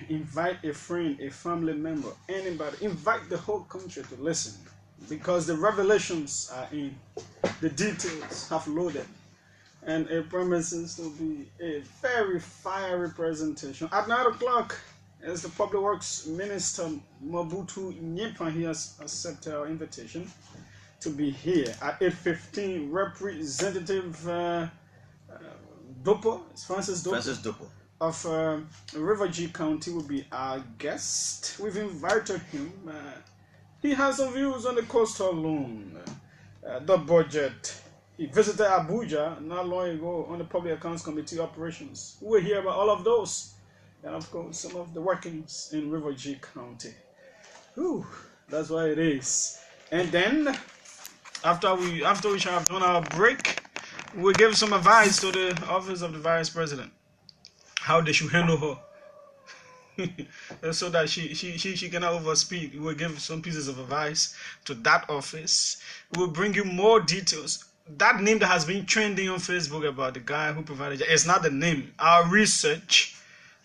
invite a friend, a family member, anybody. Invite the whole country to listen, because the revelations are in, the details have loaded, and it promises to be a very fiery presentation. At 9 o'clock, as the Public Works Minister Mobutu Nyepa, he has accepted our invitation to be here. At 8:15, Representative Dopo, Francis Dopo, of River G County will be our guest. We've invited him. He has some views on the coastal loan, the budget. He visited Abuja not long ago on the Public Accounts Committee operations. We'll hear about all of those, and of course some of the workings in River G County. Whew, that's what it is. And then after we shall have done our break, we'll give some advice to the office of the Vice President, how they should handle her. So that she cannot overspeak. We'll give some pieces of advice to that office. We'll bring you more details. That name that has been trending on Facebook about the guy who provided it's not the name. Our research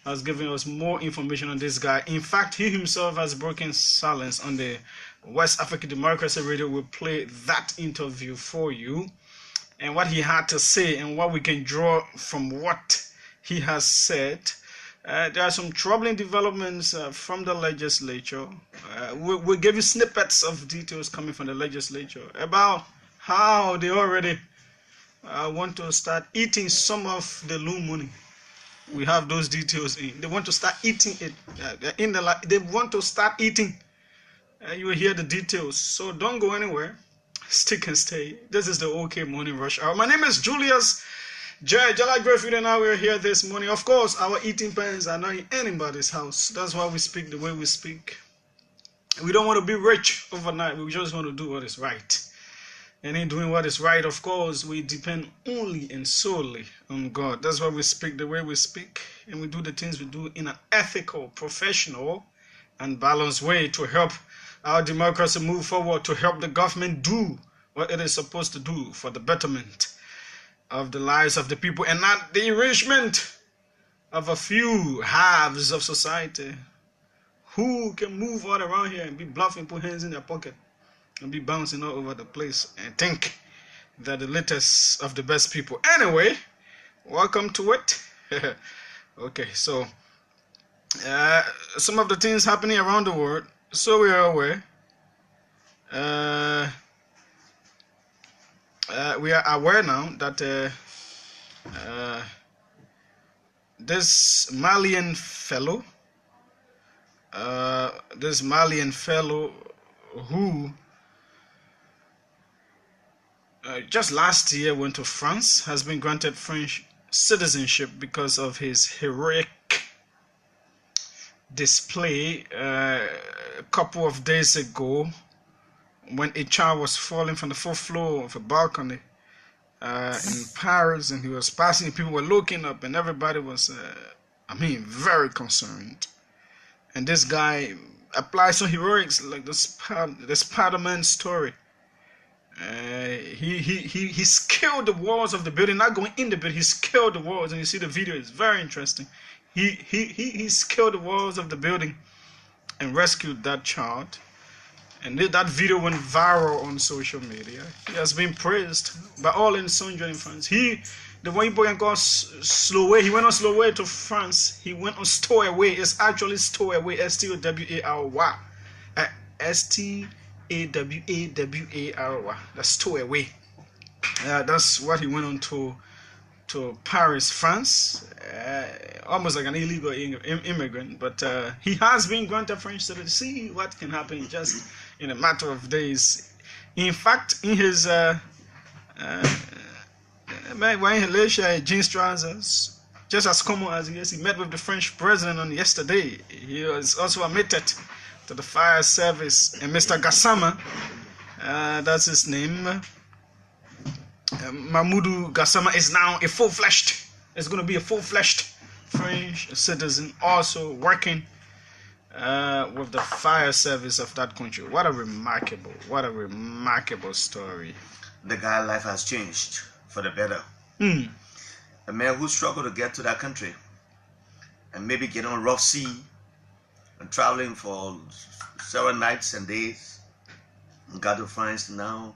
has given us more information on this guy. In fact, he himself has broken silence on the West African Democracy Radio. Will play that interview for you, and what he had to say and what we can draw from what he has said. There are some troubling developments from the legislature. We'll give you snippets of details coming from the legislature about how they already want to start eating some of the loan money. We have those details in. They want to start eating it. They want to start eating. You will hear the details. So don't go anywhere. Stick and stay. This is the OK Morning Rush Hour. My name is Julius. JALLAH, GRAYFIELD, and I, we're here this morning. Of course, our eating pans are not in anybody's house. That's why we speak the way we speak. We don't want to be rich overnight. We just want to do what is right. And in doing what is right, of course, we depend only and solely on God. That's why we speak the way we speak. And we do the things we do in an ethical, professional, and balanced way to help our democracy move forward, to help the government do what it is supposed to do for the betterment of the lives of the people, and not the enrichment of a few halves of society who can move all around here and be bluffing, put hands in their pocket, and be bouncing all over the place and think they're the latest of the best people. Anyway, welcome to it. Okay, so some of the things happening around the world, so we are aware. We are aware now that this Malian fellow who just last year went to France has been granted French citizenship because of his heroic display a couple of days ago, when a child was falling from the 4th floor of a balcony in Paris, and he was passing, people were looking up, and everybody was, very concerned. And this guy applied some heroics, like the Spider-Man story. He scaled the walls of the building, not going in the building. He scaled the walls, and you see the video. It's very interesting. He scaled the walls of the building and rescued that child. And that video went viral on social media. He has been praised by all in sundry in France. The one you can call Sloway, he went on Sloway to France. He went on Stowaway. It's actually Stowaway, Stowary. Stawaway. That's Stowaway. That's what he went on to Paris, France. Almost like an illegal immigrant, but he has been granted French citizenship. See what can happen just in a matter of days. In fact, in his wearing jeans trousers, just as common as he is, he met with the French president on yesterday. He was also admitted to the fire service, and Mr. Gassama, that's his name, Mamoudou Gassama, is now a full-fledged, it's going to be a full-fledged French citizen, also working with the fire service of that country. What a remarkable story. The guy's life has changed for the better. A man who struggled to get to that country and maybe get on a rough sea and traveling for several nights and days. Got to France now.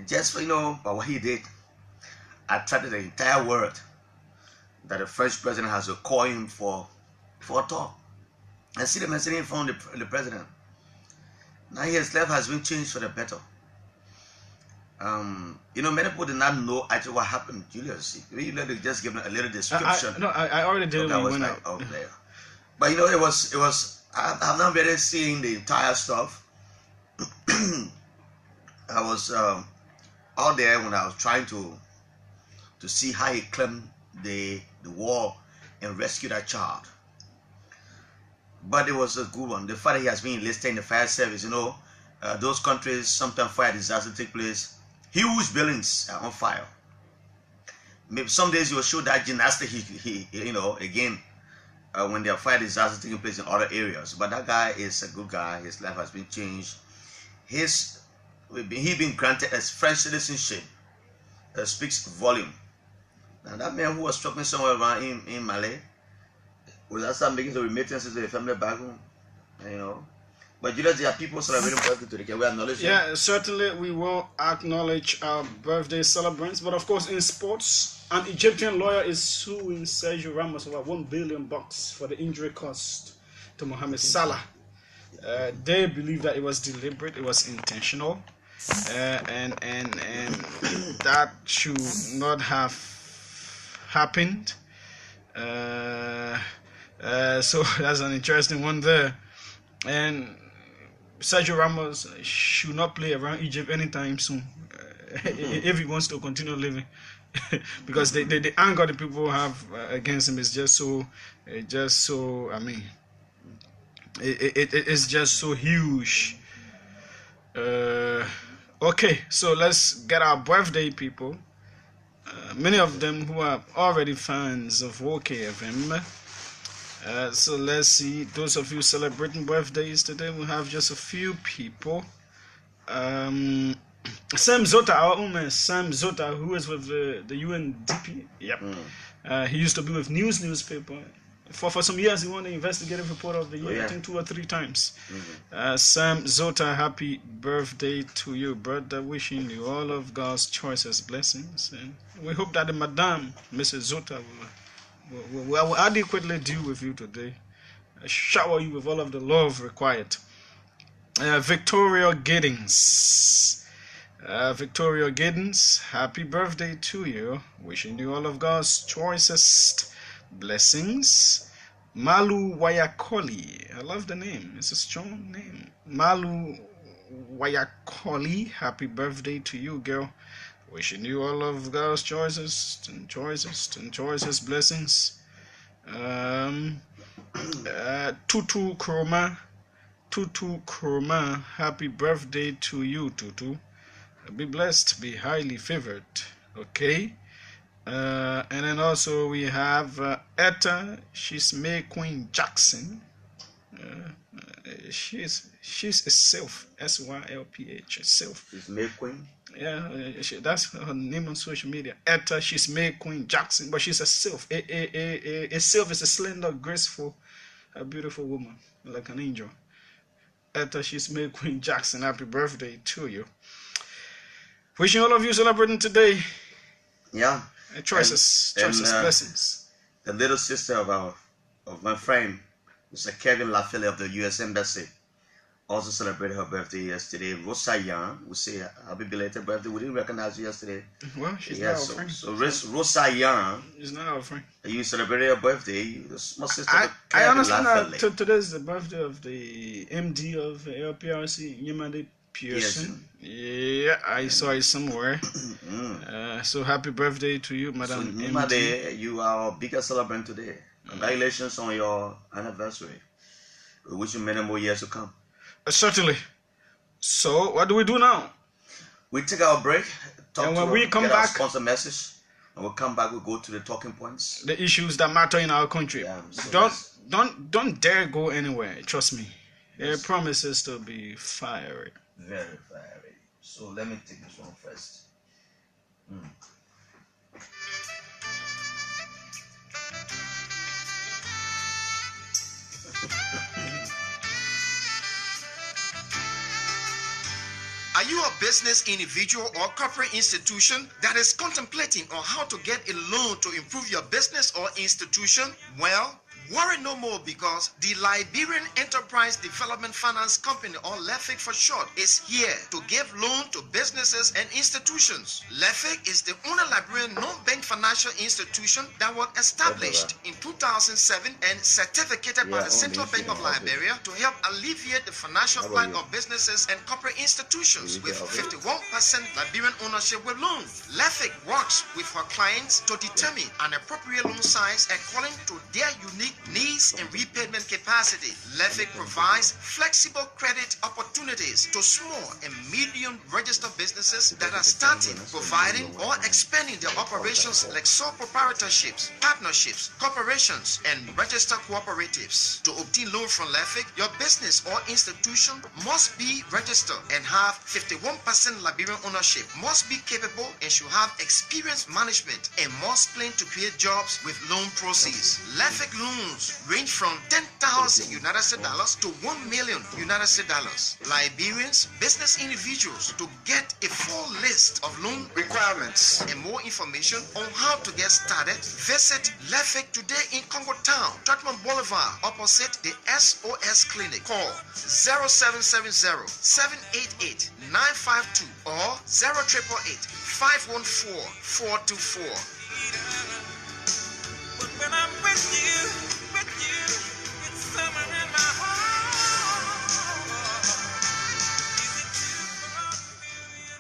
Just, by what he did, attracted the entire world that the French president has to call him for a talk. And see the man sitting in front of the president. Now his life has been changed for the better. Many people did not know actually what happened, Julius. You let me just give a little description. I already did when we went out. Out there. But it was. I've not really seen the entire stuff. I was out there when I was trying to see how he climbed the wall and rescued that child. But it was a good one. The fact that he has been enlisted in the fire service, those countries, sometimes fire disaster take place. Huge buildings are on fire. Maybe some days he will show that gymnastic, again, when there are fire disasters taking place in other areas. But that guy is a good guy. His life has been changed. He's been granted a French citizenship that speaks volume. Now that man who was struggling somewhere around in Malay, was that start making the remittances to the family back home, But Julius, there are people celebrating birthday today. Can we acknowledge them? Yeah, certainly we will acknowledge our birthday celebrants. But of course, in sports, an Egyptian lawyer is suing Sergio Ramos over $1 billion for the injury caused to Mohamed Salah. They believe that it was deliberate, it was intentional, and that should not have happened. So that's an interesting one there. And Sergio Ramos should not play around Egypt anytime soon if he wants to continue living. Because the anger the people have against him is just so it's just so huge. Okay, so let's get our birthday people. Many of them who are already fans of OKFM. So let's see, those of you celebrating birthdays today, we have just a few people. Sam Zota, our own man, Sam Zota, who is with the UNDP. Yep. He used to be with newspaper. For some years, he won the investigative reporter of the year, I think 2 or 3 times. Sam Zota, happy birthday to you, brother. Wishing you all of God's choicest blessings. And we hope that the Madame, Mrs. Zota, will adequately deal with you today. Shower you with all of the love required. Victoria Giddings. Victoria Giddens, happy birthday to you. Wishing you all of God's choicest blessings. Malu Wayakoli, I love the name, it's a strong name. Malu Wayakoli, happy birthday to you, girl. Wishing you all of God's choicest blessings. Tutu Kroma, happy birthday to you, Tutu. Be blessed, be highly favored. Okay. And then also we have Etta, she's May Queen Jackson. She's a sylph, SYLPH, a sylph. She's May Queen? Yeah, that's her name on social media. Etta, she's May Queen Jackson, but she's a sylph. A sylph is a slender, graceful, a beautiful woman, like an angel. Etta, she's May Queen Jackson, happy birthday to you. Wishing all of you celebrating today. Yeah. Choicest blessings. The little sister of my friend, Mr. Kevin Lafayette of the U.S. Embassy, also celebrated her birthday yesterday. Rosa Young, we say happy belated birthday. We didn't recognize you yesterday. Well, she's not our friend. So Rosa Young, she's not our friend. You celebrated her birthday. My sister, I understand that today is the birthday of the MD of LPRC, Yemade Pearson. Yeah, I saw it somewhere. So happy birthday to you, Madam MD. You are our biggest celebrant today. Congratulations on your anniversary. We wish you many more years to come. Certainly. So what do we do now? We take our break. And when we come back, our sponsor message, and we'll come back. We'll go to the talking points, the issues that matter in our country. Yeah, so don't dare go anywhere. Trust me. It promises to be fiery. Very fiery. So let me take this one first. Are you a business, individual, or corporate institution that is contemplating on how to get a loan to improve your business or institution? Well, worry no more, because the Liberian Enterprise Development Finance Company, or LEFIC for short, is here to give loan to businesses and institutions. LEFIC is the only Liberian non-bank financial institution that was established in 2007 and certificated by the Central Bank of Liberia to help alleviate the financial plight of businesses and corporate institutions, with 51% Liberian ownership with loans. LEFIC works with her clients to determine an appropriate loan size according to their unique needs and repayment capacity. LEFIC provides flexible credit opportunities to small and medium registered businesses that are starting, providing, or expanding their operations, like sole proprietorships, partnerships, corporations, and registered cooperatives. To obtain loan from LEFIC, your business or institution must be registered and have 51% Liberian ownership, must be capable and should have experienced management, and must plan to create jobs with loan proceeds. LEFIC loans range from 10,000 United States dollars to 1 million United States dollars. Liberians, business individuals, to get a full list of loan requirements and more information on how to get started, visit LEFIC today in Congo Town, Tottenham Boulevard, opposite the SOS Clinic. Call 0770-788-952 or 0888-514-424. When I'm with you, it's summer in my heart. Is it too familiar?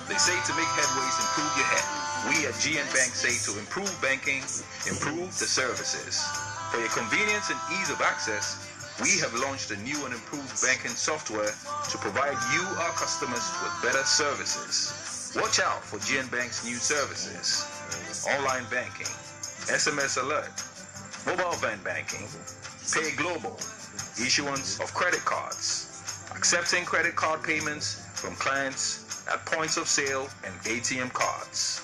They say to make headways, improve your head. We at GN Bank say to improve banking, improve the services. For your convenience and ease of access, we have launched a new and improved banking software to provide you, our customers, with better services. Watch out for GN Bank's new services: online banking, SMS alert, mobile van banking, pay global, issuance of credit cards, accepting credit card payments from clients at points of sale, and ATM cards.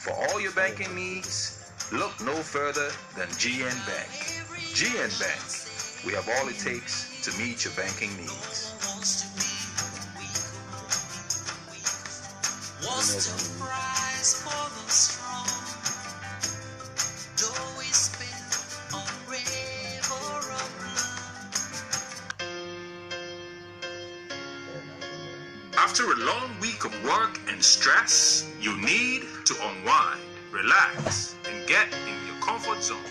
For all your banking needs, look no further than GN Bank. GN Bank. We have all it takes to meet your banking needs. What's the price for the strong? Though we spill a river of blood. After a long week of work and stress, you need to unwind, relax, and get in your comfort zone.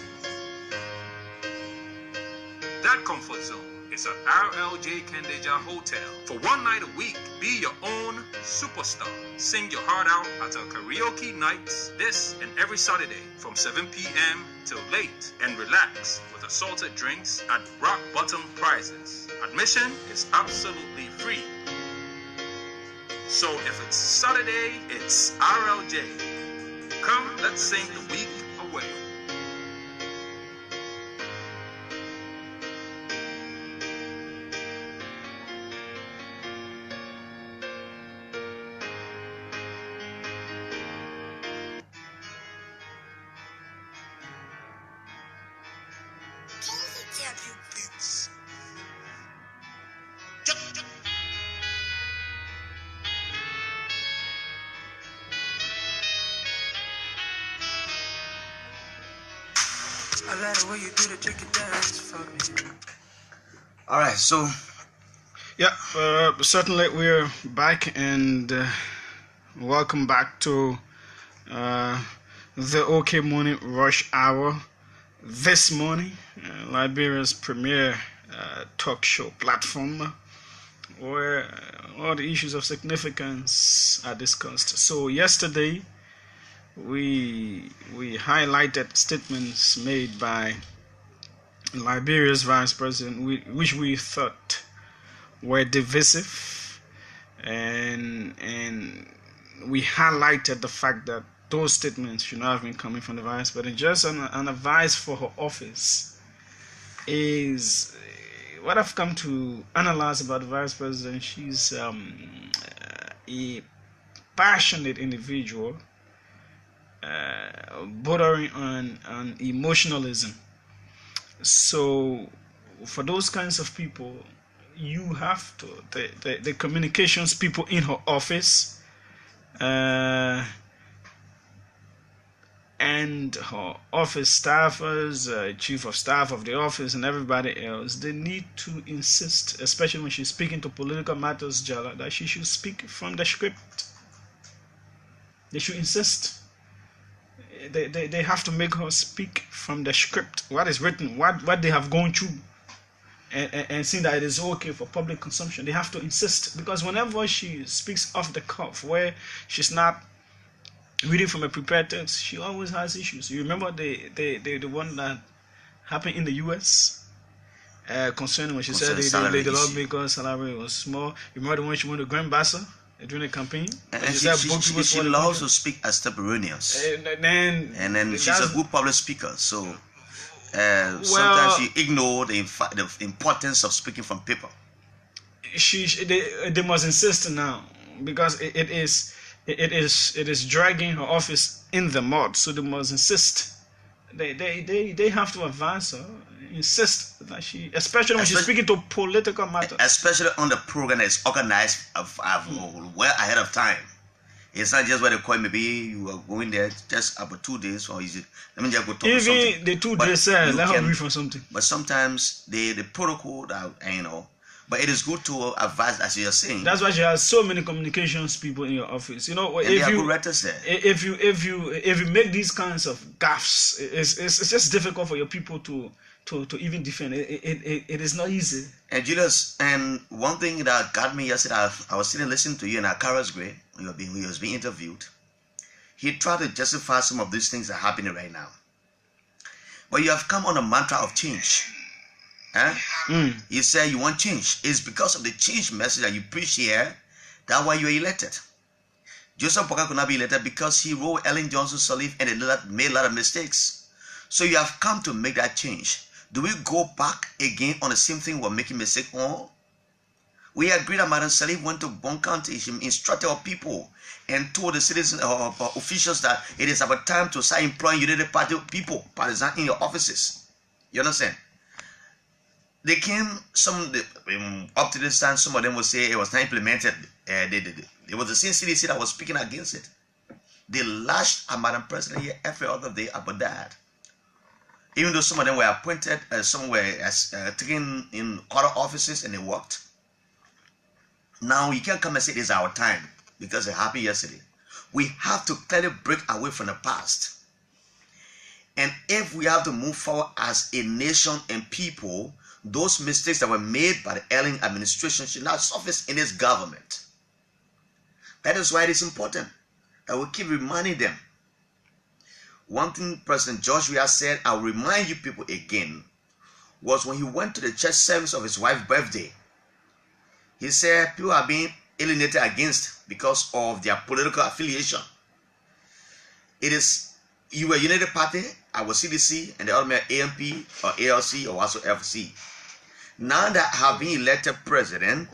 That comfort zone is at RLJ Kendeja Hotel. For one night a week, be your own superstar. Sing your heart out at our karaoke nights this and every Saturday from 7 p.m. till late, and relax with assorted drinks at rock bottom prices. Admission is absolutely free. So if it's Saturday, it's RLJ. Come, let's sing the week away. I like the way you do the tricky dance for me. All right, so Yeah, certainly we're back, and welcome back to the OK Morning Rush Hour. This morning, Liberia's premier talk show platform, where all the issues of significance are discussed. So yesterday, we highlighted statements made by Liberia's vice president, which we thought were divisive, and we highlighted the fact that those statements should not have been coming from the vice president. Just an advice for her office is what I've come to analyze about the vice president. She's a passionate individual, bordering on emotionalism. So for those kinds of people, you have to the communications people in her office and her office staffers, chief of staff of the office, and everybody else, they need to insist, especially when she's speaking to political matters, JALLAH, that she should speak from the script. They should insist. They have to make her speak from the script, what is written, what they have gone through, and see that it is okay for public consumption. They have to insist, because whenever she speaks off the cuff, where she's not reading from a prepared text, she always has issues. You remember the one that happened in the US concerning when she said the lawmaker's salary was small. You remember the one she went to Grand Ambassador during the campaign? And she loves to speak extemporaneous. And then she's a good public speaker, so sometimes she ignore the importance of speaking from paper. They must insist now, because it is dragging her office in the mud. So they must insist. They have to advance her, insist that she, especially when she's speaking to political matters, especially on the program that is organized well ahead of time. It's not just where they call, maybe you are going there just about 2 days, or is it? Let me just go talk about something. Even the 2 days, let her read from something. But sometimes the protocol that but it is good to advise, as you are saying. That's why she has so many communications people in your office. You know, and if you make these kinds of gaffes, it's just difficult for your people to even defend. It is not easy. And Julius, and one thing that got me yesterday, I was sitting listening to you in Akara's Gray, he was being interviewed. He tried to justify some of these things that are happening right now. But you have come on a mantra of change. You say you want change. It's because of the change message that you preach here. That's why you were elected. Joseph Boakai could not be elected because he wrote Ellen Johnson's Salif and they made a lot of mistakes. So you have come to make that change. Do we go back again on the same thing we're making mistake on? We agreed that Madam Salif went to Bon County. She instructed our people and told the citizens or officials that it is about time to start employing United Party people, partisans in your offices. You understand? They came, up to this time, some of them will say it was not implemented. It was the same CDC that was speaking against it. They lashed at Madam President here every other day about that. Even though some of them were appointed, some were taken in other offices and they worked. Now you can't come and say it is our time because it happened yesterday. We have to clearly break away from the past. And if we have to move forward as a nation and people, those mistakes that were made by the Ellen administration should not surface in this government. That is why it is important that we keep reminding them. One thing President Joshua said, I'll remind you people again, was when he went to the church service of his wife's birthday. He said people are being alienated against because of their political affiliation. It is, you were United Party, I was CDC, and the other man AMP or ALC or also FC. Now that I have been elected president,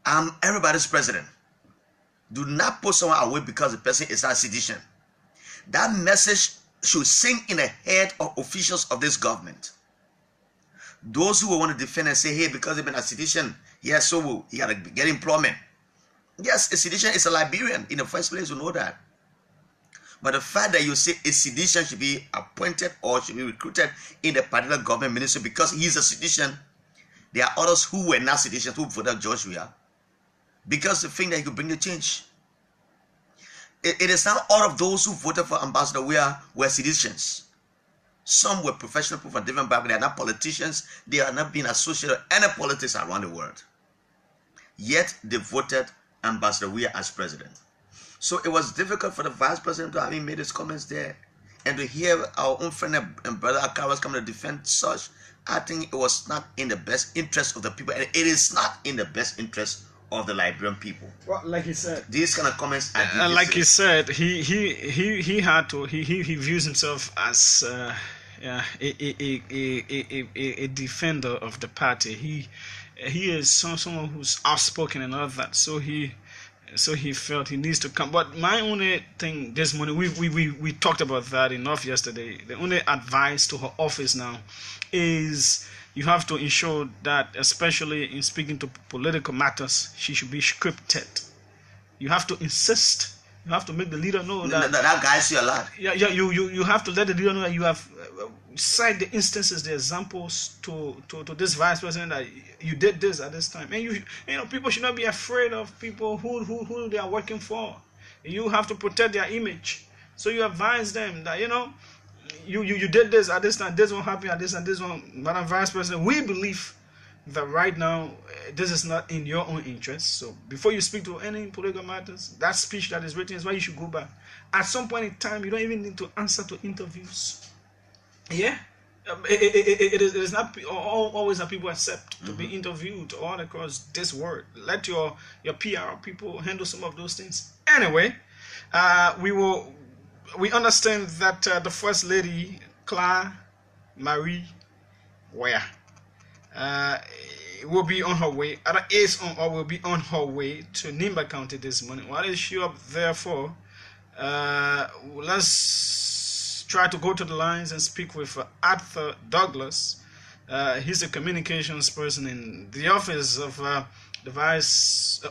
I'm everybody's president. Do not put someone away because the person is a sedition. That message should sink in the head of officials of this government. Those who will want to defend and say, hey, because they've been a sedition, yes, so he got to get employment. Yes, a sedition is a Liberian. In the first place, you know that. But the fact that you say a sedition should be appointed or should be recruited in the particular government ministry because he is a sedition, there are others who were not seditions who voted Joshua because they think that he could bring the change. It is not all of those who voted for Ambassador were seditions. Some were professional people from different backgrounds. They are not politicians. They are not being associated with any politics around the world. Yet they voted Ambassador Weir as president. So it was difficult for the vice president to have made his comments there. And to hear our own friend and brother Akawas come to defend such, I think it was not in the best interest of the people. And it is not in the best interest of the Liberian people. Well, like he said, these kind of comments are like he said, he views himself as a defender of the party. He is someone who's outspoken and all that. So he So he felt he needs to come. But my only thing this morning, we talked about that enough yesterday. The only advice to her office now is you have to ensure that, especially in speaking to political matters, she should be scripted. You have to insist. You have to make the leader know that guy's your lad. Yeah. You have to let the leader know that you have cite the instances, the examples to this vice president that you did this at this time. And you know, people should not be afraid of people who they are working for. You have to protect their image. So you advise them that, you know, you did this at this time, this won't happen at this and this one. Madam Vice President, we believe that right now this is not in your own interest. So before you speak to any political matters, that speech that is written is why you should go back. At some point in time, you don't even need to answer to interviews. Yeah, it is not always that people accept to be interviewed all across this world. Let your PR people handle some of those things. Anyway, we understand that the First Lady Claire Marie Ware will be on her way, either is on or will be on her way to Nimba County this morning. What is she up there for? Let's try to go to the lines and speak with Arthur Douglas. He's a communications person in the office of the Vice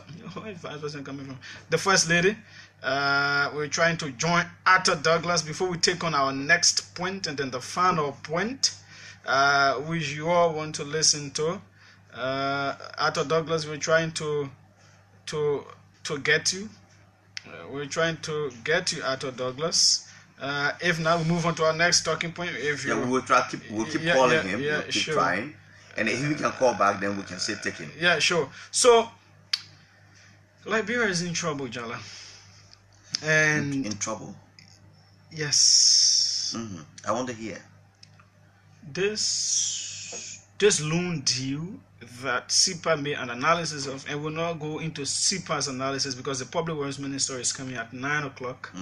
President coming from the First Lady. We're trying to join Arthur Douglas before we take on our next point and then the final point, which you all want to listen to. Arthur Douglas, we're trying to get you. We're trying to get you, Arthur Douglas. If not, we'll move on to our next talking point. If you, we'll keep calling him. We'll keep trying. And if we can call back, then we can say take him. Yeah, sure. So, Liberia is in trouble, Jallah. And in trouble? Yes. I want to hear. This loan deal that SIPA made an analysis of, and we'll not go into SIPA's analysis because the Public Works Minister is coming at 9 o'clock.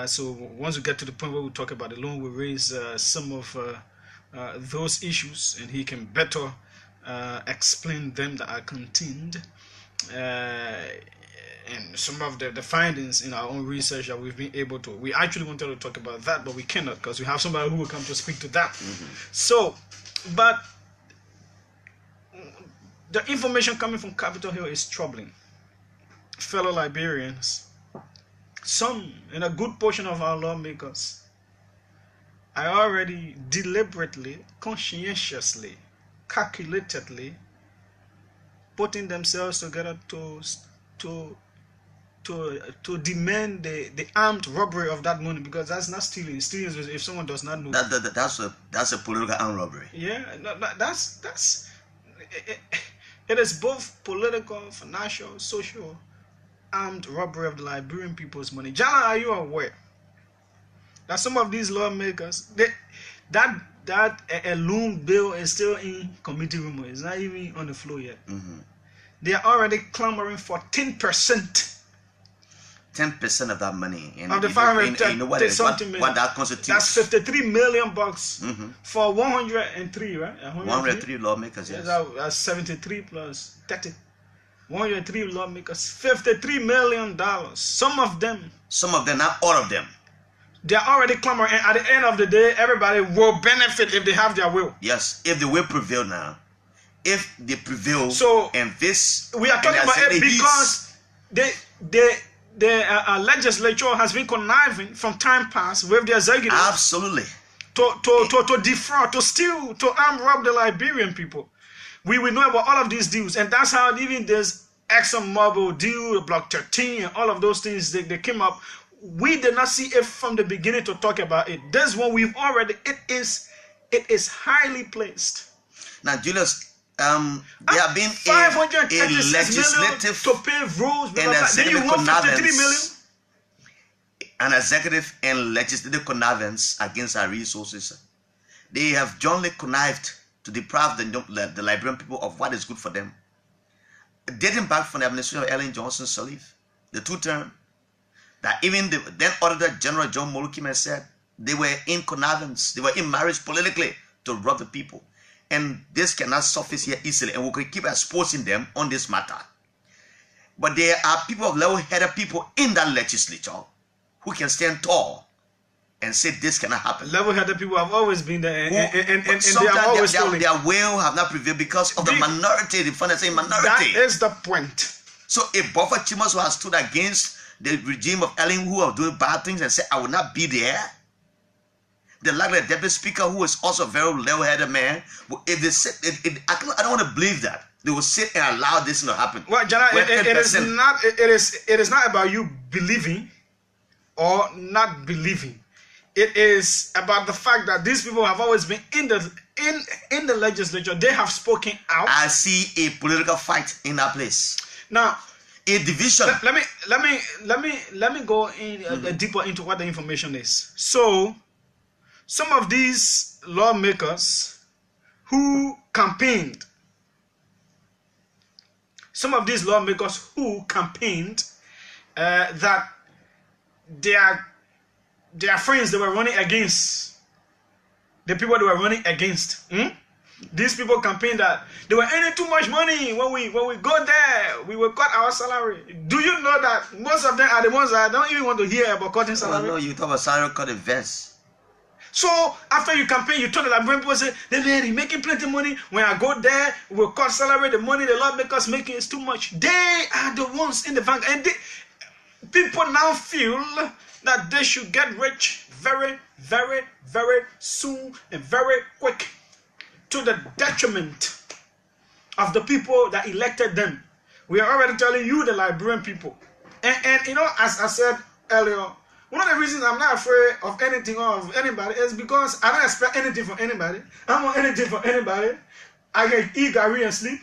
So once we get to the point where we talk about the loan, we'll raise some of those issues, and he can better explain them that are contained. And some of the findings in our own research that we've been able to. We actually wanted to talk about that, but we cannot because we have somebody who will come to speak to that. So, but the information coming from Capitol Hill is troubling. Fellow Liberians, some, and a good portion of our lawmakers, are already deliberately, conscientiously, calculatedly putting themselves together to demand the armed robbery of that money, because that's not stealing. Stealing is if someone does not know. That's a political armed robbery. Yeah, that's it is both political, financial, social armed robbery of the Liberian people's money. Jallah, are you aware that some of these lawmakers, that a loan bill is still in committee room? It's not even on the floor yet. They are already clamoring for 10%. 10% of that money. And of the 530 something million. What that constitutes. That's $53 million for 103, right? 103 lawmakers, yes. That's 73 plus 30. 103 lawmakers, $53 million. Some of them, not all of them. They are already clamoring, and at the end of the day, everybody will benefit if they have their will. Yes, if they will prevail now. If they prevail, so and this, we are talking about it because the legislature has been conniving from time past with the executive. Absolutely. To defraud, to steal, to arm rob the Liberian people. We know about all of these deals, and that's how even this ExxonMobil deal, Block 13, and all of those things they came up. We did not see it from the beginning to talk about it. This one we've already. It is highly placed. Now, Julius. There have been a legislative to pave roads, and executive connivance, an executive and legislative connivance against our resources. They have jointly connived to deprive the Liberian people of what is good for them. Dating back from the administration of Ellen Johnson Sirleaf, the 2-term, that even the then Auditor General John Molukim said they were in connivance, they were in marriage politically to rob the people. And this cannot surface here easily, and we can keep exposing them on this matter. But there are people of level-headed people in that legislature who can stand tall and say this cannot happen. Level-headed people have always been there, and they have Sometimes always stolen. their will have not prevailed because of the minority. The fund say minority. That is the point. So if Buffer Chimas who has stood against the regime of Ellen who are doing bad things and say, I will not be there, the likely deputy speaker who is also a very level-headed man, if they sit, I don't want to believe that they will sit and allow this to happen. Well, Jallah, it is not about you believing or not believing. It is about the fact that these people have always been in the legislature. They have spoken out. I see a political fight in that place. Now, a division. Let me go in deeper into what the information is. So, some of these lawmakers who campaigned, that their friends they were running against, the people they were running against. These people campaigned that they were earning too much money. When we go there, we will cut our salary. Do you know that most of them are the ones that don't even want to hear about cutting salary? No, you talk about salary cut events. So after you campaign, you told the Liberian people, say, they're making plenty of money. When I go there, we'll cut salary. The money the lawmakers making is too much. They are the ones in the bank. And people now feel that they should get rich very, very, very soon and very quick, to the detriment of the people that elected them. We are already telling you, the Liberian people. And you know, as I said earlier, one of the reasons I'm not afraid of anything or of anybody is because I don't expect anything from anybody. I don't want anything from anybody. I can eat gari and sleep.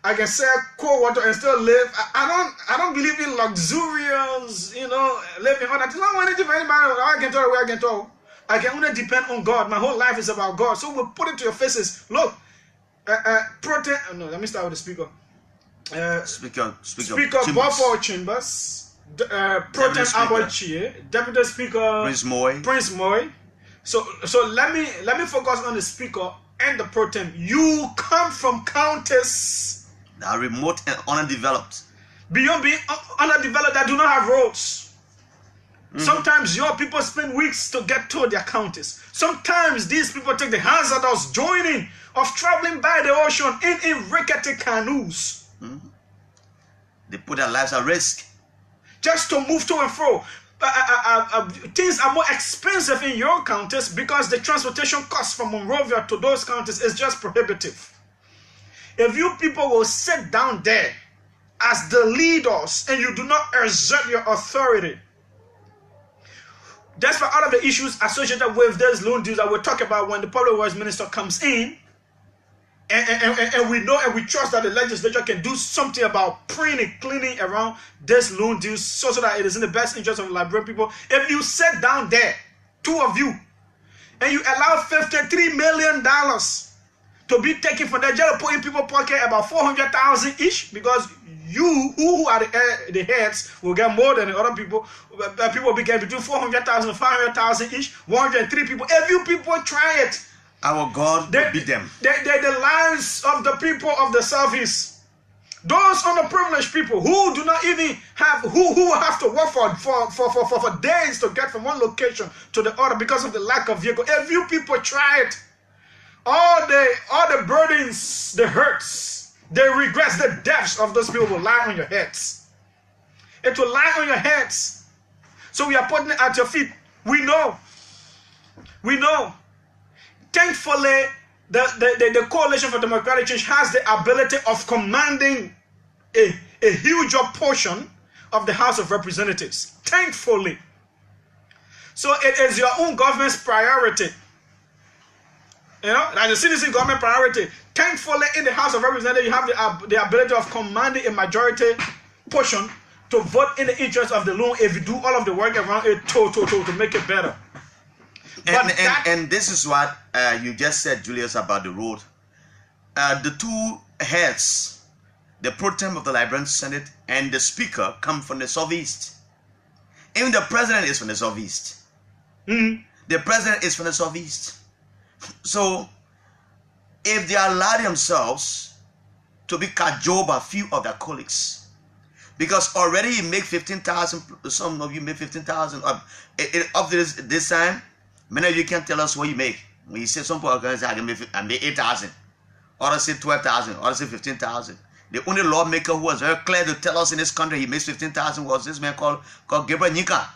I can sell cold water and still live. I don't believe in luxurious, living on that. I don't want anything from anybody. I can tell where I can tell. I can only depend on God. My whole life is about God. So we'll put it to your faces. Look, no, let me start with the speaker. Speaker Buffalo Chambers, Protem Abochie, Deputy Speaker Prince Moy. So let me focus on the speaker and the Protem. You come from counties that are remote and underdeveloped. Beyond being underdeveloped, that do not have roads. Sometimes your people spend weeks to get to their counties. Sometimes these people take the hazardous journey of traveling by the ocean in rickety canoes. They put their lives at risk just to move to and fro. Things are more expensive in your counties because the transportation cost from Monrovia to those counties is just prohibitive. If you people will sit down there as the leaders and you do not exert your authority, despite all of the issues associated with these loan deals that we'll talk about when the public works minister comes in, and we know and we trust that the legislature can do something about cleaning around this loan deals so that it is in the best interest of the Liberian people. If you sit down there, two of you, and you allow $53 million to be taken from that jail, put in people's pocket about 400,000 each, because you who are the heads will get more than the other people. People will be getting between 400,000 and 500,000 each. 103 people. If you people try it, our God will beat them. The lives of the people of the Southeast, those underprivileged people who do not even have, who have to work for days to get from one location to the other because of the lack of vehicle. If you people try it, all the burdens, the hurts, the regrets, the debts of those people will lie on your heads. It will lie on your heads. So we are putting it at your feet. We know. Thankfully, the Coalition for Democratic Change has the ability of commanding a huge portion of the House of Representatives. Thankfully. So it is your own government's priority. Like the citizen government priority. Thankfully, in the House of Representatives, you have the ability of commanding a majority portion to vote in the interest of the loan if you do all of the work around it to make it better. And this is what you just said, Julius, about the road. The two heads, the pro-tem of the Liberian Senate and the speaker, come from the Southeast. Even the president is from the Southeast. The president is from the Southeast. So, if they allow themselves to be cajoled by a few of their colleagues Because already you make 15,000. Some of you make 15,000. Up to this time, many of you can't tell us what you make. When you say some people are say I make 8,000, others say 12,000, others say 15,000. The only lawmaker who was very clear to tell us in this country he makes 15,000 was this man called Gabriel Nika.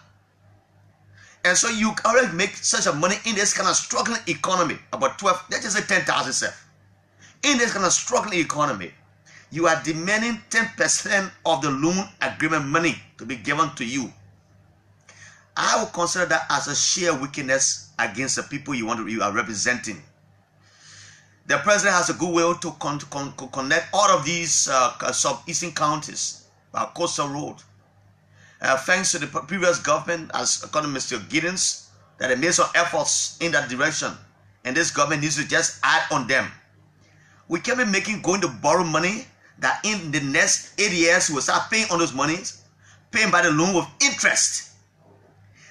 And so you already make such a money in this kind of struggling economy, about 12, let's just say 10,000 self. In this kind of struggling economy, you are demanding 10% of the loan agreement money to be given to you. I would consider that as a sheer wickedness against the people you are representing. The president has a good will to connect all of these southeastern counties by coastal road. Thanks to the previous government, as according to Mr. Giddens, that they made some efforts in that direction. And this government needs to just add on them. We can't be going to borrow money that in the next 8 years we will start paying on those monies, paying by the loan with interest.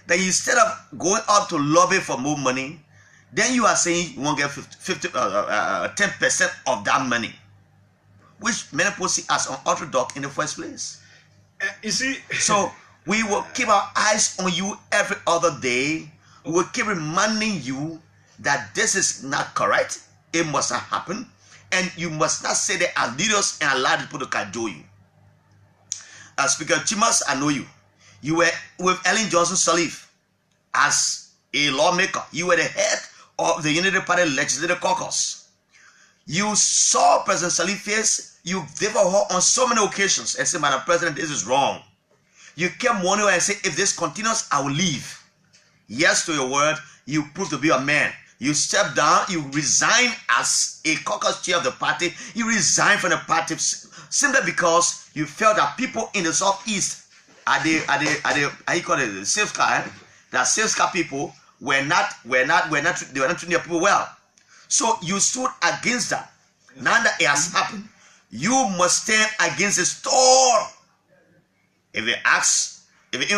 That instead of going up to lobby for more money, then you are saying you won't get 10% of that money, which many people see as unorthodox in the first place. You see, so we will keep our eyes on you every other day. We will keep reminding you that this is not correct. It must not happen. And you must not say that as leaders and allow people to cajole you. As Speaker Chimas, I know you. You were with Ellen Johnson Sirleaf as a lawmaker. You were the head of the Unity Party Legislative Caucus. You saw President Sirleaf face. You favored her on so many occasions and said, Madam President, this is wrong. You kept warning her and said, if this continues, I will leave. Yes to your word. You proved to be a man. You stepped down, you resigned as a caucus chair of the party. You resigned from the party simply because you felt that people in the Southeast are the how you call it, the safeguard, that safeguard people were not treating their people well. So you stood against that. Now that it has happened, you must stand against the store. If it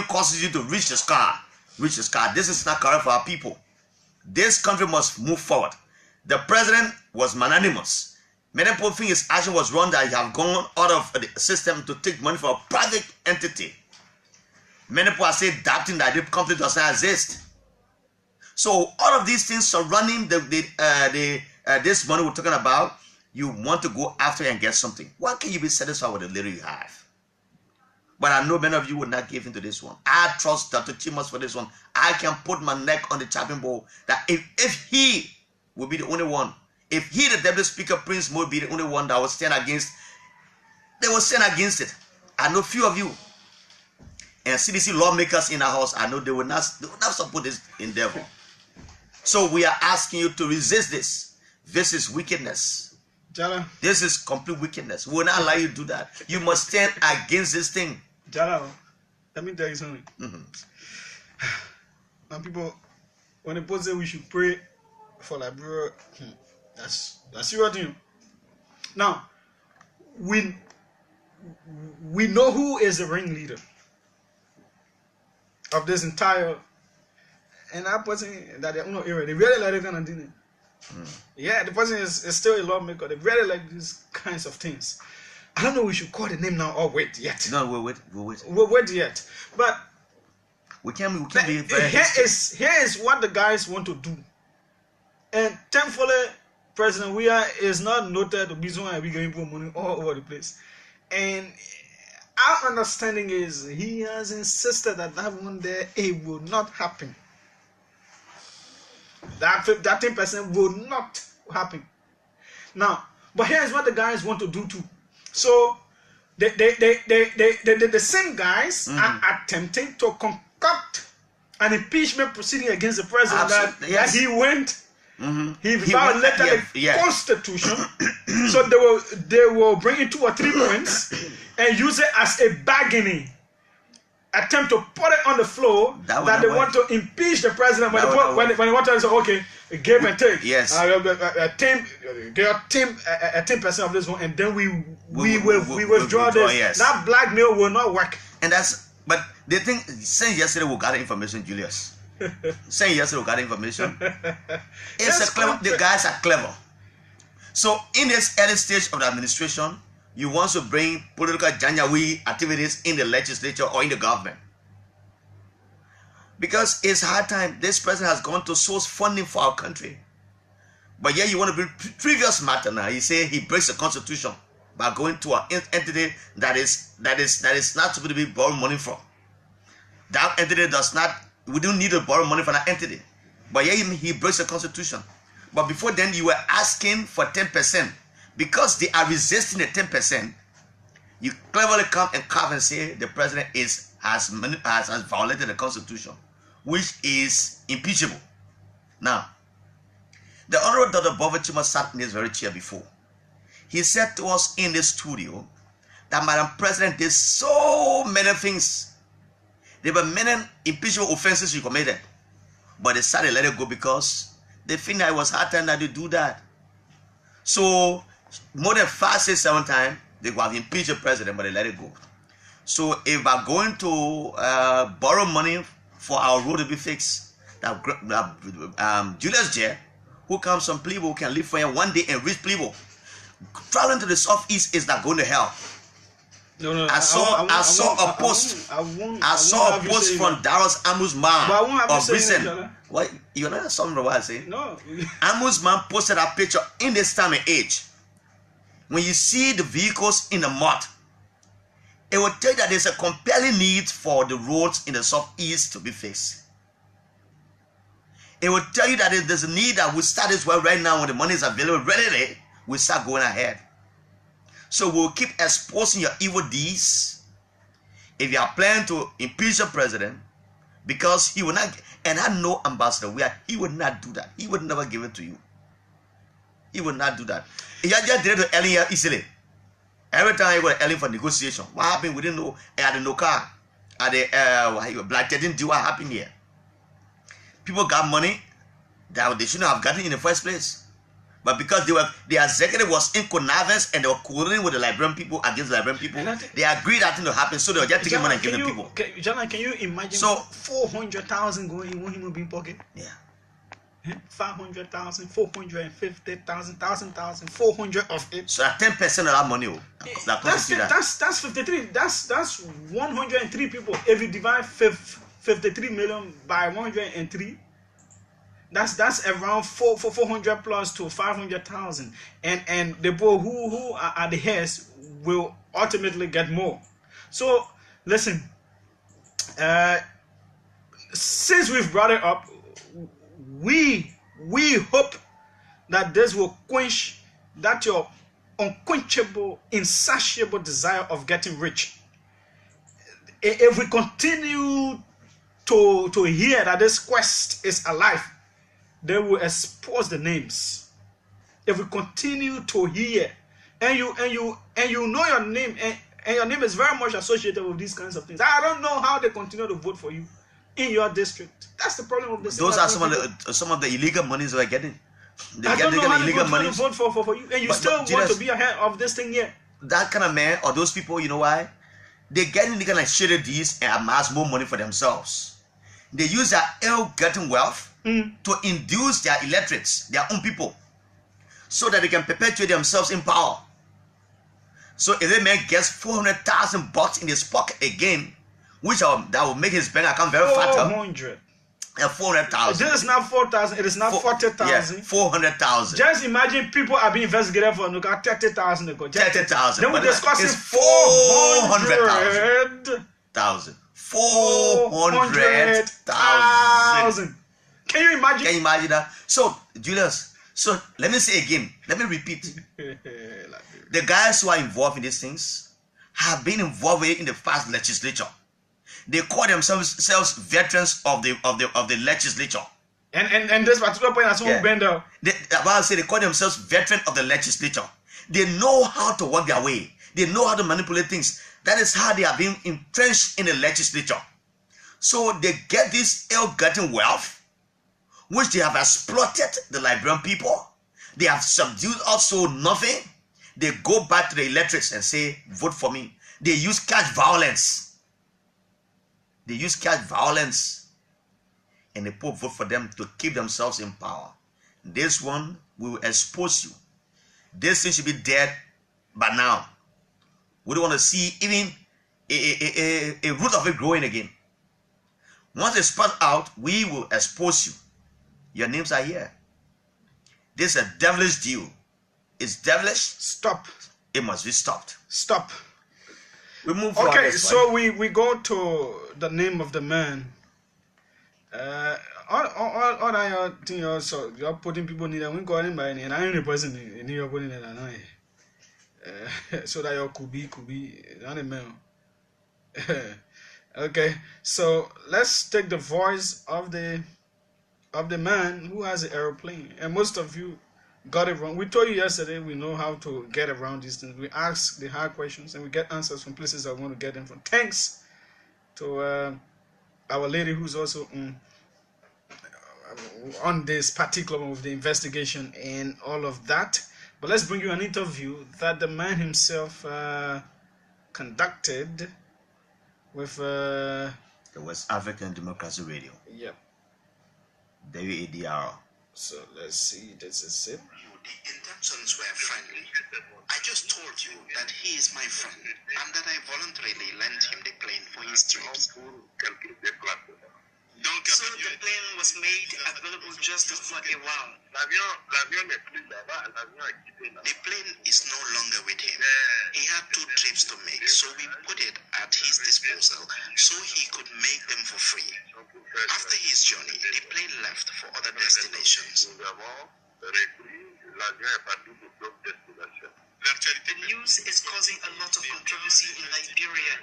causes you to reach the sky, this is not correct for our people. This country must move forward. The president was magnanimous. Many people think his action was wrong, that he have gone out of the system to take money from a private entity. Many people are saying doubting that the company does not exist. So all of these things surrounding this money we're talking about, you want to go after and get something. Why can't you be satisfied with the little you have? But I know many of you will not give into this one. I trust Dr. Chimas for this one. I can put my neck on the chopping board that if he will be the only one, if he, the Deputy Speaker Prince, will be the only one that will stand against, they will stand against it. I know few of you and CDC lawmakers in our house, I know they will not support this endeavor. So we are asking you to resist this. This is wickedness. JALLAH. This is complete wickedness. We will not allow you to do that. You must stand against this thing. JALLAH, let me tell you something. Now people, when they say we should pray for Liberia, that's serious thing. Now, we know who is the ringleader of this entire, and that person that they don't know area, they really like that kind of thing. Yeah, the person is still a lawmaker. They really like these kinds of things. I don't know we should call the name now or wait yet. No, we'll wait. We'll wait yet. But we can be very here is what the guys want to do. And thankfully, President Weah is not noted to be someone we giving people money all over the place. And our understanding is he has insisted that one day it will not happen. That 10% will not happen. Now, but here's what the guys want to do too. So the same guys are attempting to concoct an impeachment proceeding against the president that he went. He violated the Constitution. So they will bring in 2 or 3 points and use it as a bargaining attempt to put it on the floor that they want to impeach the president. When they want to say, okay, give and take. Yes. 10% of this one, and then we withdraw this. Yes. That blackmail will not work. And but the thing, saying yesterday we got information, Julius. Saying yesterday we got information. The guys are clever. So in this early stage of the administration, you want to bring political janjaweed activities in the legislature or in the government. Because it's hard time. This president has gone to source funding for our country. But yeah, you want to bring previous matter now. He say he breaks the constitution by going to an entity that is not supposed to be borrowing money from. That entity does not, we don't need to borrow money from that entity. But yeah, he breaks the constitution. But before then, you were asking for 10%. Because they are resisting the 10%, you cleverly come and carve and say the president has violated the constitution, which is impeachable. Now, the Honorable Dr. Bova Chima sat in this very chair before. He said to us in the studio that Madam President did so many things. There were many impeachable offenses she committed, but they decided to let it go because they think that it was hard time that they do that. So more than 5, 6, 7 times they will have impeached the president, but they let it go. So if we're going to borrow money for our road to be fixed, that Julius J, who comes from Plebo, who can live for him one day and reach Plebo, traveling to the southeast is not going to help. No, I saw a post from Darrell's Amu's man of recent. What, you're not something what I say? No. Amu's man posted a picture in this time and age. When you see the vehicles in the mud, it will tell you that there's a compelling need for the roads in the southeast to be fixed. It will tell you that there's a need that we start this well right now when the money is available readily, we start going ahead. So we'll keep exposing your evil deeds. If you are planning to impeach the president, because he will not, and I know Ambassador, he would not do that. He would never give it to you. He would not do that. He just did it to Ellen here easily. Every time he got Ellen for negotiation, what happened? We didn't know. He had no car. At the Black didn't do what happened here. People got money that they shouldn't have gotten in the first place. But because the executive was in connivance and they were coordinating with the Liberian people against the Liberian people, they agreed that thing to happen, so they were just taking money and giving people. Jana, can you imagine 400,000 going in one human being pocket? Yeah. 500,000, 450,000, 1,000, 400 of it. So at 10% of that money, that's 53. That's 103 people. If you divide 53 million by 103. That's around 400 plus to 500,000, and the people who are the heads will ultimately get more. So listen, since we've brought it up, we hope that this will quench that your unquenchable, insatiable desire of getting rich. If we continue to hear that this quest is alive, they will expose the names. If we continue to hear, and you know your name, and your name is very much associated with these kinds of things, I don't know how they continue to vote for you in your district. That's the problem of this. Those are some of the illegal monies we're getting. I don't know how illegal money vote for you, and you still want to be ahead of this thing here. That kind of man or those people, you know why? They get in the kind of shady deeds and amass more money for themselves. They use their ill-getting wealth to induce their electorates, their own people, so that they can perpetuate themselves in power. So if a man gets 400,000 bucks in his pocket again, which that will make his bank account very fat. 400,000. This is not 4,000. It is not 40,000. Yeah, 400,000. Just imagine people are being investigated for 30,000. 30,000. Then we're discussing 400,000. 400,000. Can you imagine? Can you imagine that? So, Julius, let me say again, let me repeat. The guys who are involved in these things have been involved in the past legislature. They call themselves veterans of the legislature. And this particular point, as one bender. They call themselves veterans of the legislature. They know how to work their way. They know how to manipulate things. That is how they are being entrenched in the legislature. So they get this ill-gotten wealth, which they have exploited the Liberian people. They have subdued also nothing. They go back to the electorates and say, vote for me. They use cash violence. They use cash violence. And the Pope vote for them to keep themselves in power. This one will expose you. This thing should be dead by now. We don't want to see even a root of it growing again. Once it's spread out, we will expose you. Your names are here. This is a devilish deal. It's devilish. Stop. It must be stopped. Stop. We move forward. Okay, so we go to the name of the man. All that your thing also, you're putting people in there. We go in by and I only person in New York in there. So that your could be not a man. Okay, so let's take the voice of the man who has the airplane, and most of you got it wrong. We told you yesterday we know how to get around these things. We ask the hard questions and we get answers from places I want to get them from. Thanks to our lady who's also on this particular one with the investigation and all of that. But let's bring you an interview that the man himself conducted with the West African Democracy Radio. Yep. WADR. So let's see. This is it. The intentions were friendly. I just told you that he is my friend and that I voluntarily lent him the plane for his trips. So the plane was made available just for a while. The plane is no longer with him. He had 2 trips to make, so we put it at his disposal so he could make them for free. After his journey, the plane left for other destinations. The news is causing a lot of controversy in Liberia.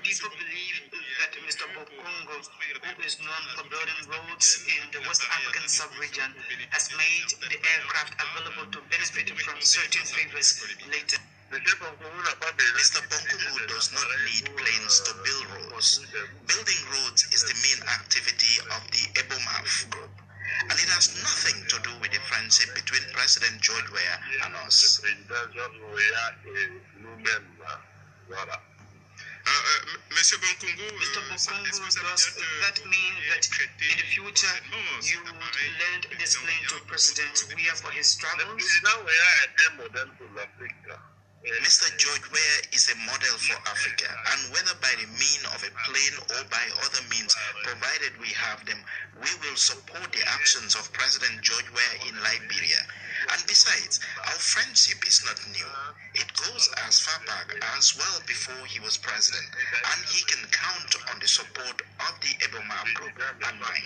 People believe that Mr. Bokongo, who is known for building roads in the West African sub-region, has made the aircraft available to benefit from certain favors later. Mr. Bokongo does not need planes to build roads. Building roads is the main activity of the Ebomaf group, and it has nothing to do with the friendship between President George Weah and us. Mr. Bokongo, does that mean that in the future you would lend this plane to President Weah for his travels? Mr. George Weah is a model for Africa, and whether by the means of a plane or by other means, provided we have them, we will support the actions of President George Weah in Liberia. And besides, our friendship is not new. It goes as far back as well before he was president, and he can count on the support of the Ebomam group and mine.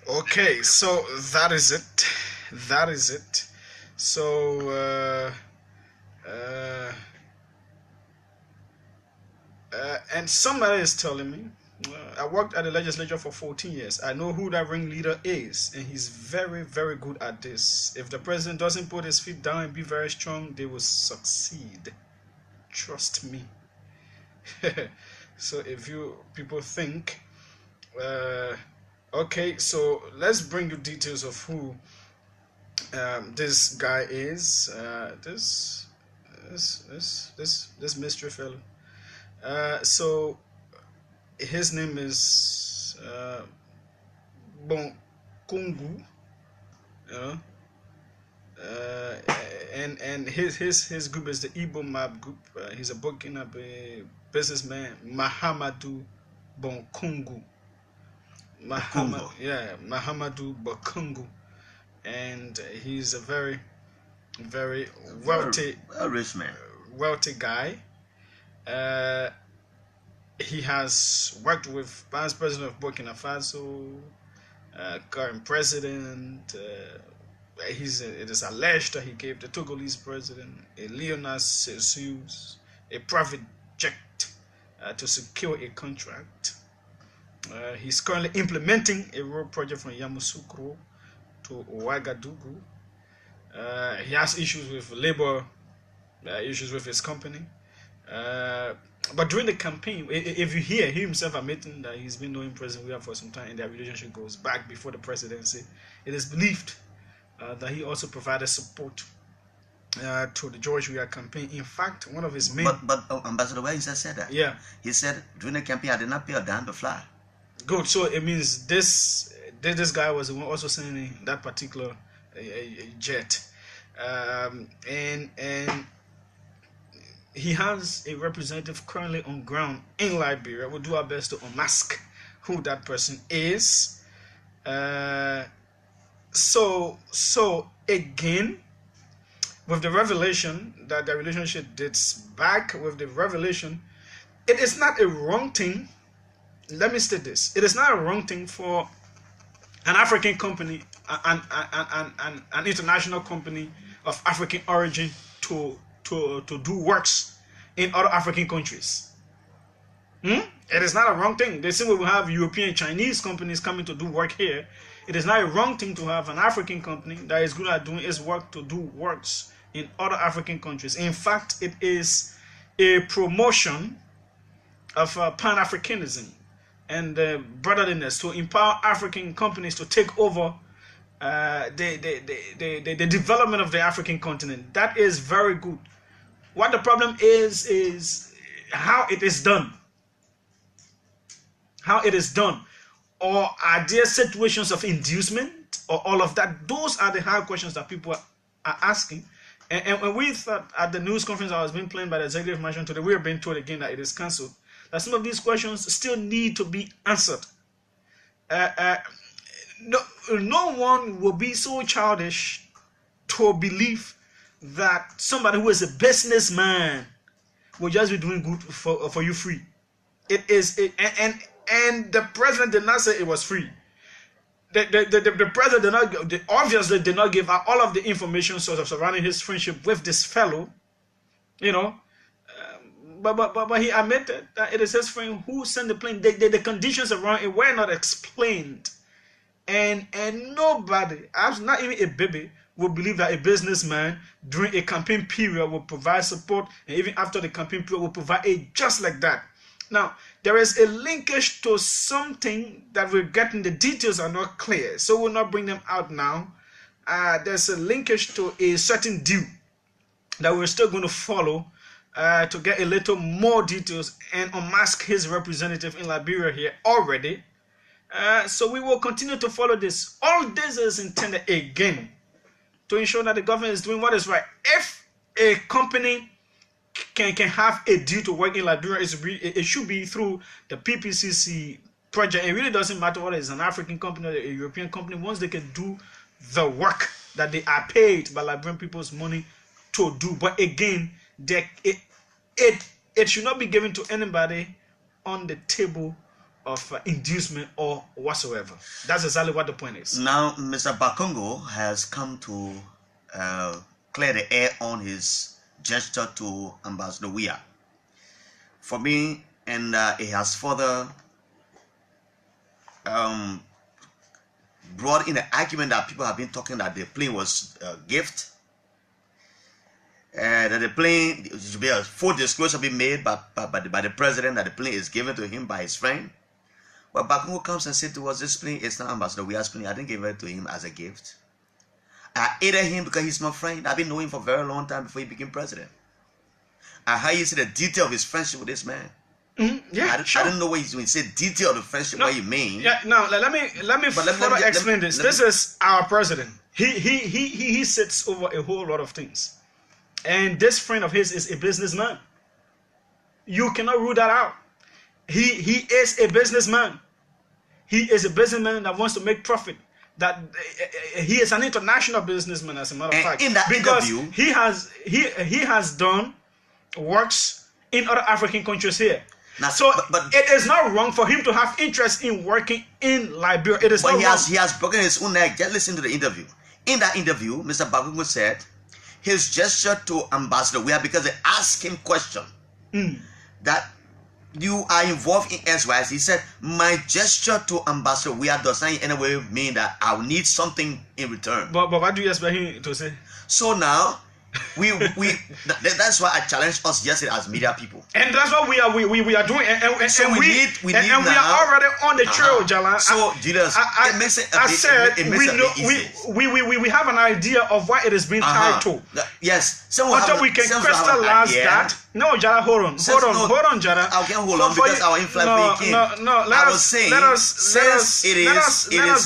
Okay, so that is it. That is it. So and somebody is telling me, I worked at the legislature for 14 years. I know who that ringleader is, and he's very, very good at this. If the president doesn't put his feet down and be very strong, they will succeed. Trust me. So if you people think, okay, so let's bring you details of who this guy is. This mystery fellow. So his name is Bokongo, and his group is the Igbo Map group. He's a Burkinabe businessman, Mahamadou Bokongo. Mahamadou Bokongo, and he's a very, very wealthy, rich man, wealthy guy. He has worked with Vice President of Burkina Faso, current president. It is alleged that he gave the Togolese president a Leonidas Sessus a private jet to secure a contract. He's currently implementing a road project from Yamoussoukro to Ouagadougou. He has issues with labor, issues with his company. But during the campaign, if you hear, he himself admitting that he's been knowing President Weah for some time and their relationship goes back before the presidency, it is believed that he also provided support to the George Weah campaign. In fact, one of his main... But Ambassador Weah said that. Yeah. He said, during the campaign, I did not pay a dime to fly. Good. So it means this guy was the one also sending that particular jet, and he has a representative currently on ground in Liberia. We'll do our best to unmask who that person is. So again, with the revelation that the relationship dates back with the revelation, it is not a wrong thing. Let me state this: it is not a wrong thing for an African company, an international company of African origin to do works in other African countries. It is not a wrong thing. The same way we have European, Chinese companies coming to do work here. It is not a wrong thing to have an African company that is good at doing its work to do works in other African countries. In fact, it is a promotion of Pan-Africanism and brotherliness to empower African companies to take over the development of the African continent. That is very good. What the problem is how it is done. How it is done. Or are there situations of inducement or all of that? Those are the hard questions that people are asking. And we thought at the news conference I was being planned by the executive management today, we are being told again that it is cancelled, that some of these questions still need to be answered. No one will be so childish to believe that somebody who is a businessman will just be doing good for you free. It is, and the president did not say it was free. The president did not, obviously did not give out all of the information sort of surrounding his friendship with this fellow, you know. But he admitted that it is his friend who sent the plane. The conditions around it were not explained, and nobody, not even a baby, would believe that a businessman during a campaign period will provide support, and even after the campaign period will provide aid just like that. Now, there is a linkage to something that we're getting, the details are not clear, so we'll not bring them out now. There's a linkage to a certain deal that we're still going to follow to get a little more details and unmask his representative in Liberia here already. So we will continue to follow this. All this is intended again to ensure that the government is doing what is right. If a company can have a deal to work in Liberia, it should be through the PPCC project. It really doesn't matter whether it's an African company or a European company. Once they can do the work that they are paid by Liberian people's money to do. But again, it should not be given to anybody on the table of inducement or whatsoever. That's exactly what the point is. Now, Mr. Bakongo has come to clear the air on his gesture to Ambassador Weah. For me, and it has further brought in an argument that people have been talking that the plane was a gift, that the plane should be a full disclosure be made by the president that the plane is given to him by his friend. But Bakongo comes and said to us, this plane is not Ambassador Weah's plane. I didn't give it to him as a gift. I aided him because he's my friend. I've been knowing him for a very long time before he became president. I heard you see the detail of his friendship with this man. Yeah, I don't know what he's doing. Say detail of the friendship. What you mean? Yeah. Now let me further explain this. This is our president. He sits over a whole lot of things, and this friend of his is a businessman. You cannot rule that out. He is a businessman. He is a businessman that wants to make profit. That he is an international businessman, as a matter of fact, in that because interview, he has done works in other African countries here. Now, so but it is not wrong for him to have interest in working in Liberia. It is not wrong. He has broken his own neck. Just listen to the interview. In that interview, Mr. Bakongo said his gesture to Ambassador Weah, because they asked him question that you are involved in SYS. He said, my gesture to Ambassador Weah does not in any way mean that I will need something in return. But what do you expect him to say? So now, That's why I challenged us yesterday as media people. And that's what we are doing. So and we we are already on the trail, Jallah. So Julius, it makes it we have an idea of what it is being tied to. Yes. Until we can crystallize that. No, Jallah, hold on, Jallah. I can't hold on because our influence came. No. Let us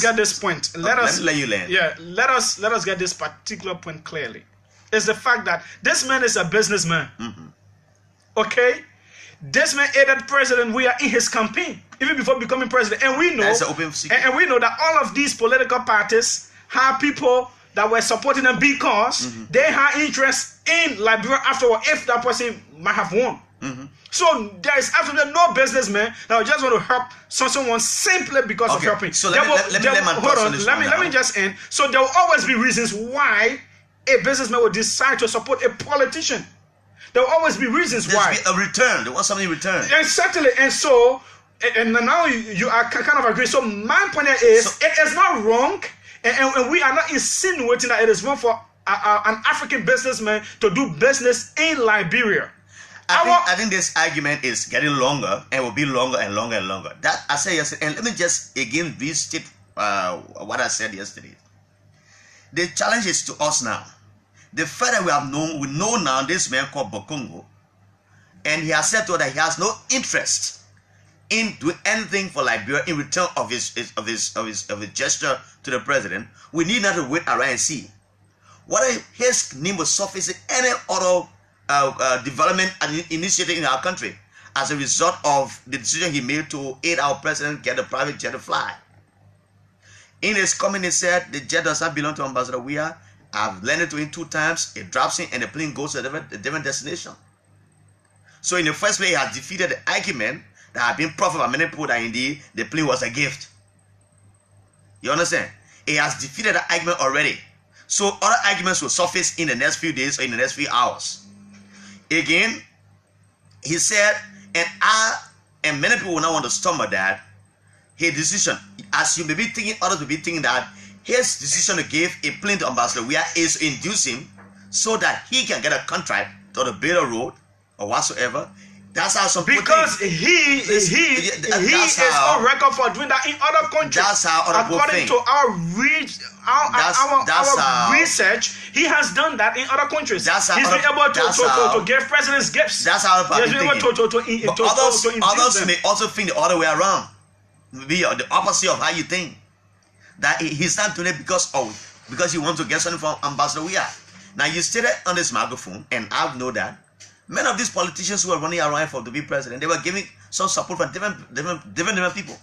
get this point. Let me you land. Yeah, let us get this particular point clearly. Is the fact that this man is a businessman. Okay, this man aided president. We are in his campaign even before becoming president, and we know that's an open secret. And we know that all of these political parties have people that were supporting them because they had interest in Liberia afterward. If that person might have won, so there is absolutely no businessman that would just want to help someone simply because of helping. So let me just end. So there will always be reasons why a businessman will decide to support a politician. There will always be reasons why. A return. They want something in return. And certainly, and so, and now you are kind of agree. So my point is, it is not wrong, and we are not insinuating that it is wrong for an African businessman to do business in Liberia. I think this argument is getting longer and will be longer and longer and longer. That I said yesterday, and let me just again restate what I said yesterday. The challenge is to us now. The fact that we know now this man called Bokongo, and he has said to us that he has no interest in doing anything for Liberia in return of his gesture to the president. We need not to wait around and see whether his name will surface in any other development initiative in our country as a result of the decision he made to aid our president get a private jet to fly. In his comment, he said the jet does not belong to Ambassador Weah. I've landed to him 2 times. It drops in and the plane goes to a different destination. So in the first place, he has defeated the argument that had been proffered by many people that indeed the plane was a gift. You understand? He has defeated the argument already. So other arguments will surface in the next few days or in the next few hours. Again, he said, and many people will not want to stumble that his decision, as you may be thinking, others will be thinking that his decision to give a plane to Ambassador Weah is to induce him so that he can get a contract to build a road or whatsoever. That's how some people because think. he is on record for doing that in other countries. That's how other people think. According to our research, he has done that in other countries. He's been able to give presidents gifts. That's how other people think. Others may also think the other way around. Be the opposite of how you think. That he's not doing it because he wants to get something from Ambassador Weah. Now you stated on this microphone, and I know that many of these politicians who are running around for to be president, they were giving some support from different people.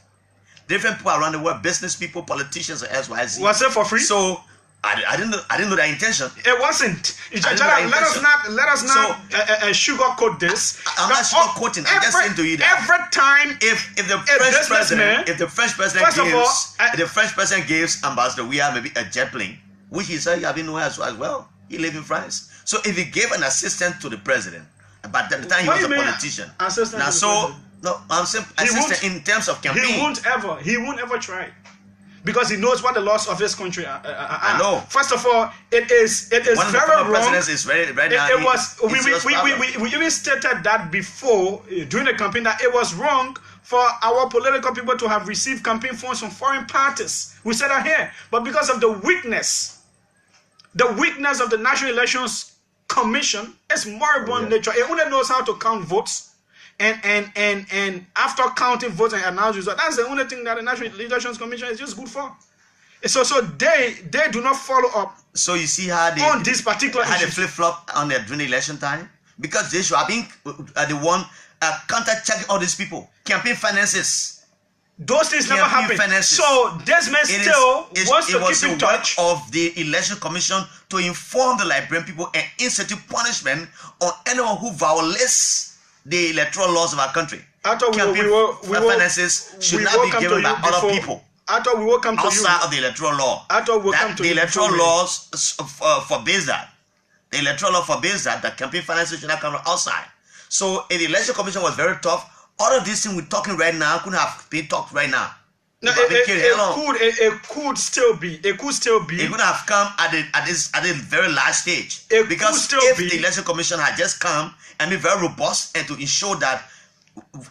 Different people around the world, business people, politicians, or XYZ. Was it for free? So I didn't know their intention. It wasn't. Let us not sugarcoat this. I'm not sugarcoating. I'm just saying to you that every time if the French president gives Ambassador Weah maybe a jet plane, which he said he had been nowhere as well. He lives in France. So if he gave an assistant to the president, but at the time he was a politician. I'm saying assistant in terms of campaign. He won't ever try. Because he knows what the laws of this country are. I know. First of all, it is very wrong. Presidents is very we even stated that before during the campaign that it was wrong for our political people to have received campaign funds from foreign parties. We said that here, but because of the weakness of the National Elections Commission, it's moribund nature. It only knows how to count votes. And after counting votes and announcing results, that's the only thing that the National Elections Commission is just good for. So they do not follow up. So you see how they on this particular how they flip flop on their during the election time, because they should have been the one counter checking all these people, campaign finances. Those things never happen. So this man still wants to keep in touch. Of the Election Commission to inform the Liberian people and institute punishment on anyone who violates the electoral laws of our country. Finances should not be given by other people. We will come to outside of the electoral law. The electoral laws forbids that. The electoral law forbids that. The campaign finances should not come from outside. So if the Election Commission was very tough, all of these things we're talking right now couldn't have been talked right now. No, it could still be. It could still be. It could have come at the very last stage. It because could still if be. the election commission had just come and be very robust and to ensure that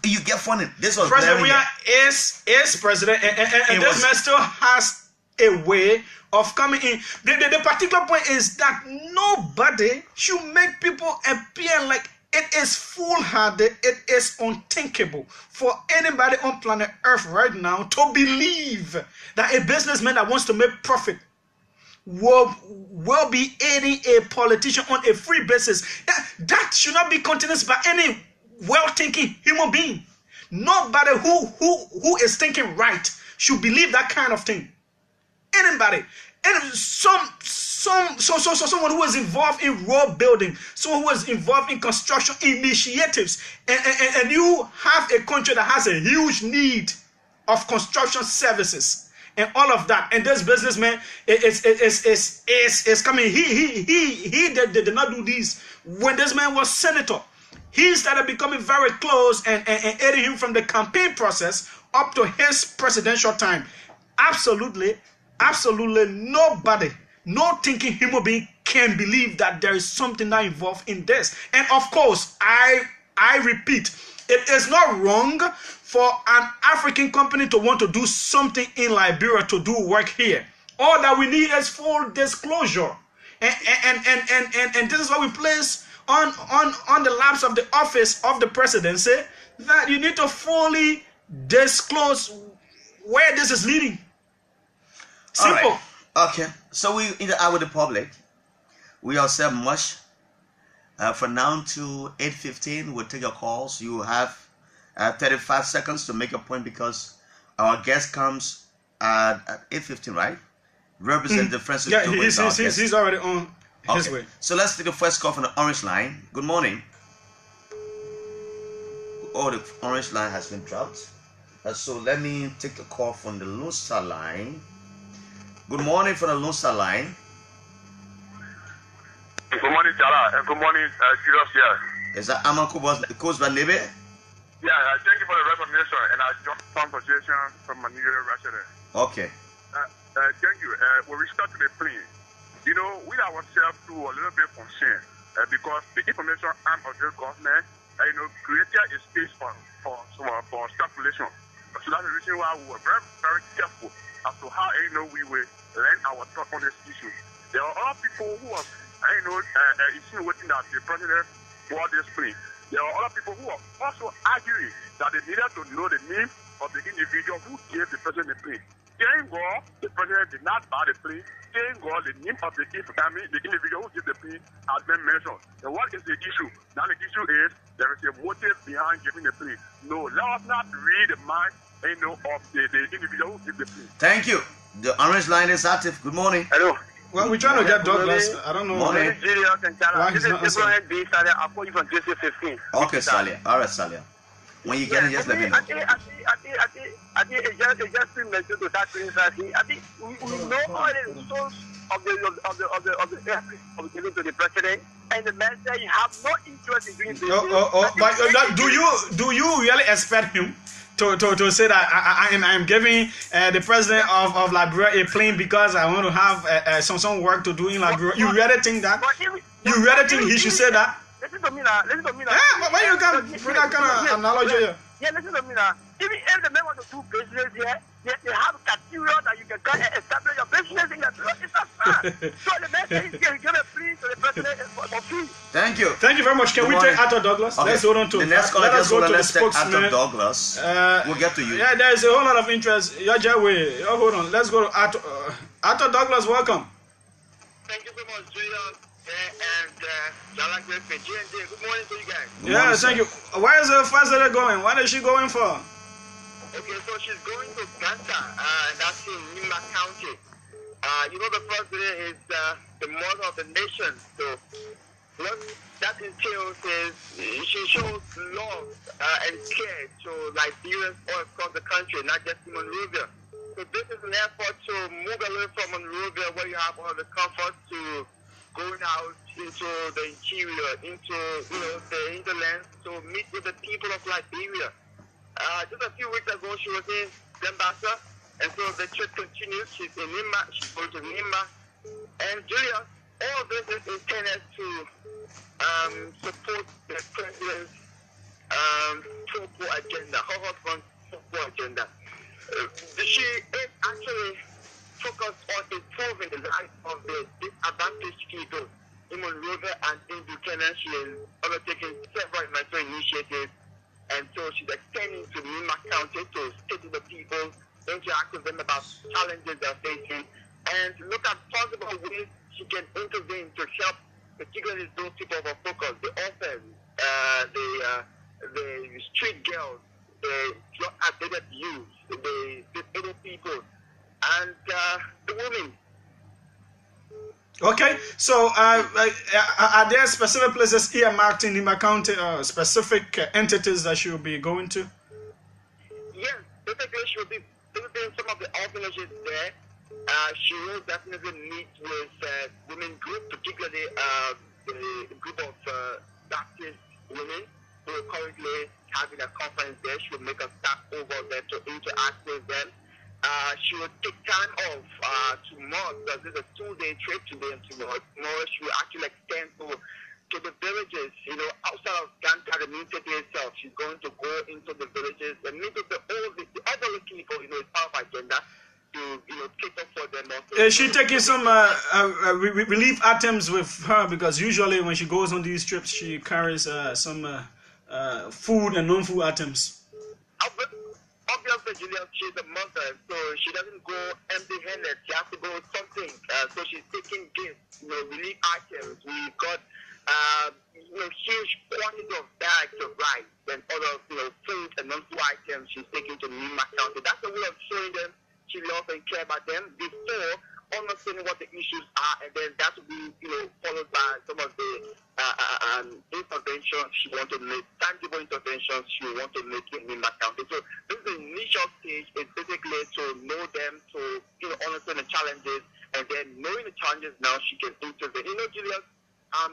you get funding, this was President Weah is president, and this man still has a way of coming in. The particular point is that nobody should make people appear like it is foolhardy, it is unthinkable for anybody on planet Earth right now to believe that a businessman that wants to make profit will be aiding a politician on a free basis. That should not be countenanced by any well-thinking human being. Nobody who is thinking right should believe that kind of thing. Anybody. And someone who is involved in road building, someone who is involved in construction initiatives, and you have a country that has a huge need of construction services and all of that, and this businessman is coming. He did not do this when this man was senator. He started becoming very close and aiding him from the campaign process up to his presidential time. Absolutely nobody, no thinking human being can believe that there is something that involved in this. And of course, I repeat, it is not wrong for an African company to want to do something in Liberia, to do work here. All that we need is full disclosure. And this is what we place on the laps of the office of the presidency, that you need to fully disclose where this is leading. Simple. Right. Okay. So we interact with the public. We also much. From now to 8:15, we'll take your calls. You have 35 seconds to make a point because our guest comes at 8:15, right? Representative Francis. Yeah, he's already on his way. So let's take the first call from the orange line. Good morning. Oh, the orange line has been dropped. So let me take the call from the Lone Star line. Good morning from the Lone Star line. Good morning, JALLAH, and good morning, JULIUS here. Is that Aman Kozbanebe? Yeah, thank you for the recognition, and I joined the conversation from my New York resident. Okay. Thank you. With respect to the plane, you know, we ourselves too a little bit concerned because the information arm of this government, created a space for speculation. So that's the reason why we were very, very careful as to how we will lend our thought on this issue. There are other people who are insinuating that the president bought this plane. There are other people who are also arguing that they needed to know the name of the individual who gave the president the plane. Thank God the president did not buy the plane. Thank God the name of the individual who gave the plane has been mentioned. And what is the issue? Now the issue is there is a motive behind giving the plane. No, let us not read the mind of the individual who gave the plane. Thank you. The orange line is active. Good morning. Hello. Well, we're trying to get Douglas. I don't know. Morning. JULIUS and JALLAH. This is Ibrahim B. Salia. I'll call you from JC 15. Okay, Salia. All right, Salia. When you get it, just let me know. I think it just mentioned to that thing that I think we know all the source of the giving to the president, and the man said you have no interest in doing this. Do you really expect him to say that I am giving the president of Liberia a plane because I want to have some work to do in Liberia? You really think that? You really think he should say that? Listen to me now. Yeah, why you can't put that kind of analogy here? Yeah, listen to me now. Even if the men want to do business here, they have criteria that you can come and establish your business in the It's not fair. So the man says he's going to give a plea to the president for free. Thank you. Thank you very much. Can we take Arthur Douglas? Okay. Let's hold on to the next caller. Let's go to the let's take spokesman. Arthur Douglas. We'll get to you. Yeah, there is a whole lot of interest. Hold on. Let's go to Arthur Douglas. Welcome. Thank you very much, JULIUS. And JALLAH GRAYFIELD. Good morning to you guys. Yeah, thank you. Where is the first lady going? What is she going for? Okay, so she's going to Ganta, that's in Nima County. The first lady is the mother of the nation. So what that entails is she shows love and care to Liberians all across the country, not just in Monrovia. So this is an effort to move away from Monrovia, where you have all the comfort, to going out into the interior, into the hinterlands, to meet with the people of Liberia. Just a few weeks ago, she was in Dembassa, And so the trip continues. She's in Nima. She's going to Nima. And Julius, all of this is intended to support the president's pro agenda, her husband's pro agenda. She is actually focused on improving the lives of the disadvantaged people in Monrovia and in Buchanan. She is undertaking several humanitarian initiatives, and so she's extending to Nima County to speak to the people, interact with them about challenges they're facing, and look at possible ways she can intervene to help, particularly those people of focus, the orphans, the street girls, the drug-addicted youth, the disabled people, and the women. Okay, so are there specific places earmarked in Nima County, specific entities that she will be going to? Yes, basically she will be visiting some of the orphanages there. She will definitely meet with women group, particularly the group of Baptist women who are currently having a conference there. She will make a stop over there to interact with them. She will take time off tomorrow because this is a 2-day trip today and tomorrow. Tomorrow she will actually extend to the villages, outside of Ganta, the main city itself. She's going to go into the villages and meet with the elderly people, it's part of our agenda to, cater for them also. Is she taking some relief items with her? Because usually when she goes on these trips, she carries some food and non-food items. Obviously, Julius, she's a mother, so she doesn't go empty-handed. She has to go with something. So she's taking gifts, relief items. We've got huge quantity of bags of rice and other, food and non-food items she's taking to Nima County. That's a way of showing them she loves and care about them before understanding what the issues are, and then that will be, followed by some of the interventions she wants to make, tangible interventions she wants to make in Nima County. So this is the initial stage. It's basically to know them, to understand the challenges, and then knowing the challenges now she can intervene. Julius,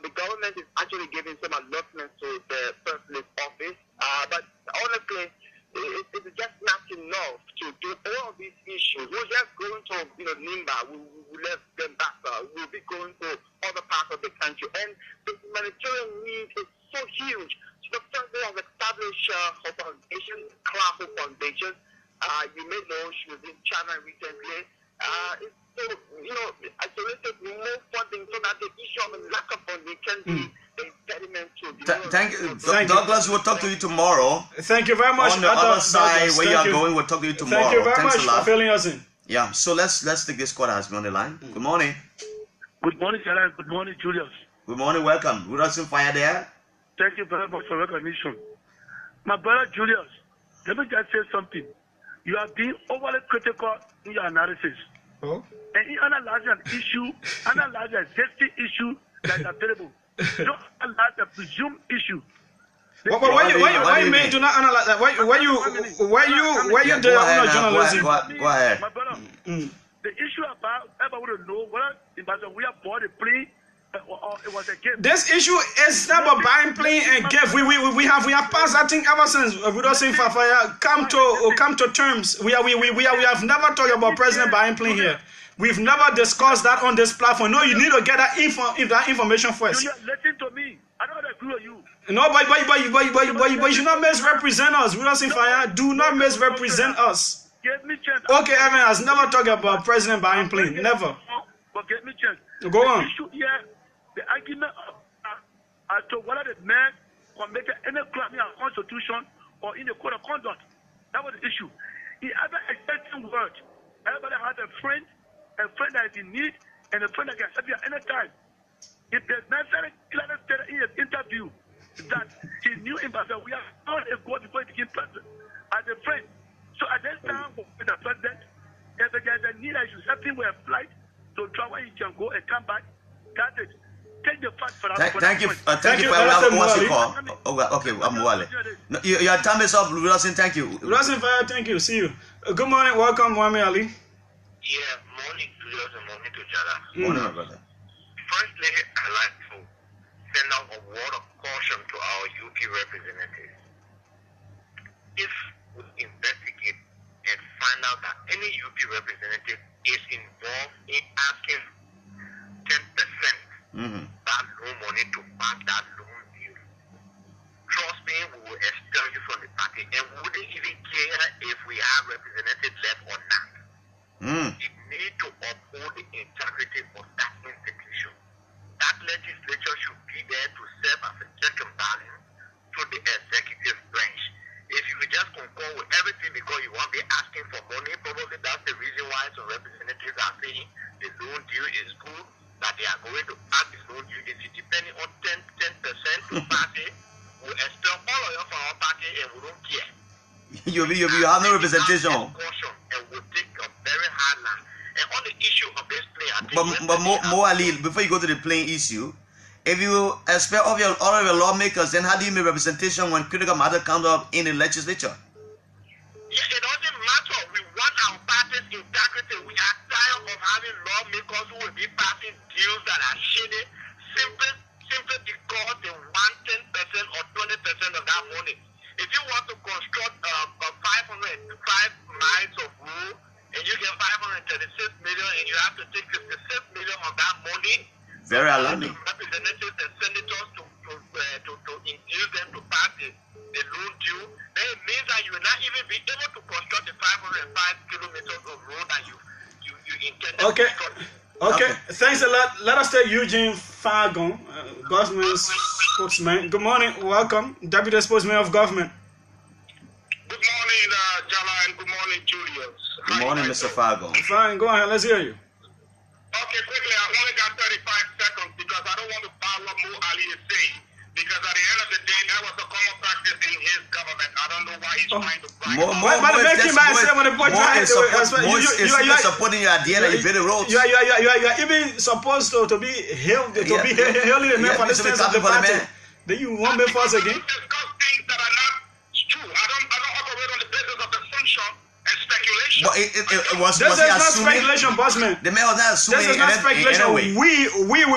the government is actually giving some allotments to the First Lady's office, but honestly, it's just not enough to do all of these issues. We're just going to, Nimba, we left them back. We'll be going to other parts of the country. And the humanitarian need is so huge. So the First Lady has established her foundation, Clafo Foundation. You may know she was in China recently. It's so, isolated more funding so that the issue of the lack of funding can be the impediment to Thank you. Douglas, we'll talk to you tomorrow. Thank you very much. On the other side, Douglas, where you are going, we'll talk to you tomorrow. Thank you very Thanks much a lot. for filling us in. Yeah, so let's take this caller has been on the line. Good morning. Good morning, Jallah. Good morning, Julius. Good morning, welcome. Good afternoon, fire there. Thank you very much for recognition. My brother Julius, let me just say something. You are being overly critical in your analysis. Oh? And in analyzing an issue, analyze a safety issue that is available. Don't analyze a presumed issue. Why you mean do not analyze that? Why you do not journalism? Go ahead. My brother, the issue about everybody want to know whether we have bought a plane or it was a gift. This issue is not about buying plane and gift. We have passed, I think, ever since Rudolph Fafaya come to terms. We have never talked about President buying plane here. We've never discussed that on this platform. No, you need to get that information first. Julia, listen to me. I don't agree with you. No, but you should not misrepresent us. Rudolph Fafaya, do not misrepresent us. Give me chance. Okay, Evan has never talked about President buying plane. Never. But give me chance. Go on. The issue here, the argument as to whether the man committed any crime in our constitution or in the code of conduct. That was the issue. In other expressing words, everybody has a friend that is in need, and a friend that can help you at any time. If there's necessary clearly stated in his interview that he knew him, but we have not a God before he became president as a friend. So at this time, with the president, if there's a need, I should help him with a flight to travel, he can go and come back. That's it. Take the fact for that. Thank you. Thank you for what's the call. Okay, I'm Wale. No, your time is up, Wilson. Thank you. Wilson, thank you. See you. Good morning. Welcome, Muhammad Ali. Yeah, morning, Julius, and morning to Jallah. Morning, my brother. Firstly, I'd like to send out a word of caution to our UK representatives. If we investigate and find find out that any UP representative is involved in asking 10% that loan money to back that loan deal, trust me, we will expel you from the party and we wouldn't even care if we have representatives left or not. You need to uphold the integrity of that institution. That legislature should be there to serve as a check and balance to the executive branch. If you just concur with everything because you won't be asking for money, probably that's the reason why some representatives are saying the loan deal is good, that they are going to pass the loan deal. If it's depending on 10% to pass it, we'll expel all of you from our party and we don't care. You have no representation. And we'll take a very hard line. And on the issue of this play, I think but Mo Ali, before you go to the plain issue, if you expect all of your lawmakers, then how do you make representation when critical matter comes up in the legislature? Yeah, it doesn't matter. We want our party's integrity. We are tired of having lawmakers who will be passing deals that are shady simply because they want 10% or 20% of that money. If you want to construct 505 miles of road and you get 536 million and you have to take 56 million of that money, very alarming. Representatives and senators to induce them to pass the loan due, then it means that you will not even be able to construct the 505 kilometers of road that you intended to construct. Okay, thanks a lot. Let us take Eugene Fagon, government spokesman. Good morning, welcome, Deputy Spokesman of Government. Good morning, JALLAH, and good morning, Julius. Good morning, Mr. Fagon. Fine, go ahead, let's hear you. Okay, quickly, I only got 35 seconds because I don't want to follow what Mo Ali is saying. Because at the end of the day, that was a common practice in his government. I don't know why he's trying to bribe. Mo is supporting your idea that you build the roads. You are even supposed to be hailing the man for this sense of the party. Then you want me first again? Discuss things that are not true. I don't operate on the basis of assumption and speculation. But it was this is not assuming, speculation, bossman. The man was not assuming. This is not speculation. Anyway.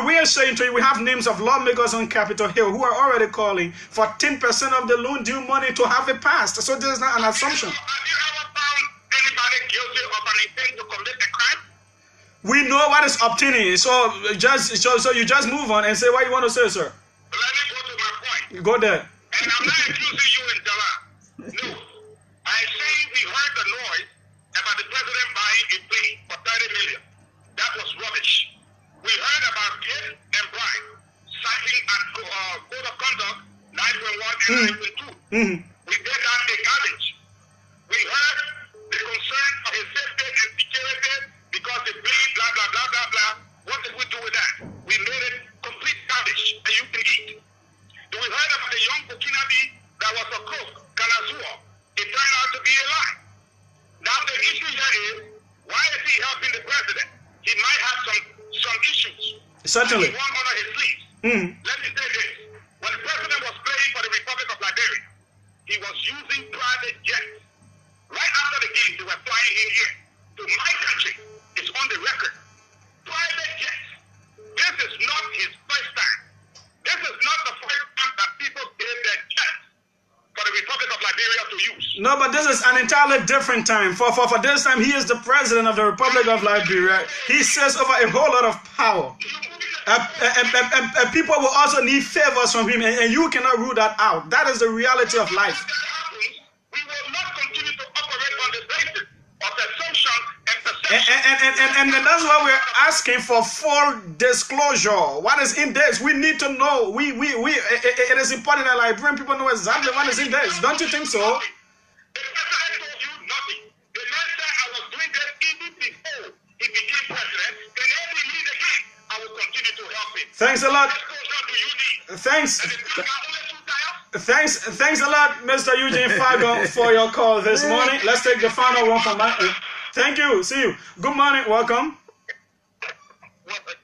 We are saying to you, we have names of lawmakers on Capitol Hill who are already calling for 10% of the loan due money to have it passed. So this is not an assumption. Have you ever found anybody guilty of an intent to commit a crime? We know what is obtaining. So you just move on and say what you want to say, sir. Let me go to my point. Go there. And I'm not accusing you in JALLAH. No. I'm saying we heard the noise about the president buying a plane for 30 million. That was rubbish. We heard about gift and bribe, citing at Code of Conduct 9.1 and 9.2. We did that in garbage. We heard the concern for his safety and security because the plane, blah, blah, blah, blah, blah. What did we do with that? We made it complete garbage that you can eat. We heard about the young Burkinabe that was a cook, Kalazua. It turned out to be a lie. Now the issue here is, why is he helping the president? He might have some issues. Certainly. He won under his sleeves. Let me say this. When the president was playing for the Republic of Liberia, he was using private jets. Right after the game, they were flying in here. To my country, it's on the record. Private jets. This is not his first time. This is not the first time that people gave their jets for the Republic of Liberia to use. No, but this is an entirely different time. For this time, he is the president of the Republic of Liberia. He says over a whole lot of power. People will also need favors from him, and you cannot rule that out. That is the reality of life. If that happens, we will not continue to operate on the basis of assumption and perception. And that's why we're asking for full disclosure. What is in this? We need to know. It is important that Liberian people know exactly what is in this. Don't you think so? The president told you nothing. The man said I was doing this even before he became president. Then every need again, I will continue to help him. Thanks a lot. What disclosure do you need? Thanks. And the people are only 2 tires? Thanks a lot, Mr. Eugene Fago, for your call this morning. Let's take the final one from my end. Thank you. See you. Good morning. Welcome. Well, good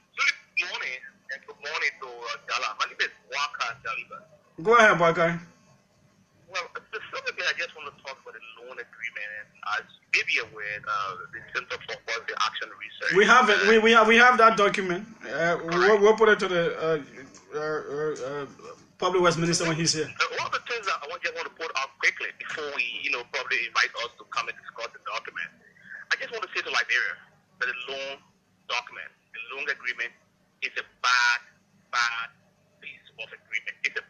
morning, and good morning to JALLAH. My name is Waka Jaliba. Go ahead, Bakari. Well, specifically, I just want to talk about the loan agreement. And as you may be aware, the Center for Policy Action Research. We have it. We have that document. We'll put it to the Public West Minister when he's here. One of the things that I just want to put out quickly before we, probably invite us to come and discuss the document Liberia. But the loan document, the loan agreement is a bad piece of agreement. It's a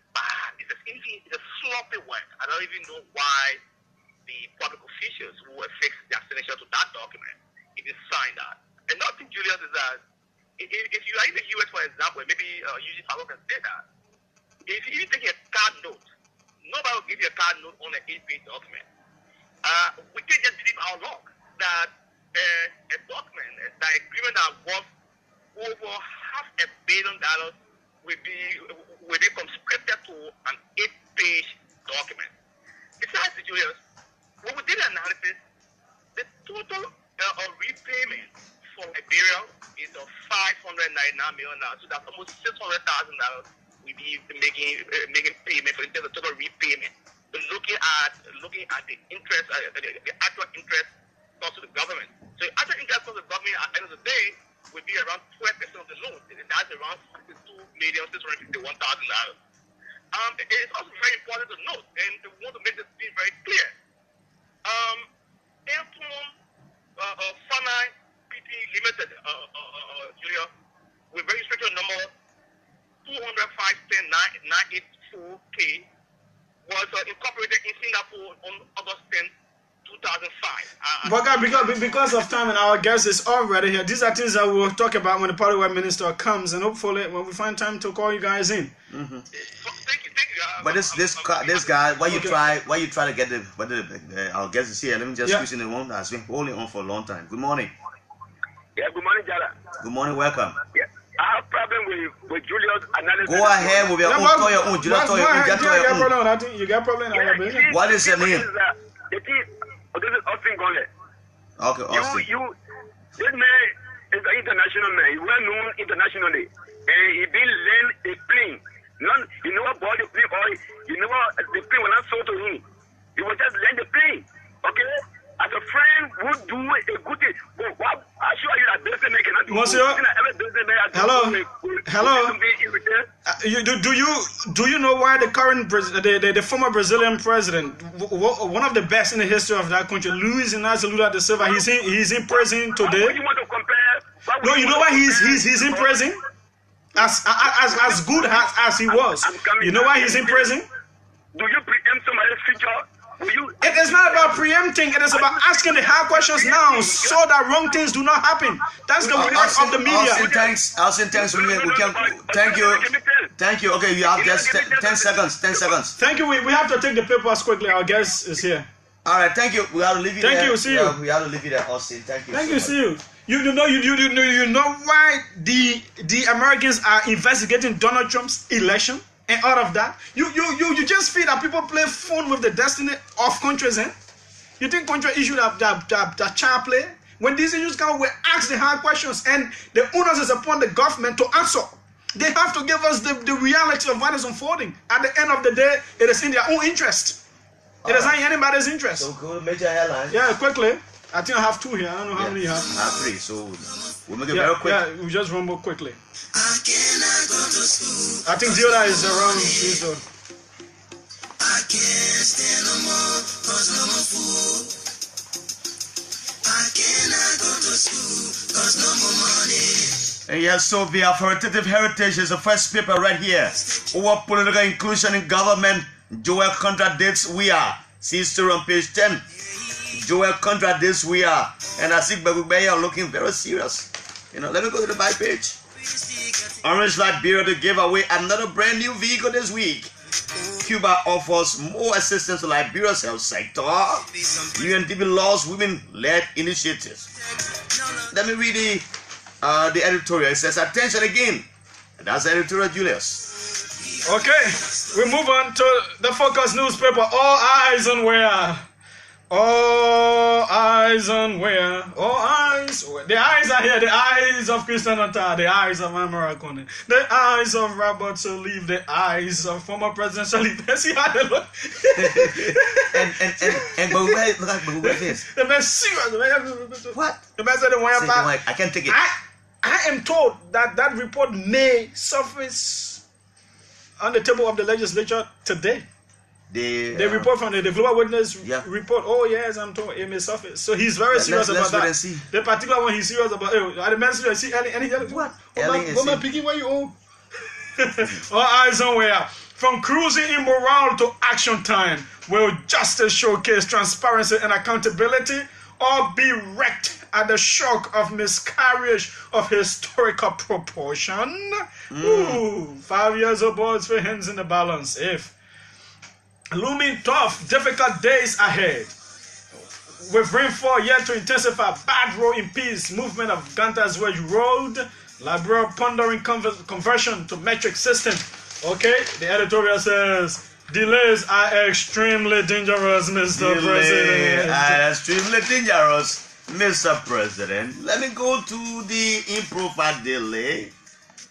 sloppy work. I don't even know why the public officials who affixed their signature to that document even signed that. Another thing, Julius, is that if you are in the US, for example, maybe usually Pablo can say that, if you take a card note, nobody will give you a card note on an 8-page document. We can just believe our luck that a document, the agreement that worth over $500 million will be conscripted to an 8-page document. Besides, Julius, when we did the analysis, the total repayment for Liberia is of $599 million. So that's almost $600,000 we'll be making payment for in terms of total repayment. But looking at the interest, the actual interest cost to the government. So the actual interest cost to the government at the end of the day will be around 12% of the loan. That's around $62,651,000. It is also very important to note, and we want to make this be very clear. Airborne Finance PT Limited, Julia, with registration number 205-984K, was incorporated in Singapore on August 10, 2005. But because of time and our guest is already here, these are things that we'll talk about when the Party White Minister comes, and hopefully when we find time to call you guys in. Mm-hmm. Thank you. But this guy, why you try to get our guest is here? Let me just squeeze in the one that's been holding on for a long time. Good morning. Yeah, good morning, Jallah. Good morning, welcome. Yeah, I have a problem with Julius' analysis. Go ahead with your own. You got problem. What is your name? The thing, this is Austin Gole. Okay, Austin. This man is an international man. He's well known internationally. And he been lend a plane. He never bought the plane, or the plane was not sold to him. He was just lend the plane. Okay? As a friend would do a good thing. But I assure you that businessman cannot do Monsieur, hello. Do you know why the current the former Brazilian president, one of the best in the history of that country, Luis Inácio Lula da Silva, he's in prison today? What you want to compare? No, you know why he's in prison? As good as he was. You know why he's in prison? Do you preempt somebody's future? It is not about preempting. It is about asking the hard questions now, so that wrong things do not happen. That's the work of the media. Austin, thanks. We can. Thank you. Okay, you have just 10 seconds. 10 seconds. Thank you. We have to take the papers quickly. Our guest is here. All right. Thank you. We have to leave you there. Thank you. See you. We have to leave you there, Austin. Thank you. Thank you. See you. You know why the Americans are investigating Donald Trump's election and all of that? You just feel that people play phone with the destiny of countries, eh? You think country issue that child play? When these issues come, we ask the hard questions, and the onus is upon the government to answer. They have to give us the reality of what is unfolding. At the end of the day, it is in their own interest. It is not in anybody's interest. So go to major headlines. Yeah, quickly. I think I have 2 here. I don't know how many you have. I have 3, so we'll make it very quick. Yeah, we just rumble quickly. I think JALLAH is around. So. I can't stand no more, cause no more food. I cannot go to school, cause no more money. And yes, so the authoritative heritage is the first paper right here. Over political inclusion in government, Joel contradicts we are. See story on page 10. Joel contradicts we are. And I see Bagubeya looking very serious. Let me go to the buy page. Orange Liberia to give away another brand new vehicle this week. Cuba offers more assistance to Liberia's health sector. UNDP laws women-led initiatives. Let me read the editorial. It says, attention again. That's editorial Julius. Okay, we move on to the Focus newspaper. All eyes on where? All eyes on where? All eyes. The eyes are here. The eyes of Christian Otta. The eyes of Amara Kone. The eyes of Robert Solive. The eyes of former President Solive. See how they look? But look at this. The man serious. What? The man said the one I can't take it. I am told that report may surface on the table of the legislature today. They report from the global witness report. Oh yes, I'm told it may suffice. So he's very serious about that. See. The particular one he's serious about. I mentioned see any what? Woman picking where you own. All eyes on where. From cruising in morale to action time, will justice showcase transparency and accountability, or be wrecked at the shock of miscarriage of historical proportion? Ooh, 5 years of boys for hands in the balance. If looming tough, difficult days ahead, with rainfall yet to intensify, bad road impedes movement of Ganta's Wedge Road, Liberia pondering conversion to metric system. Okay, the editorial says, delays are extremely dangerous, Mr. President. Extremely dangerous, Mr. President. Let me go to the improper delay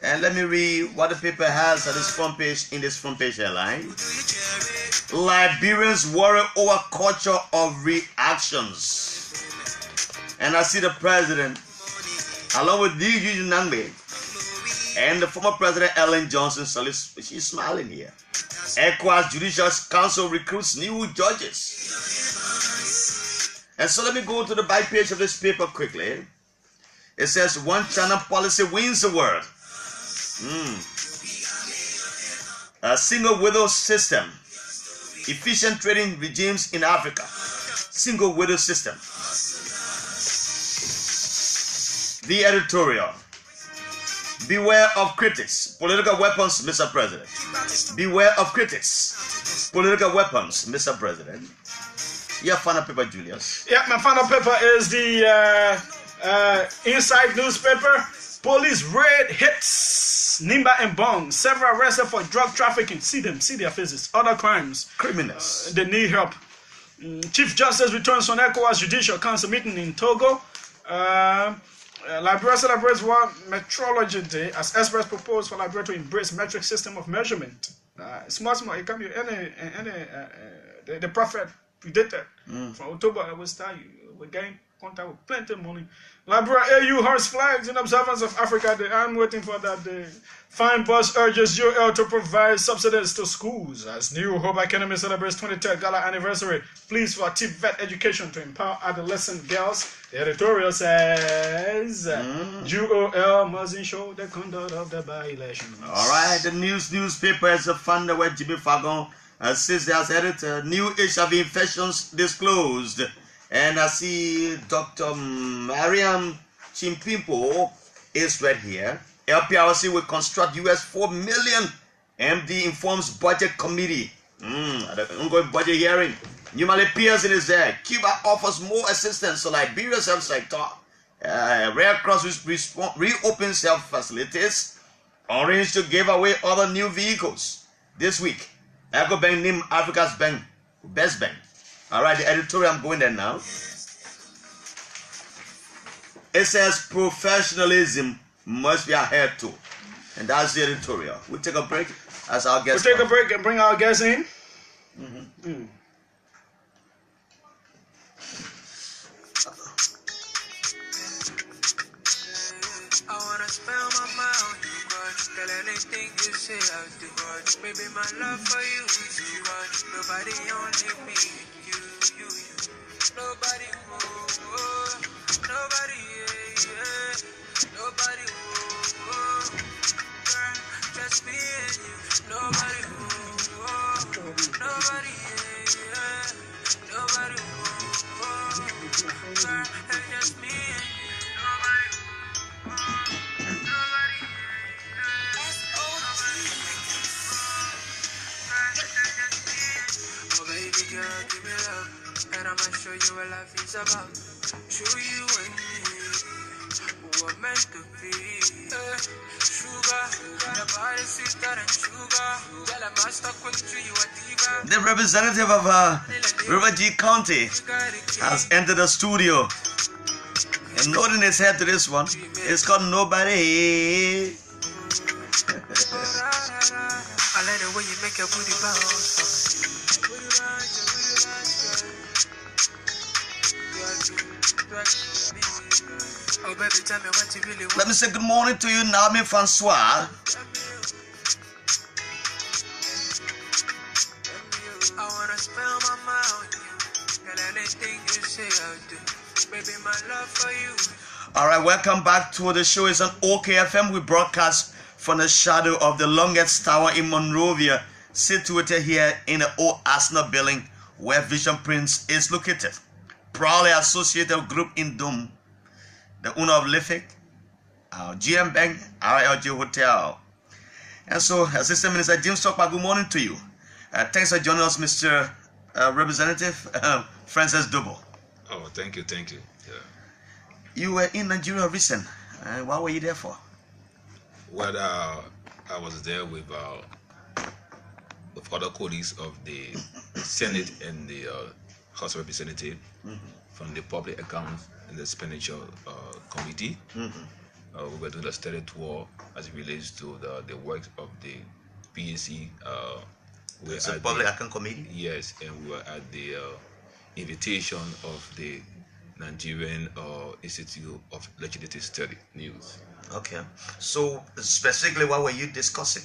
and let me read what the paper has at this front page, in this front page headline. Liberians worry over culture of reactions. And I see the president, along with D.G. Nangbe, and the former President Ellen Johnson, she's smiling here. ECOWAS Judicial Council recruits new judges. And so let me go to the back page of this paper quickly. It says, one China policy wins the world. A single window system. Efficient trading regimes in Africa. Single window system. The editorial. Beware of critics. Political weapons, Mr. President. Beware of critics. Political weapons, Mr. President. Your final paper, Julius. Yeah, my final paper is the Inside newspaper. Police raid hits Nimba and Bong. Several arrested for drug trafficking. See them, see their faces. Other crimes. Criminals. They need help. Chief Justice returns from ECOWAS Judicial Council meeting in Togo. Liberia celebrates World Metrology Day as experts propose for Liberia to embrace metric system of measurement. Small, it can be the prophet predicted from October. I will start. We're getting contact with plenty of money. Liberia AU hosts flags in observance of Africa Day. I'm waiting for that day. Fine Bus urges UL to provide subsidies to schools as New Hope Academy celebrates 23rd gala anniversary. Please for TVET education to empower adolescent girls. The editorial says UOL must ensure the conduct of the by-elections. All right, the newspaper is found where Jimmy Fagon says as editor, new HIV infections disclosed. And I see Dr. Mariam Chimpimpo is right here. LPRC will construct US $4 million. MD informs budget committee. Ongoing budget hearing. Numale Pearson is there. Cuba offers more assistance to Liberia's health sector. Red Cross reopens health facilities. Orange to give away other new vehicles this week. Eco Bank named Africa's bank, best bank. All right, the editorial, I'm going there now. It says professionalism must be adhered to. And that's the editorial. We'll take a break as our guests. We'll take a break and bring our guests in. I wanna spend my mind on you, God. Tell anything you say out the God. Baby, my love for you is too much. Nobody only me, you. Nobody, nobody, nobody, girl, just me and you. Nobody, nobody, nobody, girl, just me and you. Give me love, and I'ma show you what life is about. Show you and me, who are meant to be. Sugar, the body sweeter than sugar. Girl, I must talk with you, a diva. The representative of River G County has entered the studio. And nodding his head to this one, it's called Nobody. I like the way you make your booty bounce. Oh, baby, tell me what you really want. Let me say good morning to you, Naomi Francois. I I spend my mind on you. Girl, anything you say, I'll do. Baby, my love for you. All right, welcome back to the show. It's on OKFM. We broadcast from the shadow of the longest tower in Monrovia, situated here in the old Arsenal building where Vision Prince is located. Proudly associated group in Doom, the owner of Lifik, our GM Bank, RLG Hotel. And so, Assistant Minister James Stockman, good morning to you. Thanks for joining us, Mr. Representative Francis Dobo. Oh, thank you. Yeah. You were in Nigeria recent. What were you there for? Well, I was there with other colleagues of the Senate and the House of Representatives from the Public Accounts and Expenditure Committee. We were doing a study tour as it relates to the work of the PAC. It's a Public Account Committee? Yes, and we were at the invitation of the Nigerian Institute of Legislative Study, News. Okay. So, specifically, what were you discussing?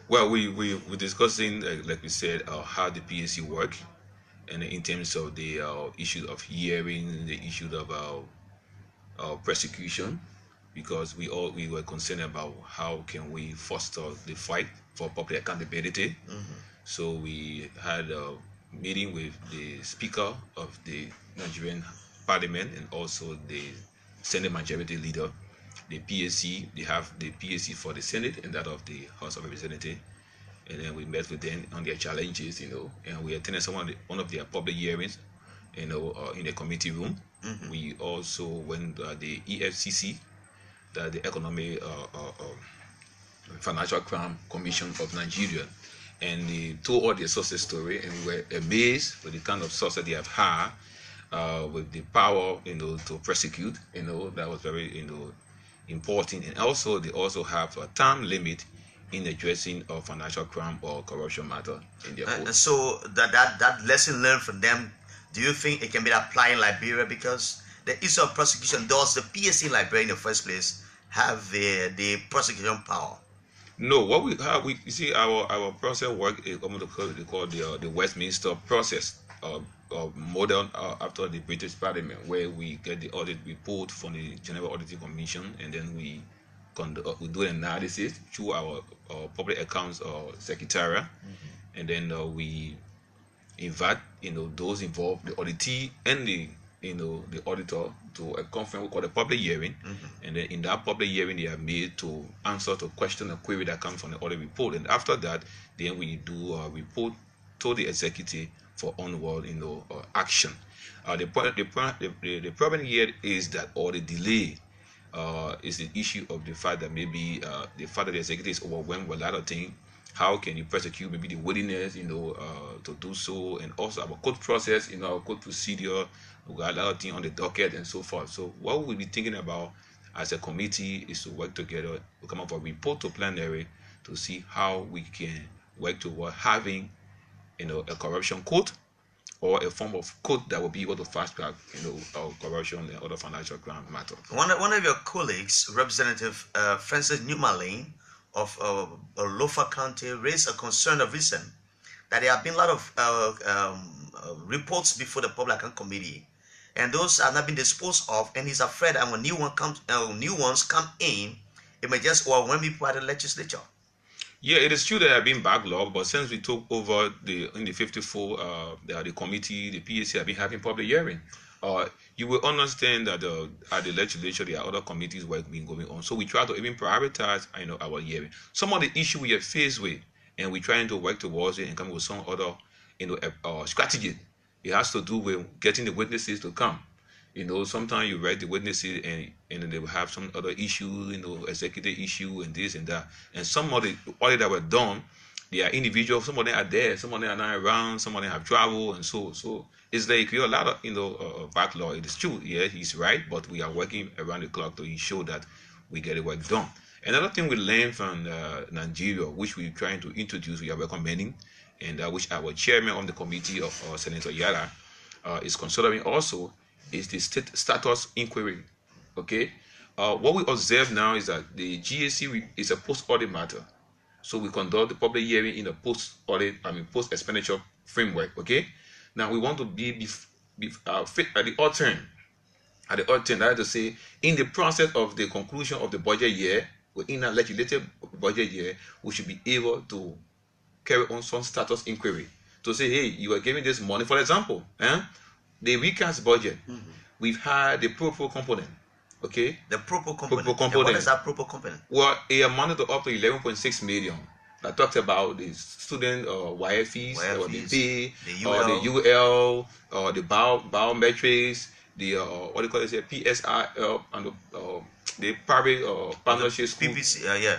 Well, we were discussing, like we said, how the PAC work, and in terms of the issue of hearing, the issue of persecution, because we were concerned about how can we foster the fight for public accountability. So we had a meeting with the Speaker of the Nigerian Parliament and also the Senate Majority Leader, the PAC. They have the PAC for the Senate and that of the House of Representatives. And then we met with them on their challenges, and we attended one of their public hearings, in the committee room. We also went to the EFCC, the Economic Financial Crime Commission of Nigeria, and they told all their success story, and we were amazed with the kind of success they have had with the power, to prosecute. That was very, important. And also, they also have a time limit in addressing of financial crime or corruption matter in their court. So that lesson learned from them, do you think it can be applied in Liberia? Because the issue of prosecution, does the PAC in Liberia in the first place have the prosecution power? No, what we have, you see, our process work is what they call the Westminster process, model after the British Parliament, where we get the audit report from the General Auditing Commission, and then we do an analysis through our public accounts secretariat, and then we invite those involved, the auditee and the auditor, to a conference we call a public hearing, and then in that public hearing they are made to answer to question and query that comes from the audit report, and after that then we do a report to the executive for onward action. The problem here is that, or the delay is the issue of the fact that maybe the fact that the executive is overwhelmed with a lot of things. How can you prosecute maybe the willingness, to do so, and also our court process, our court procedure. We got a lot of things on the docket and so forth. So what we'll be thinking about as a committee is to work together to come up with a report to plenary to see how we can work toward having, a corruption court or a form of court that will be able to fast track, corruption and other financial crime matters. One of your colleagues, Representative Francis Newman of Lofa County, raised a concern of recent that there have been a lot of reports before the Public Account Committee, and those are not being disposed of, and he's afraid that when new ones come in, it may just overwhelm people at the legislature. Yeah, it is true that have been backlogged, but since we took over in the 54, the committee, the PAC have been having public hearing. You will understand that at the legislature there are other committees work been going on, so we try to even prioritize, our hearing. Some of the issues we are faced with, and we're trying to work towards it and come with some other, strategy. It has to do with getting the witnesses to come. Sometimes you write the witnesses and they will have some other issue, executive issue and this and that. And some of the audit that were done, they are individuals. Some of them are there, some of them are not around, some of them have traveled, and so it's like you a lot of backlog. It is true, yeah, he's right, but we are working around the clock to ensure that we get the work done. Another thing we learned from Nigeria, which we're trying to introduce, we are recommending, and which our chairman of the committee of Senator JALLAH is considering also, is the status inquiry. Okay, what we observe now is that the GAC is a post-audit matter, So we conduct the public hearing in the post-expenditure framework. Okay. Now we want to be fit at the odd turn. At the odd turn, that is to say, in the process of the conclusion of the budget year, in a legislative budget year, we should be able to carry on some status inquiry to say, hey, you are giving this money. For example, the recast budget, we've had the pro component. Okay, the proper component. Component. What is that proper component? Well, it amounted to up to 11.6 million. That talks about the student wire fees, or the pay, or the UL, or the biometrics, the what do you call it? PSR and the private partnership school. PPC, yeah.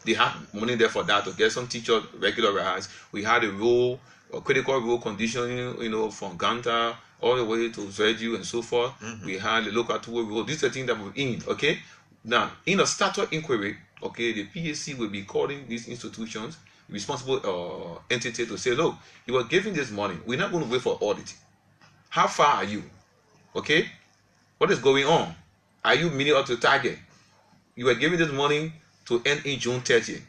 They have money there for that to get some teachers regularized. We had a role, a critical role conditioning, from Ganta all the way to Zerju and so forth. We had the local tool rule. These are things that we're in. Okay. Now, in a statutory inquiry, okay, the PAC will be calling these institutions, responsible entity, to say, look, you are giving this money. We're not going to wait for audit. How far are you? Okay, what is going on? Are you meeting up to the target? You are giving this money to end in June 30th.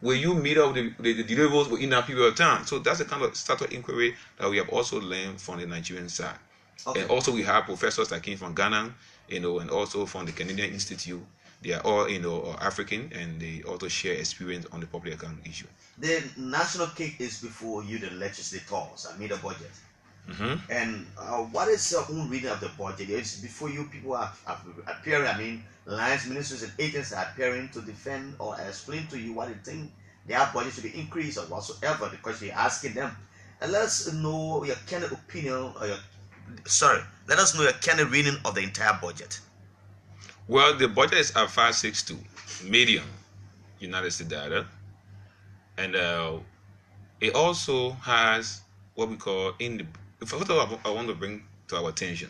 Will you meet up the deliverables within that period of time? So that's the kind of statutory inquiry that we have also learned from the Nigerian side. Okay. And also we have professors that came from Ghana, and also from the Canadian Institute. They are all, African, and they also share experience on the public account issue. The national cake is before you, the legislators. I mean the budget. And what is your own reading of the budget? It's before you people are appearing. I mean, lines, ministers, and agents are appearing to defend or explain to you what they think their budget should be increased or whatsoever, because you're asking them. And let us know your candid opinion, or let us know your candid reading of the entire budget. Well, the budget is at 562 million United States dollar, and it also has what we call first of all, I want to bring to our attention.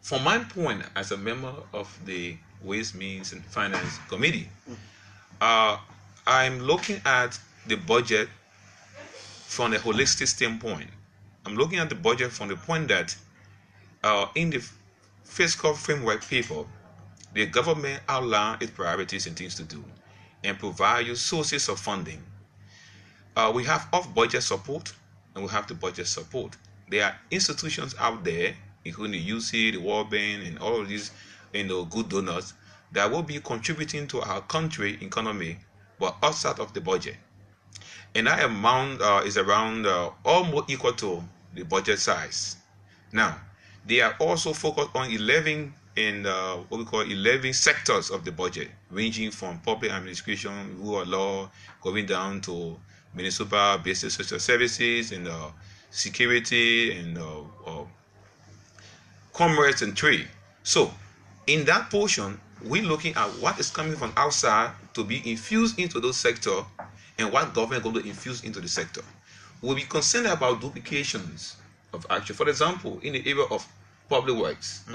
From my point as a member of the Ways, Means and Finance Committee, I'm looking at the budget from a holistic standpoint. I'm looking at the budget from the point that in the fiscal framework paper, the government outlined its priorities and things to do and provide you sources of funding. We have off-budget support, and we have the budget support. There are institutions out there, including the UC, the World Bank, and all of these good donors, that will be contributing to our country economy, but outside of the budget. And that amount is around almost equal to the budget size. Now, they are also focused on 11 sectors of the budget, ranging from public administration, rule of law, going down to municipal basic social services, and security, and commerce and trade. So in that portion, we're looking at what is coming from outside to be infused into those sectors, and what government is going to infuse into the sector. We'll be concerned about duplications of action. For example, in the area of public works,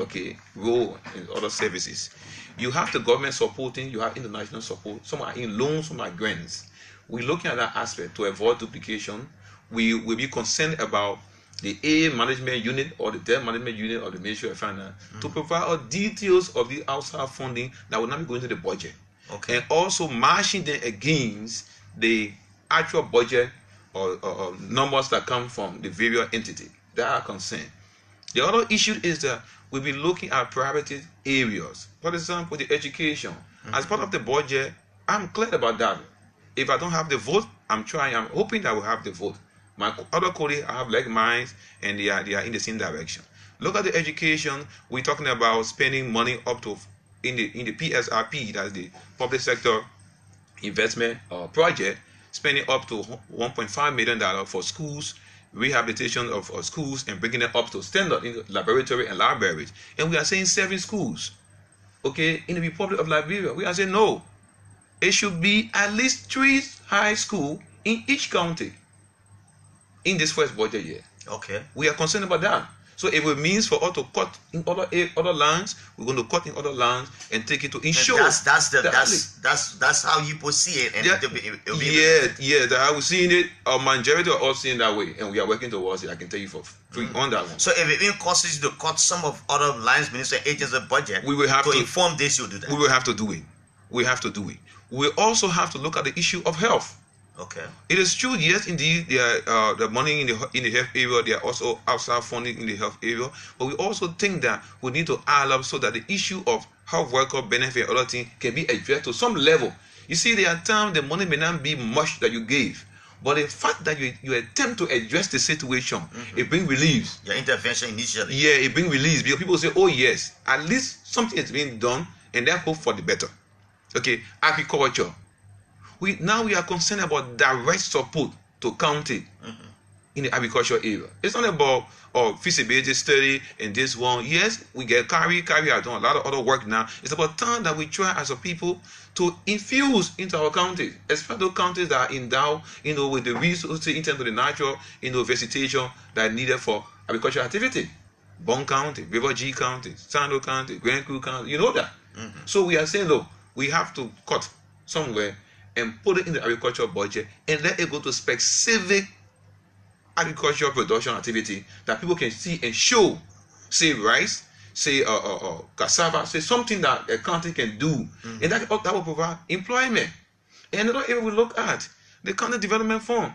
road and other services, you have the government supporting, you have international support, some are in loans, some are grants. We're looking at that aspect to avoid duplication. We will be concerned about the A management unit or the debt management unit of the Ministry of Finance to provide all details of the outside funding that will not be going to the budget. And also matching them against the actual budget or numbers that come from the various entities that are concerned. The other issue is that we'll be looking at priority areas. For example, the education. As part of the budget, I'm clear about that. If I don't have the vote, I'm hoping that I will have the vote. My other colleagues have like minds, and they are in the same direction. Look at the education. We're talking about spending money up to in the PSRP, that's the public sector investment project, spending up to $1.5 million for schools, rehabilitation of schools, and bringing them up to standard in the laboratory and libraries. And we are saying 7 schools. In the Republic of Liberia, we are saying no. It should be at least 3 high schools in each county in this first budget year. We are concerned about that. So if it means for us to cut in other lands, we're going to cut in other lands and take it to ensure. That's how you see it. And I was seeing it. Our majority are all seeing that way, and we are working towards it. I can tell you for free on that one. So if it even causes you to cut some of other lines, minister agents of budget, we will have to inform this, you'll do that. We will have to do it. We have to do it. we also have to look at the issue of health. Okay. It is true, yes, indeed, there the money in the health area, there are also outside funding in the health area, but we also think that we need to add up so that the issue of health worker benefit and other things can be addressed to some level. You see, there are times the money may not be much that you gave, but the fact that you attempt to address the situation, it brings relief. Your intervention initially. Yeah, it brings relief because people say, oh yes, at least something is being done, and then hope for the better. Okay, agriculture. We are concerned about direct support to county in the agriculture area. It's not about feasibility study and this one. Yes, we get carry out done a lot of other work now. It's about time that we try as a people to infuse into our counties, especially those counties that are endowed, with the resources in terms of the natural, vegetation that are needed for agricultural activity. Bond County, River G County, Sando County, Grand Crew County, you know that. So we are saying, look, we have to cut somewhere and put it in the agricultural budget and let it go to specific agricultural production activity that people can see and show. Say rice, say cassava, say something that a county can do, and that will provide employment. And another area we look at the county development fund,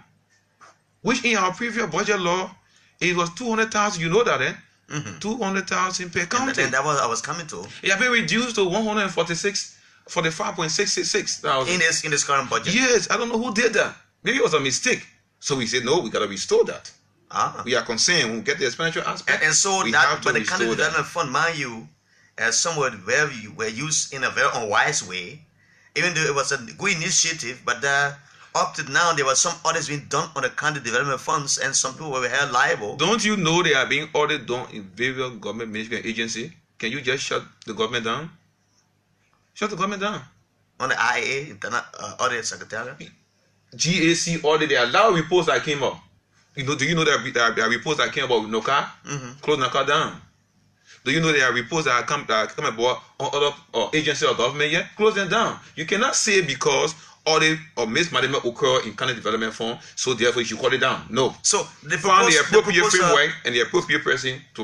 which in our previous budget law it was 200,000. You know that, eh? 200,000 per county. And that was I was coming to. It has been reduced to 145.666,000 in this current budget. Yes, I don't know who did that. Maybe it was a mistake. So we said no, we gotta restore that. We are concerned when we get the expenditure aspect. And so that, but the county development fund, mind you, somewhere where you were used in a very unwise way, even though it was a good initiative, but up to now there was some audits being done on the county development funds, and some people were held liable. Don't you know they are being audited done in various government ministry and agency? Can you just shut the government down? Shut the government down. On the IA, Internal Audit Secretariat. GAC audit, there are a lot of reports that came up. Do you know there are reports that came about with NOCA? Close NOCA down. Do you know there are reports that come about on other agencies or government yet? Close them down. You cannot say because audit or mismanagement occur in county development fund, so therefore you should call it down. No. So they found the appropriate framework and the appropriate person to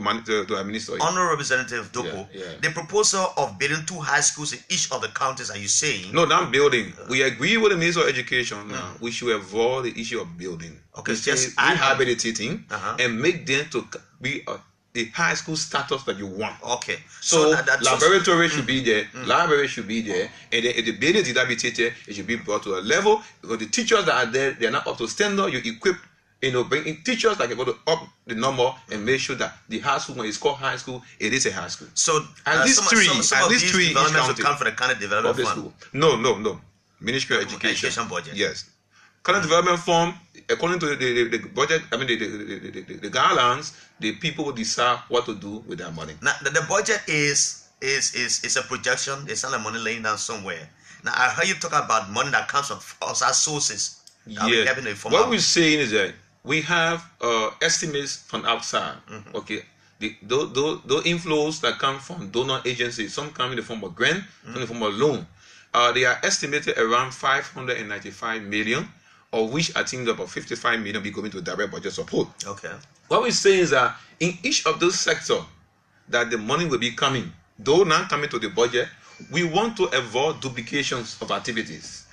administer it. Honorable Representative Doko, the proposal of building 2 high schools in each of the counties, are you saying? No, not building. We agree with the Minister of Education now. We should avoid the issue of building. Okay, just rehabilitating and make them to be the high school status that you want. Okay. So laboratory should be there, library should be there, and then if the building did not be teacher, it should be brought to a level because the teachers that are there, they are not up to standard. You equip, bring in teachers that can go to up the number and make sure that the high school, when it's called high school, it is a high school. So at least three developments will come from the county development fund. No. Ministry of Education budget. Yes. County development fund, according to the budget, the guidelines, the people will decide what to do with their money. Now, the budget is a projection. It's not a money laying down somewhere. Now, I heard you talk about money that comes from outside sources. Yeah. What we're saying is that we have estimates from outside. Okay. Those inflows that come from donor agencies, some come in the form of grant, some in the form of loan. They are estimated around 595 million. Of which I think about 55 million be going to direct budget support. Okay. What we say is that in each of those sectors that the money will be coming, though not coming to the budget, we want to avoid duplications of activities.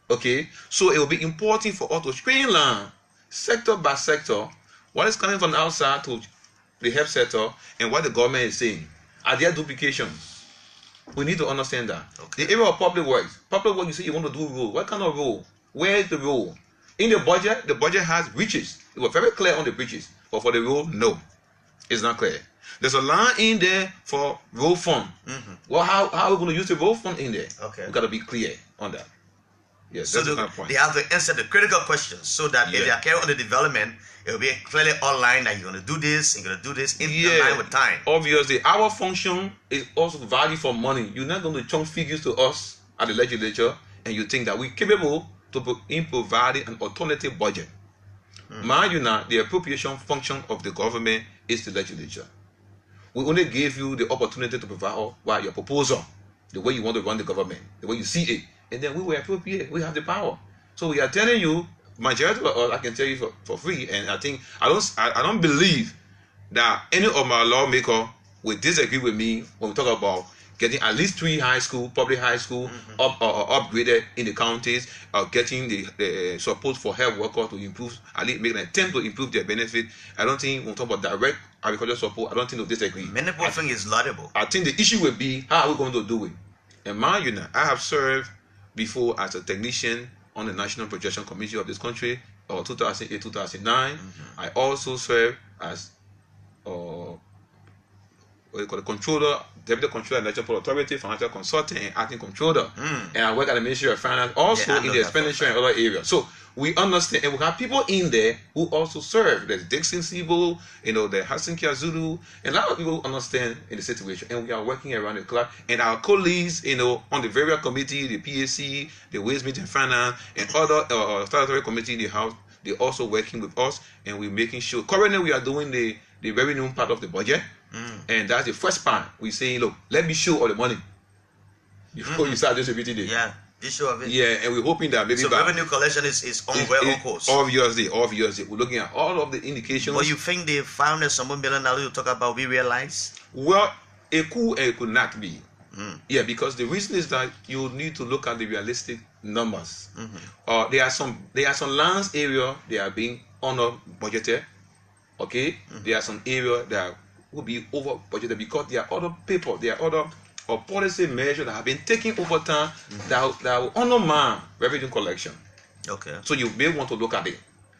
Okay? So it will be important for us to streamline sector by sector what is coming from the outside to the health sector and what the government is saying. Are there duplications? We need to understand that. Okay. The area of public works, you say you want to do road. What kind of road? Where is the road? In the budget has bridges. It was very clear on the bridges, but for the road, no, it's not clear. There's a line in there for road fund. Well, how are we going to use the road fund in there? Okay, we got to be clear on that. Yes, so that's the point. They have to answer the critical questions so that if they are carrying on the development, it will be clearly online that you're going to do this, you're going to do this in line with time. Obviously, our function is also value for money. You're not going to chunk figures to us at the legislature, and you think that we're capable to provide an alternative budget. Mind you now, the appropriation function of the government is the legislature. We only gave you the opportunity to provide your proposal, the way you want to run the government, the way you see it, and then we will appropriate. We have the power. So we are telling you, majority of us, I can tell you for free, and I think I don't believe that any of my lawmakers will disagree with me when we talk about getting at least 3 public high school, upgraded in the counties, getting the support for health workers to improve, at least make an attempt to improve their benefit. I don't think we'll talk about direct agricultural support. I don't think they'll disagree. Many people think it's laudable. I think the issue will be, how are we going to do it? And mind you now, I have served before as a technician on the National Projection Committee of this country, 2008-2009. I also served as controller, deputy controller at National Port Authority, financial consultant, and acting controller. And I work at the Ministry of Finance, also in the expenditure and other areas. So we understand, and we have people in there who also serve. There's Dixon Sibo, the Hassan Kiazulu, and a lot of people understand in the situation. And we are working around the clock. And our colleagues, on the various committee, the PAC, the Ways Meeting Finance, and other statutory committee in the House, they're also working with us, and we're making sure. Currently, we are doing the revenue part of the budget. And that's the first part. We say, look, let me show all the money before you start distributing it. Yeah, issue of it. Yeah, and we're hoping that maybe revenue collection is on course. Obviously, we're looking at all of the indications. But you think the $500 million you talk about we realize? Well, it could not be. Yeah, because the reason is that you need to look at the realistic numbers. There are some lands area they are being under budgeted. Okay, there are some areas that will be over budgeted because there are other people, there are other policy measures that have been taken over time that will undermine revenue collection. Okay. So you may want to look at it.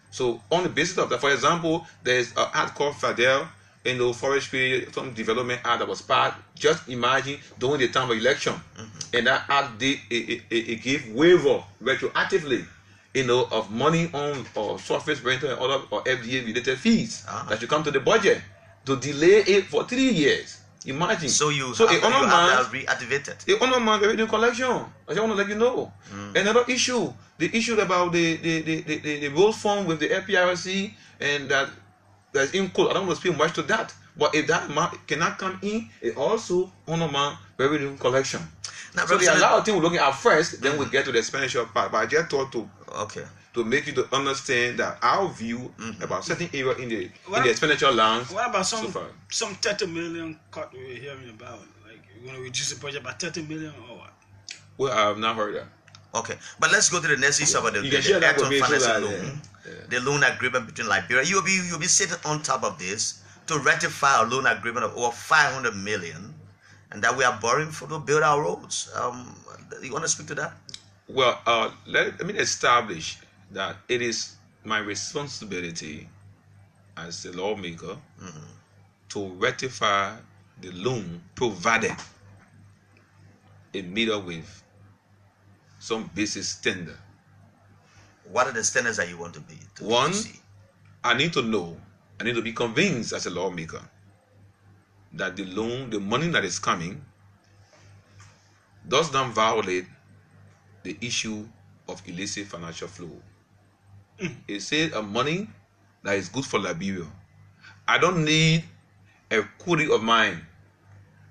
So on the basis of that, for example, there's an act called FADEL, Forestry some Development Act that was passed. Just imagine during the time of election, and that act it gave waiver retroactively, of money on or surface rental and other or FDA related fees that should come to the budget to delay it for 3 years. Imagine. So it reactivated. It undermines revenue collection. I just want to let you know. Another issue, the issue about the road fund with the FPRC, and that's in court. I don't want to speak much to that. But if that amount cannot come in, it also undermines revenue collection. Now, so there are a lot of things we're looking at first, then we get to the expenditure part. But I just thought to make you to understand that our view about certain area in the expenditure lines. What about some 30 million cut we were hearing about? Like you're going to reduce the budget by 30 million or what? Well, I have not heard that. Okay, but let's go to the next issue about the loan. The loan agreement between Liberia. You'll be sitting on top of this to ratify a loan agreement of over 500 million, and that we are borrowing to build our roads. You want to speak to that? Well, let me establish that it is my responsibility as a lawmaker to ratify the loan provided it meet up with some basic standard. What are the standards that you want to be? One, I need to know, I need to be convinced as a lawmaker that the loan, the money that is coming, does not violate the issue of illicit financial flow. It says a money that is good for Liberia. I don't need a colleague of mine.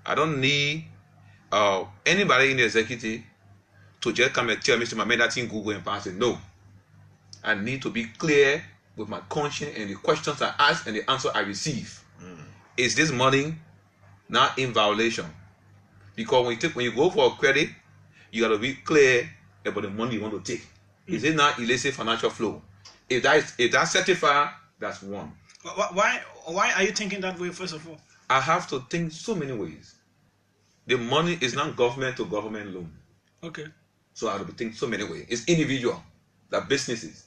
I don't need anybody in the executive to just come and tell me, "I made that thing Google and pass it." No. I need to be clear with my conscience and the questions I ask and the answer I receive. Is this money not in violation? Because when you go for a credit, you got to be clear about the money you want to take. Is it not illicit financial flow? If that's certified, that's one. Why are you thinking that way, first of all? I have to think so many ways. The money is not government to government loan. Okay. So I have to think so many ways. It's individual, that businesses.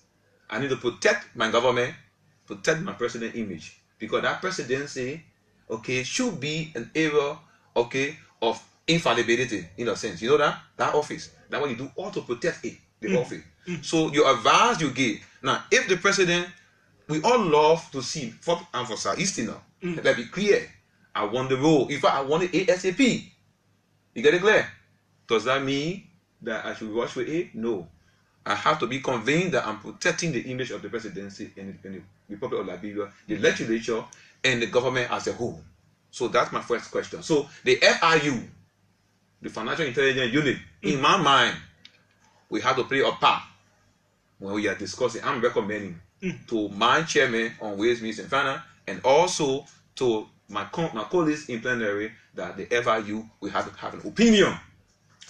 I need to protect my government, protect my president image. Because that presidency, should be an area, of infallibility, in a sense. You know that office. That's what you do all to protect it, the office. So your advice you give. Now, if the president, we all love to see, for Southeast now, let's be clear. I want the role. In fact, I want it ASAP. You get it clear? Does that mean that I should rush with it? No. I have to be convinced that I'm protecting the image of the presidency in the Republic of Liberia, the legislature, and the government as a whole. So that's my first question. So the FIU, the Financial Intelligence Unit, in my mind, we have to play a part when we are discussing. I'm recommending to my chairman on Ways, Means and Finance, and also to my colleagues in plenary that the FIU will have to have an opinion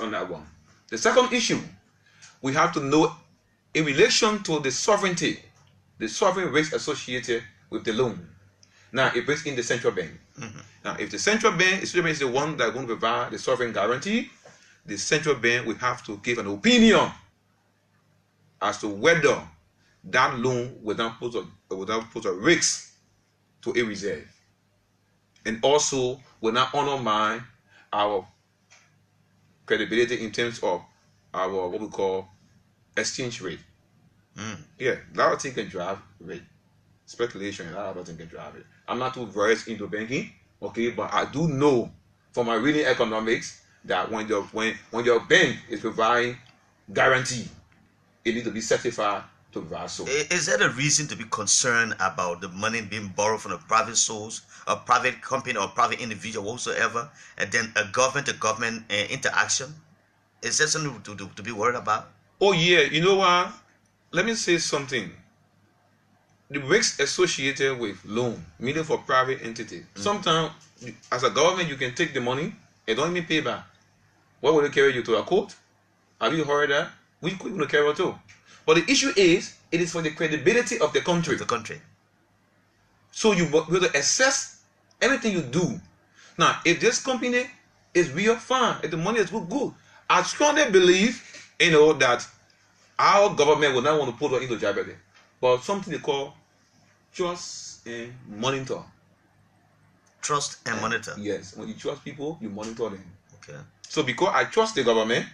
on that one. The second issue, we have to know in relation to the sovereignty, the sovereign risk associated with the loan. Now, it brings in the central bank. Now, if the central bank is the one that is going to provide the sovereign guarantee, the central bank will have to give an opinion as to whether that loan will not pose a risk to a reserve, and also will not undermine our credibility in terms of our what we call exchange rate. Yeah, a lot of things can drive rate. Speculation, a lot of things can drive it. I'm not too versed into banking, okay, but I do know from my reading economics that when your bank is providing guarantee, it needs to be certified to provide so. Is there a reason to be concerned about the money being borrowed from a private source, a private company, or private individual whatsoever, and then a government-to-government interaction? Is that something to be worried about? Oh yeah, you know what? Let me say something. The risks associated with loan, meaning for private entity. Sometimes, as a government, you can take the money and don't even pay back. What will they carry you to a court? Have you heard that? We could carry it too. But the issue is, it is for the credibility of the country. So you will assess everything you do. Now, if this company is real fine, if the money is good, I strongly believe, that our government will not want to put us into jeopardy. But something they call trust and monitor. Trust and monitor. Yes, when you trust people, you monitor them. Okay. So because I trust the government,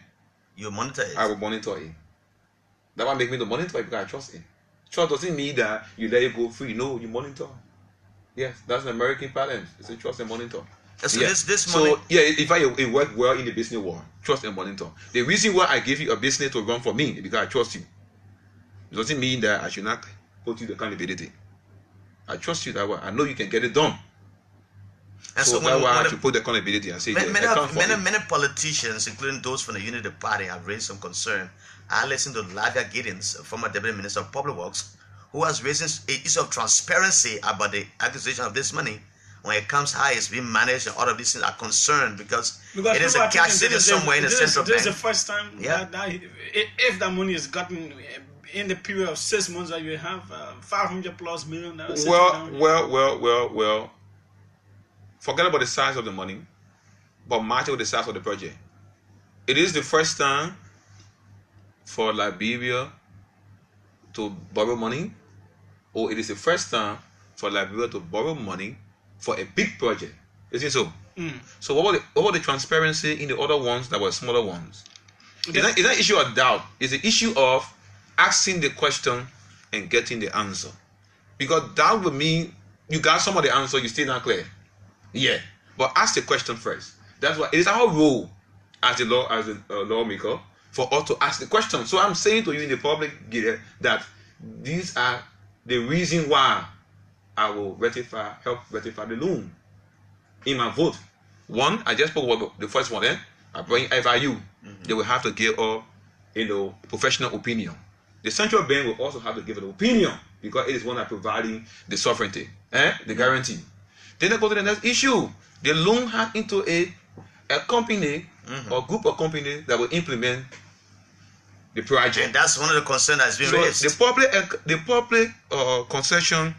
you monitor it. I will monitor it. That will make me to monitor it because I trust it. Trust doesn't mean that you let it go free. No, you monitor. Yes, that's an American pattern. It's a trust and monitor. So yeah. this money. So yeah, it works well in the business world. Trust and monitor. The reason why I give you a business to run for me is because I trust you. It doesn't mean that I should not put you the accountability. I trust you that way. I know you can get it done. And so that's why I should put the accountability and say many politicians, including those from the Unity Party, have raised some concern. I listened to Lavia Giddens, former Deputy Minister of Public Works, who has raised an issue of transparency about the acquisition of this money. When it comes how it's being managed, and all of these things are concerned because it is a cash sitting somewhere in the central bank. This is the first time that if that money is gotten in the period of 6 months that you have $500+ million. Well. Forget about the size of the money, but match it with the size of the project. It is the first time for Liberia to borrow money, or it is the first time for Liberia to borrow money for a big project. Isn't it so? So what about the transparency in the other ones that were smaller ones? It's not an issue of doubt. It's an issue of asking the question and getting the answer. Because that would mean you got some of the answer, you still not clear. Yeah, but ask the question first. That's why it is our role as a lawmaker for us to ask the question. So I'm saying to you in the public that these are the reason why I will help rectify the loan in my vote. One, I just spoke about the first one. I bring FIU. They will have to give a professional opinion. The central bank will also have to give an opinion because it is one that providing the sovereignty, the guarantee. Then I go to the next issue. The loan has into a company or group of companies that will implement the project. And that's one of the concerns that's been raised. The public concession,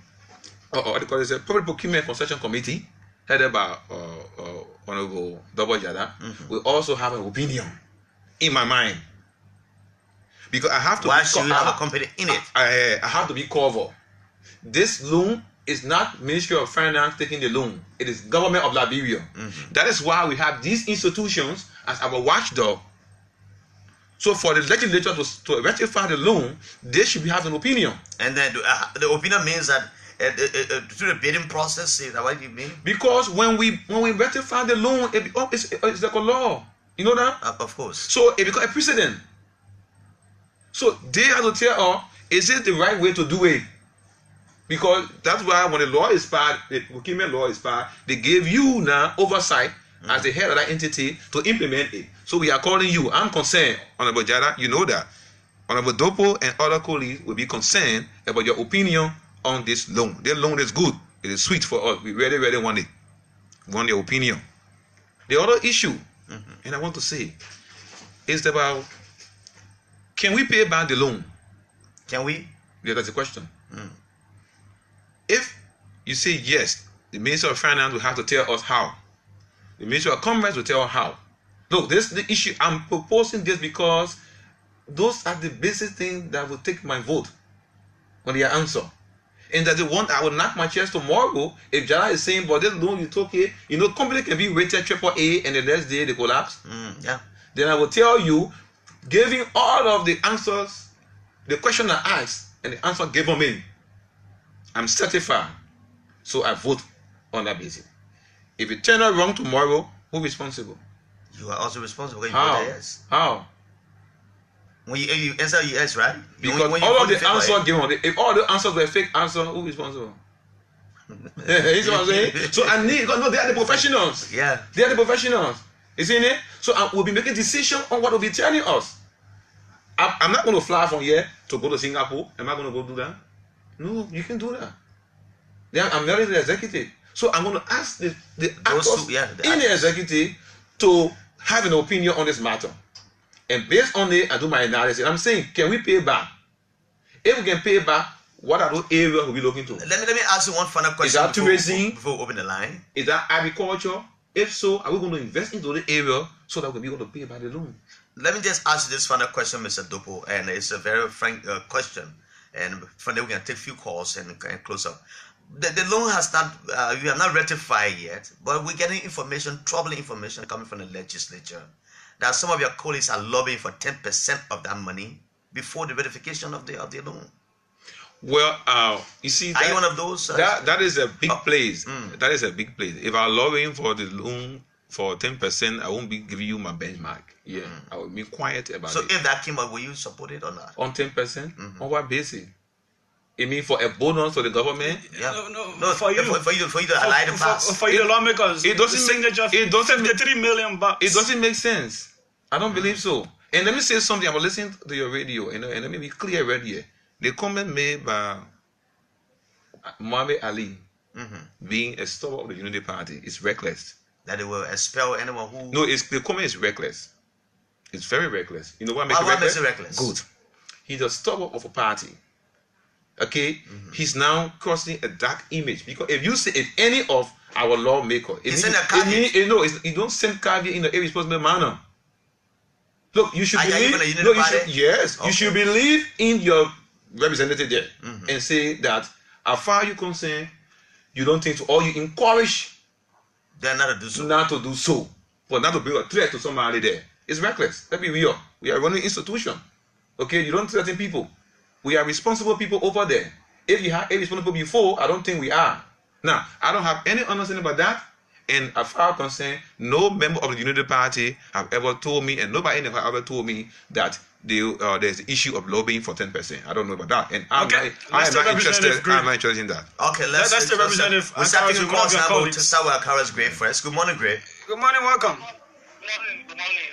or they call it the Public Procurement Concession Committee, headed by Honorable JALLAH, will also have an opinion in my mind. Because I have to. Why should you have a company in it? I have to be covered. This loan is not Ministry of Finance taking the loan. It is government of Liberia. That is why we have these institutions as our watchdog. So for the legislature to rectify the loan, they should have an opinion. And then the opinion means that through the bidding process, is that what you mean? Because when we rectify the loan, it's like a law. You know that? Of course. So it becomes a precedent. So they have to tell us, is it the right way to do it? Because that's why when the law is passed, the procurement law is passed, they gave you now oversight as the head of that entity to implement it. So we are calling you. I'm concerned, Honorable JALLAH, you know that. Honorable Dopo and other colleagues will be concerned about your opinion on this loan. This loan is good. It is sweet for us. We really, really want it. want your opinion. The other issue, and I want to say, is about, can we pay back the loan? Can we? Yeah, that's the question. If you say yes, the Minister of Finance will have to tell us how. The Minister of Commerce will tell us how. Look, this is the issue. I'm proposing this because those are the basic things that will take my vote on their answer. And that the one I will knock my chest tomorrow if JALLAH is saying, but this loan is okay. You know, company can be rated AAA and the next day they collapse. Yeah. Then I will tell you, giving all of the answers, the question I asked, and the answer given me, I'm certified. So I vote on that basis. If it turn out wrong tomorrow, who is responsible? You are also responsible when you How? vote yes. How? When you answer yes, right? Because when you all of vote the in favor, answers given, if all the answers were fake answers, who is responsible? You see what I'm saying? So I need, because no, they are the professionals. Yeah. They are the professionals. You see it? So we'll be making decisions on what will be telling us. I'm not going to fly from here to go to Singapore. Am I going to go do that? No, you can do that. Then I'm married to the executive. So I'm going to ask the actors in the executive to have an opinion on this matter. And based on it, I do my analysis. I'm saying, can we pay back? If we can pay back, what are those areas we'll be looking to? Let me ask you one final question. Is that tourism? Before we open the line? Is that agriculture? If so, are we going to invest into the area so that we'll be able to pay back the loan? Let me just ask you this final question, Mr. Dopo, and it's a very frank question. And from there, we can take a few calls and close up. The loan has not, we have not ratified yet, but we're getting information, troubling information coming from the legislature, that some of your colleagues are lobbying for 10% of that money before the ratification of the loan. Well, you see, are you one of those? That is a big place. That is a big place. If I'm lobbying for the loan for 10%, I won't be giving you my benchmark. Yeah, I will be quiet about it. So if that came up, will you support it or not? On 10%? On what basis? You mean for a bonus for the government? Yeah. No, for you to allow the pass. For you, the lawmakers. It doesn't make $53 million. It doesn't make sense. I don't believe so. And let me say something. I was listening to your radio, and let me be clear right here. The comment made by Muhammad Ali being a stalwart of the Unity Party is reckless. That they will expel anyone who... No, the comment is reckless. It's very reckless. You know what makes it reckless? Good. He's a stalwart of a party. Okay? He's now crossing a dark image. Because if you say, if any of our lawmakers... you don't send caveat in an irresponsible manner. Look, you should believe... You should believe in your representative there and say that as far as you're concerned, you don't think so, or you encourage them not to do so, but not to bring a threat to somebody there. It's reckless. Let me be real. We are running an institution. Okay, you don't threaten people. We are responsible people over there. If you have irresponsible before, I don't think we are. Now, I don't have any understanding about that. And as far as concerned, no member of the Unity Party have ever told me, and nobody in the ever told me that there's the issue of lobbying for 10%. I don't know about that, and I'm not interested in that. Okay, let's the representative. We're starting calls now. To start with Akara's Gray first. Good morning, Gray. Good morning, welcome. Good morning,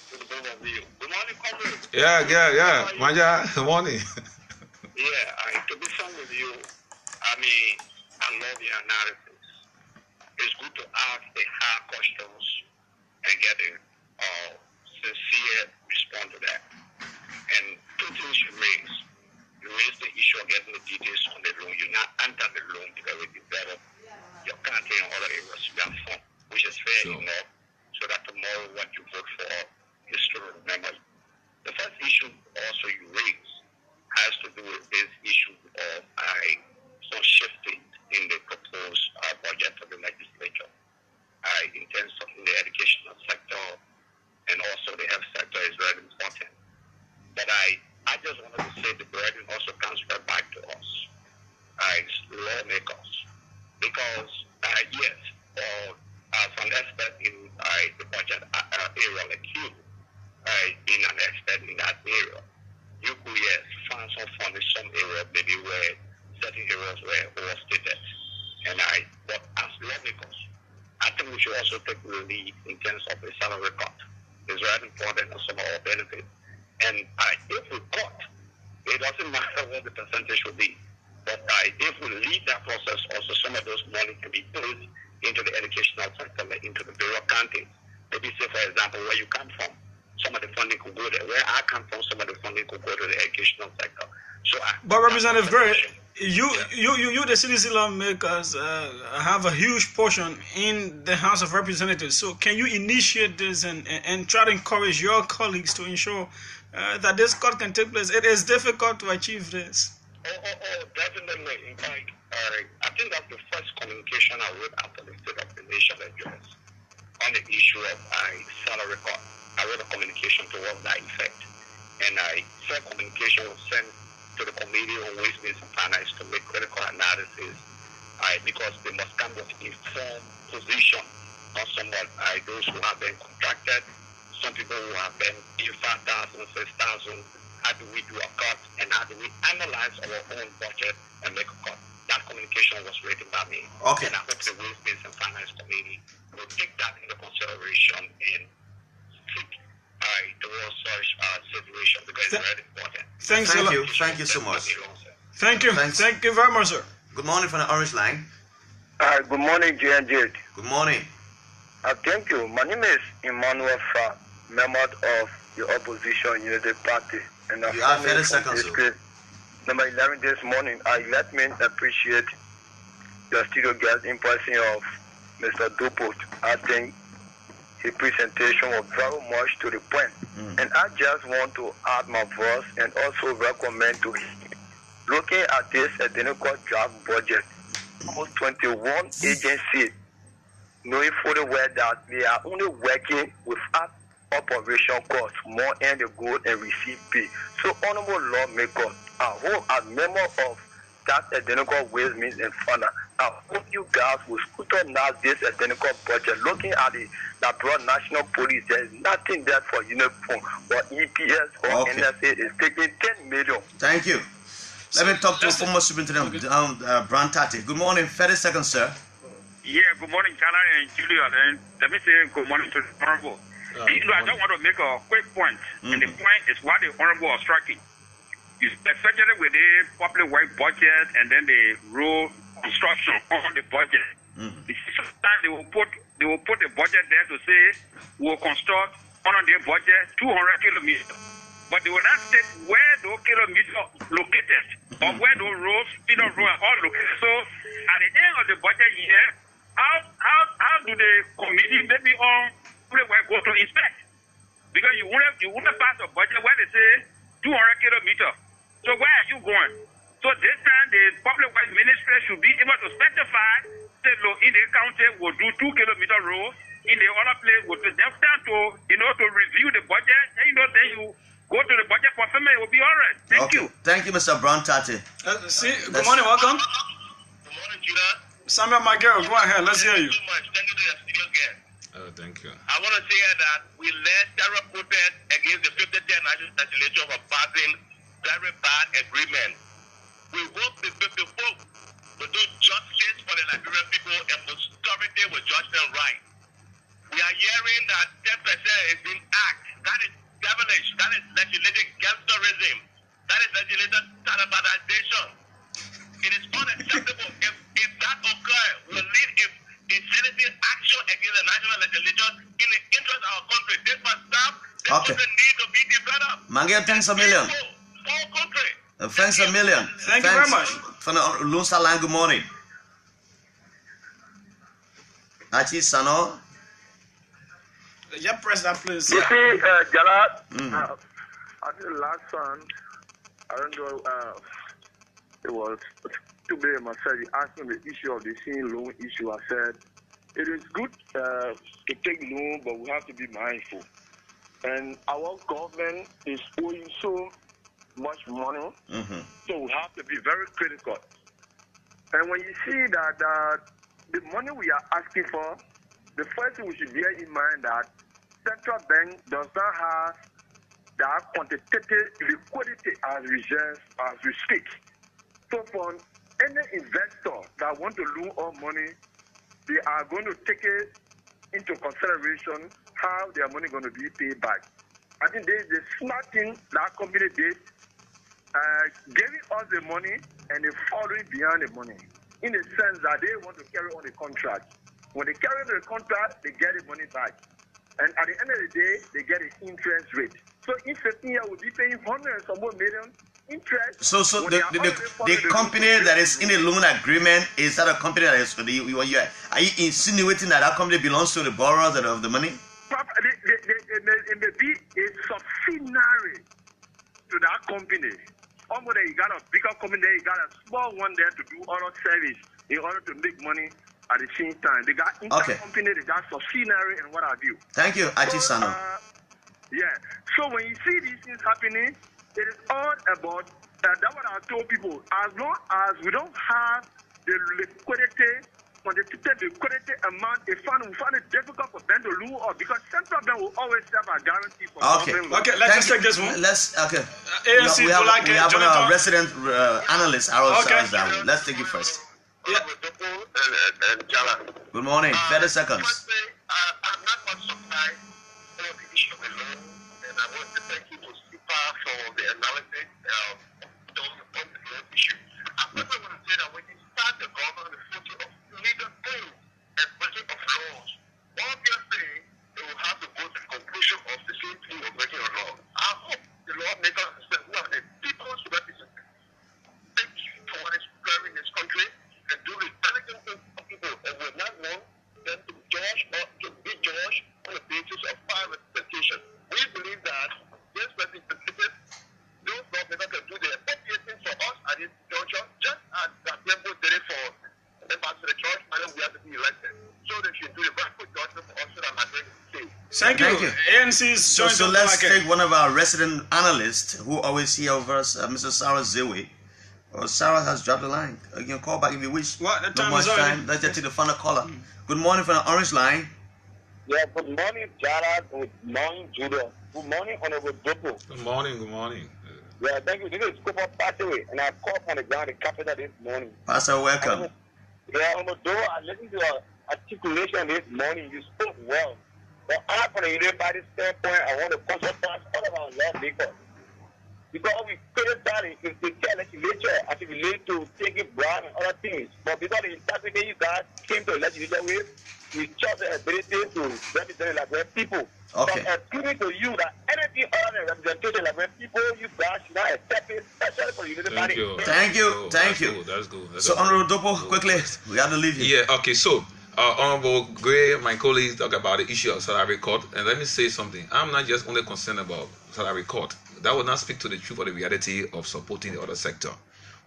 to the both of you. Good morning, comrade. Yeah. Manja, good morning. To be frank with you, I love your analysis. It's good to ask the hard questions and get a sincere response to that. And two things you raise. You raise the issue of getting the details on the loan. You not enter the loan because we develop your country and other areas you have fun, which is fair enough, so that tomorrow what you vote for is to remember. The first issue also you raise has to do with this issue of some shifting in the proposed budget for the legislature in terms of the educational sector and also the health sector is very important. But I just wanted to say the burden also comes right back to us as lawmakers because yes, as an expert in the budget area like you, being an expert in that area, you could find some fund in some area maybe where certain areas were overstated. But as lawmakers, I think we should also take the lead in terms of the salary cut. It's very important and some of our benefits. And if we cut, it doesn't matter what the percentage will be. But if we lead that process, also some of those money can be placed into the educational sector, like into the various counties. Maybe say, for example, where you come from, some of the funding could go there. Where I come from, some of the funding could go to the educational sector. So, but Representative Gray, you, the citizen lawmakers have a huge portion in the House of Representatives. So, can you initiate this and try to encourage your colleagues to ensure that this court can take place? It is difficult to achieve this. Oh, definitely. In fact, I think that's the first communication I wrote after the State of the Nation address on the issue of salary cut. I wrote a communication towards that effect. And said communication was sent to the Committee on Ways, Means and Finance to make critical analysis because they must come with informed position on somewhat those who have been contracted, some people who have been paid 5,000, 6,000. How do we do a cut, and how do we analyze our own budget and make a cut? That communication was written by me. Okay. And I hope the Ways, Means and Finance Committee will take that into consideration and seek towards such situation because it's very important. Thank you so much. Thank you. Thanks. Thank you very much, sir. Good morning from the Orange Line. Good morning, J and J. Good morning. Thank you. My name is Emmanuel Fa, member of the Opposition Unity Party. And you have 30 seconds. Number 11 this morning. Let me appreciate the studio guest in person of Mr. Dupont. I think his presentation was very much to the point. And I just want to add my voice and also recommend to him, looking at this identical draft budget, almost 21 agencies, knowing fully well that they are only working without operation costs, more and the good and receive pay. So, honorable lawmakers, I hope as member of that identical Ways, Means and Finance, I hope you guys will scrutinize this identical budget. Looking at the broad national police, there is nothing there for uniform or EPS or NSA is taking 10 million. Thank you. Let me talk to former Superintendent Brand Tati. Good morning, 30 seconds, sir. Yeah, good morning, JALLAH and JULIUS. And let me say good morning to the Honorable. I just want to make a quick point, and the point is what the Honorable is striking. Especially with the public work budget and then the road construction on the budget. Sometimes they will put the budget there to say we'll construct on their budget 200 kilometers, but they will not state where those kilometers located or where those roads, roads are located. So at the end of the budget year, how do the committee maybe on public work go to inspect? Because you wouldn't pass a budget where they say 200 kilometers. So where are you going? So this time the public works ministry should be able to specify that in the county will do 2 kilometer roads, in the other place will take them time to to review the budget, and then you go to the budget for payment, it will be all right. Thank you. Thank you, Mr. Brown Tati. Good morning, welcome. Good morning, Judah. Samuel Magero, go ahead, let's hear you. Thank you so much. Thank you to the studio guest. Thank you. I want to say that we led terror protest against the 50th national legislature for passing very bad agreement. We hope the people to do justice for the Liberian people and posterity will judge them right. We are hearing that 10% is being act. That is devilish. That is legislating gangsterism. That is legislating Talibanization. It is unacceptable. If that occurs, will lead if anything action against the national legislature in the interest of our country. This must stop. This country need to be developed. Mangel, thanks a million. Thanks a million. Thank you very much. From the Lunsa line, good morning. Achi Sano. Yeah, press that, please. You see, JALLAH, I think last one, I don't know, it was today myself, you asked me the issue of the senior loan issue. I said, it is good to take loan, but we have to be mindful. And our government is owing so much money, so we have to be very critical. And when you see that the money we are asking for, the first thing we should bear in mind that central bank does not have that quantitative liquidity as reserves as we speak. So for any investor that want to loan all money, they are going to take it into consideration how their money going to be paid back. I think there is a smart thing that company did, giving us the money and they following behind the money, in the sense that they want to carry on the contract. When they carry the contract, they get the money back. And at the end of the day, they get an interest rate. So in 15 years, we'll be paying hundreds or more million interest. So the company that is in a loan agreement, is that a company that is, are you insinuating that that company belongs to the borrowers of the money? It may be a subsidiary to that company. Almost you got a bigger company there, you got a small one there to do other service in order to make money at the same time. They got intercompany, they got subsidiary and what have you. Thank you, Achisano. Yeah. So when you see these things happening, it is all about that's what I told people. As long as we don't have the liquidity, quantitative liquidity amount, we find it difficult for them to lose up because central bank will always have a guarantee for government. Okay, let's take this one. ANC, we have a resident analyst, Let's take you first. Yeah. And JALLAH. Good morning. 30 seconds. I'm not much surprised for the issue alone, and I want to thank you to Super for the analysis on the loan issue. I also want to say that when you start the government with the footing of legal aid and breaking of laws, obviously they will have to go to the conclusion of the same thing of breaking a law. I hope the lawmakers understand who are the people's representatives. Thank you for what is occurring in this country. And do the intelligent things for people and will not want them to judge or to be judged on the basis of prior representation. We believe that this representative, those lawmakers can do the appropriate things for us at this juncture, just as that people did it for members of the church, and then we have to be elected. So they should do the rightful judgment for us so that Nigeria is safe. Thank you. ANC's so let's take one of our resident analysts who always hear of us, Mr. Sarah Zewe. Sarah has dropped the line. You can call back if you wish. What? No much time. Let's get to the final caller. Good morning from the orange line. Yeah, good morning, JALLAH. Good morning, Julius. Good morning, Honorable Dopo. Good morning. Yeah, thank you. This is Cooper Pathway, and I called from the ground, the capital this morning. Pastor, welcome. Honorable Dopo, I listened to your articulation this morning. You spoke well. But I, from the United Party standpoint, I want to consult all of our lawmakers. Because we criticize the legislature as it relates to taking bribe and other things. But because the integrity you guys came to the legislature with, we chose the ability to represent the Liberian people. Okay. But appealing to you that anything other than representation of Liberian people, you guys should not accept it, especially for the United Party. Thank you. That's good. So, Honorable Dopo, quickly, we have to leave here. Yeah, okay, so Honorable Gray, my colleagues, talk about the issue of salary cut. And let me say something. I'm not just only concerned about salary cut. That will not speak to the truth or the reality of supporting the other sector.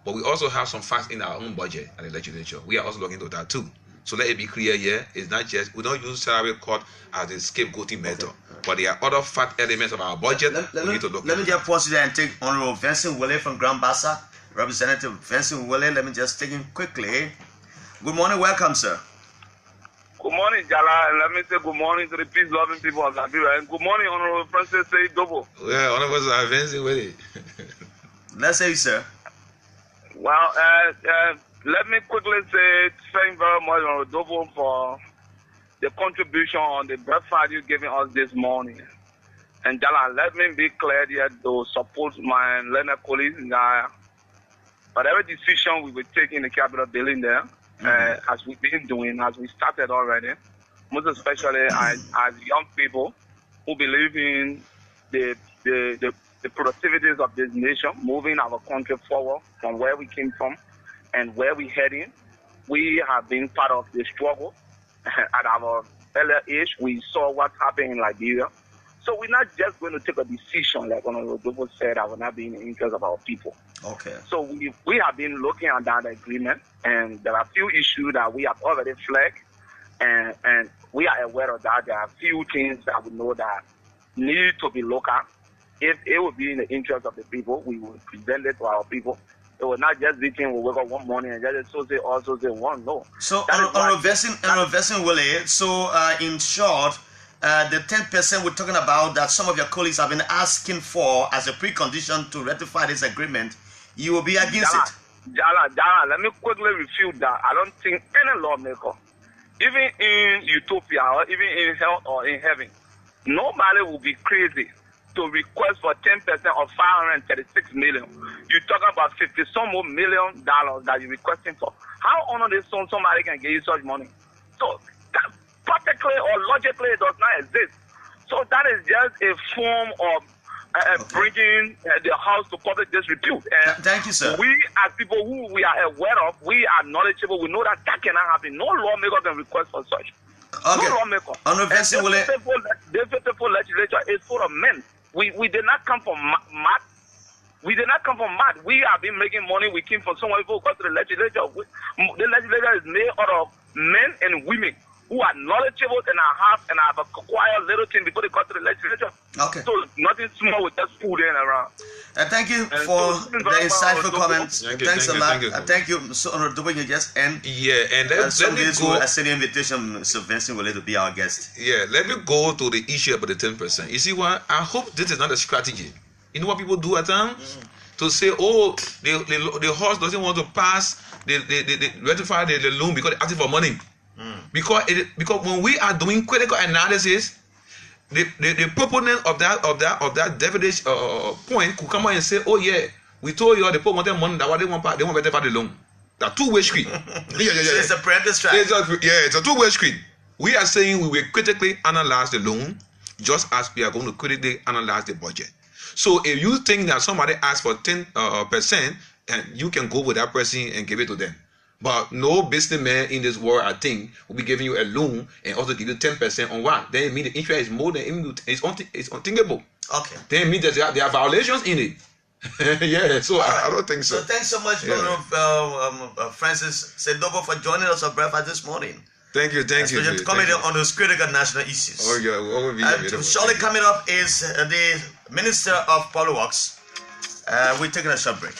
But we also have some facts in our own budget at the legislature. We are also looking into that too. So let it be clear here, it's not just, we don't use salary cut as a scapegoating method. But there are other fact elements of our budget we need to look at. Let me just pause there and take Honorable Vincent Wille from Grand Bassa. Representative Vincent Wille, let me just take him quickly. Good morning, welcome, sir. Good morning, JALLAH, and let me say good morning to the peace-loving people of Liberia, and good morning, Honorable Francis Say Dobo. Yeah, Honorable Vincent Wille. Let's say, sir. Well, let me quickly say thank you very much, Honorable Dobo, for the contribution on the breakfast you're giving us this morning. And JALLAH, let me be clear here to support my learner colleagues that whatever decision we will take in the Capitol building there, as we've been doing, as we started already, most especially as young people who believe in the productivities of this nation, moving our country forward from where we came from and where we're heading. We have been part of the struggle. At our earlier age, we saw what happened in Liberia. So we're not just going to take a decision, like Honorable Dobo said, that will not be in the interest of our people. Okay. So we have been looking at that agreement, and there are a few issues that we have already flagged, and we are aware of that. There are a few things that we know that need to be looked at. If it will be in the interest of the people, we will present it to our people. It will not just be thing we wake up one morning and just also say one. No. So, Honorable Vincent Wille, so in short, the 10% we're talking about that some of your colleagues have been asking for as a precondition to ratify this agreement, you will be against it. JALLAH, let me quickly refute that. I don't think any lawmaker, even in utopia or even in hell or in heaven, nobody will be crazy to request for 10% of 536 million. You're talking about 50-some more $1 million that you're requesting for. How on this somebody can give you such money? So that practically or logically it does not exist. So that is just a form of bringing the house to public disrepute. And thank you, sir. We as people who we are aware of, we are knowledgeable, we know that that cannot happen. No lawmaker can request for such. Okay. No lawmaker. The faithful legislature is full of men. We did not come from mad. We did not come from mad. We have been making money. We came from somewhere. People go to the legislature. The legislature is made out of men and women who are knowledgeable and have acquired little things before they come to the legislature. Okay. So nothing small with just food in around. Thank you for the insightful comments. Thanks a lot. Thank you. So, Honorable, you just end. Yeah, and let me go. I send an invitation, Mr. Vincent will let to be our guest. Yeah, let me go to the issue about the 10%. You see what? I hope this is not a strategy. You know what people do at times? To say, oh, the horse doesn't want to pass, they ratify the loan because they're asking for money. Because when we are doing critical analysis, the proponent of that devilish point could come out and say, oh yeah, we told you the people wanted money, that what they want better for the loan. That's two-way street. So it's a preemptive strike. It's a two-way street. We are saying we will critically analyze the loan just as we are going to critically analyze the budget. So if you think that somebody asked for 10%, and you can go with that person and give it to them. But no businessman in this world, I think, will be giving you a loan and also give you 10% on what? Then it means the interest is more than it's unthinkable. Okay. Then it means that there are violations in it. Yeah, so I don't think so. So thanks so much, Francis Sedobo, for joining us on breakfast this morning. Thank you. Coming on those critical national issues. Surely coming up is the Minister of Public Works. We're taking a short break.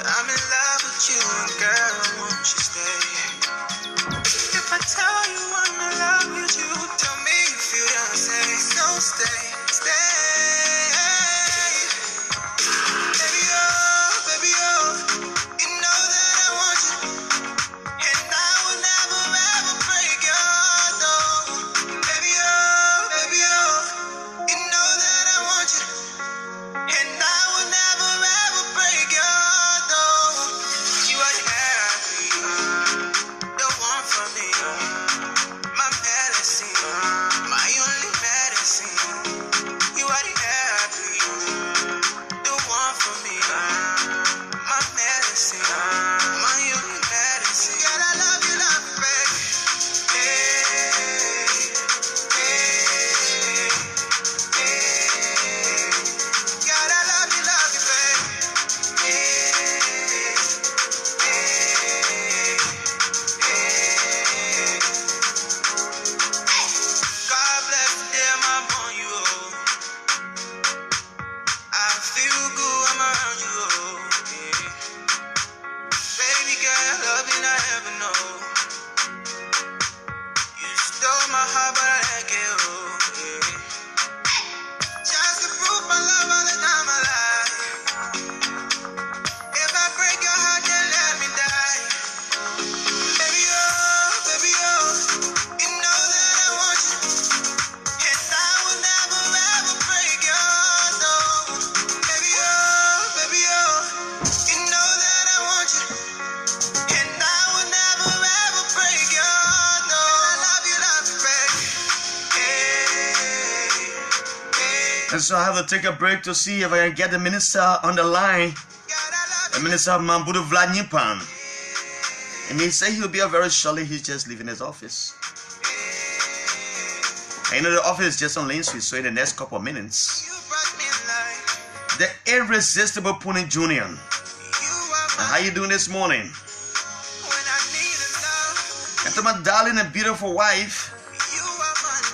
I'm in love with you, and girl, won't you stay? If I tell you I'm in love with you, tell me you feel the same. So stay. Baby, you know that I want you, and I will never ever break your heart, though. Baby, you know that I want you, and I will never ever break your heart, though. You are the air I breathe, the one for me, my medicine, my only medicine. You are the air I breathe, the one for me, my medicine, my only medicine. God, I love you, baby. God, I love you, baby. God bless the day I'm on you, oh. I feel good, I'm around you, oh. Yeah. Baby girl, I love you, I ever know. You stole my heart, but I let it, oh. Yeah. Just to prove my love all the time I lie. If I break your heart, then let me die. Baby, you know that I want you, and I will never ever break your heart, though. Baby, you know that I want you, and I will never ever break your heart, though. I love you, baby. And so I have to take a break to see if I can get the minister on the line. The minister of Mambudu Vladimir. And he said he'll be here very shortly. He's just leaving his office. And you know the office is just on Lane Street, so in the next couple of minutes, the irresistible Puni Junior. How you doing this morning? And to my darling and beautiful wife,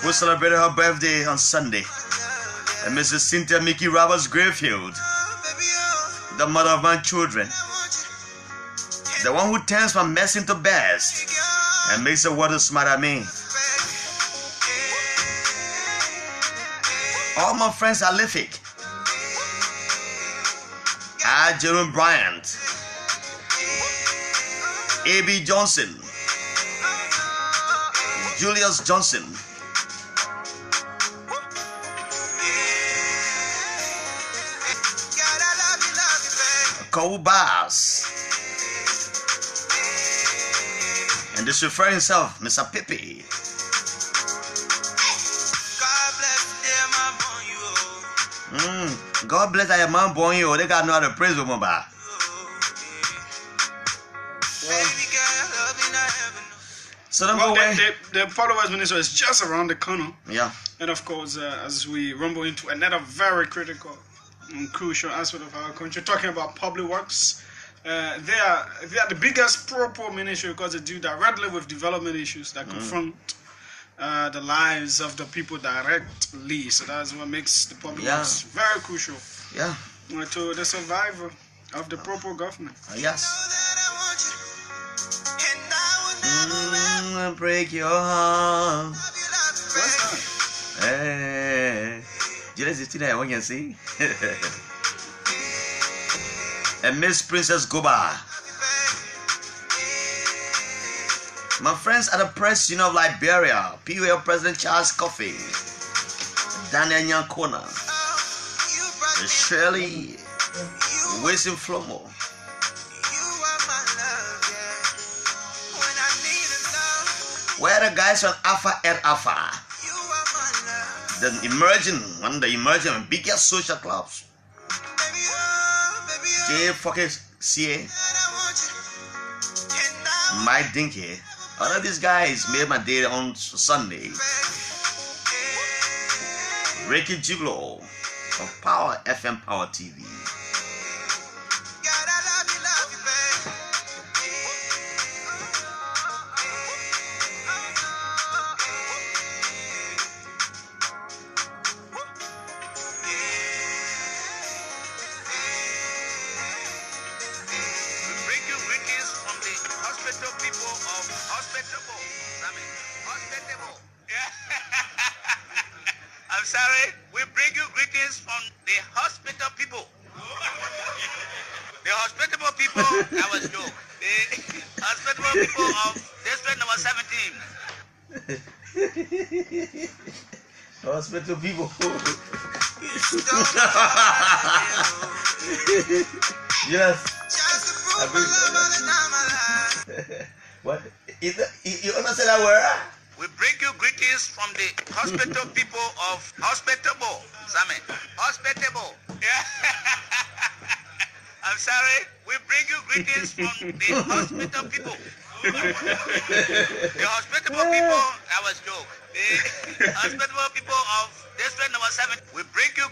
who celebrated her birthday on Sunday, and Mrs. Cynthia Mickey Roberts Grayfield, the mother of my children, the one who turns my mess into best and makes the world smile at me. All my friends are Lithic. Jerome Bryant, A.B. Johnson, Julius Johnson. Koubas. And this refer himself, Mr. Pippi. God bless that man born you. They got no other praise with my back. So the followers minister is just around the corner. Yeah. And of course, as we rumble into another very critical and crucial aspect of our country, talking about public works, they are the biggest pro ministry because they deal directly with development issues that confront the lives of the people directly. So that's what makes the public works very crucial. Yeah. To the survival of the proper government. Yes. Break your heart. What's that? Hey. Julius, is I want you to see? And Miss Princess Goba. My friends at the Press Union of Liberia, PUL President Charles Coffey, Daniel Nyankona, Shirley Wilson Flomo, where the guys on Alpha and Alpha, one of the emerging biggest social clubs, J fucking CA, Mike Dinky. All of these guys made my day on Sunday. Ricky Gigolo of Power FM Power TV. I'm sorry, we bring you greetings from the hospital people. The hospitable people, that was joke. The hospitable people of district number 17. Hospital people. Yes. What? You understand that word? We bring you greetings from the hospital people of hospitable. Sammy, hospitable. Yeah. I'm sorry, we bring you greetings from the hospital people. The hospitable people, that was joke. The hospitable people of district number 7. We bring you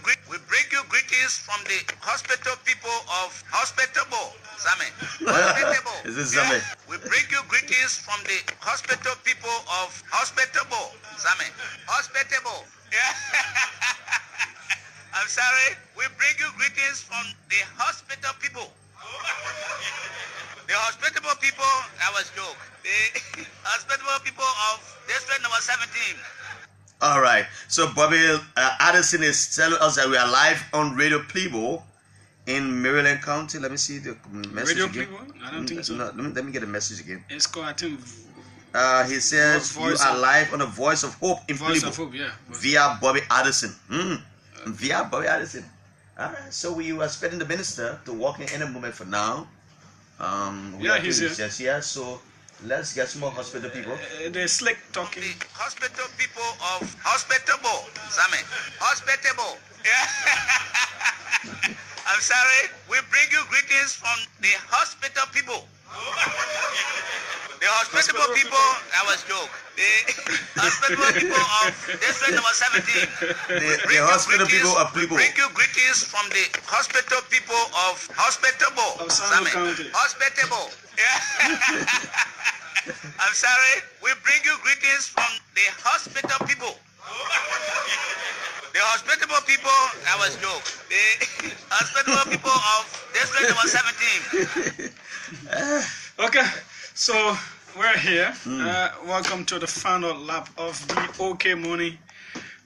greetings from the hospital people of hospitable. Sammy, hospitable. Is this Sammy? We bring you greetings from the hospital people of hospitable. Sammy, hospitable. Yeah. I'm sorry, we bring you greetings from the hospital people. The hospitable people, that was joke. The hospitable people of district number 17. All right. So Bobby Addison is telling us that we are live on Radio Plebo in Maryland County. Let me see the message Radio again. Plebo? I don't think so. No, let me get the message again. It's called, I think. He says you are live on the Voice of Hope in Voice Plebo of Hope, yeah. via Bobby Addison. Via Bobby Addison. All right. So we are expecting the minister to walk in any moment for now. He's here. Just here. So let's get some more hospital people. They're slick talking. The hospital people of hospitable. Sammy, hospitable. Yeah. I'm sorry, we bring you greetings from the hospital people. The hospitable people, that was joke. The hospitable people of district number 17. The hospital people of people. We bring you greetings from the hospital people of hospitable. Sammy, hospitable. Yeah. I'm sorry, we bring you greetings from the hospital people. The hospitable people, that was joke. The hospitable people of district number 17. Okay, so we're here. Welcome to the final lap of the OK Money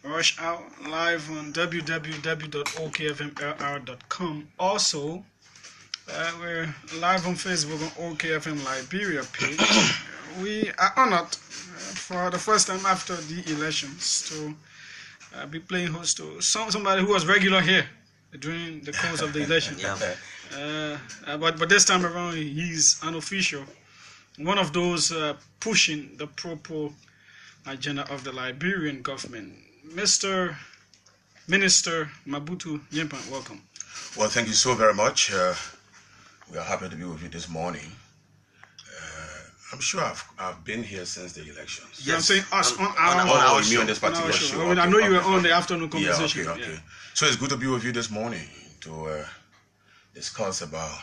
Rush Hour live on www.okfmrr.com. Also, we're live on Facebook on OKFM Liberia page. We are honored for the first time after the elections to be playing host to somebody who was regular here during the course of the election. But this time around, he's unofficial. One of those pushing the pro agenda of the Liberian government. Mr. Minister Mabutu Yempan, welcome. Well, thank you so very much. We are happy to be with you this morning. I'm sure I've been here since the elections. Yes. I'm saying us on our show. On this particular show. Okay. I know you were on the afternoon conversation. Okay. Yeah. So it's good to be with you this morning to discuss about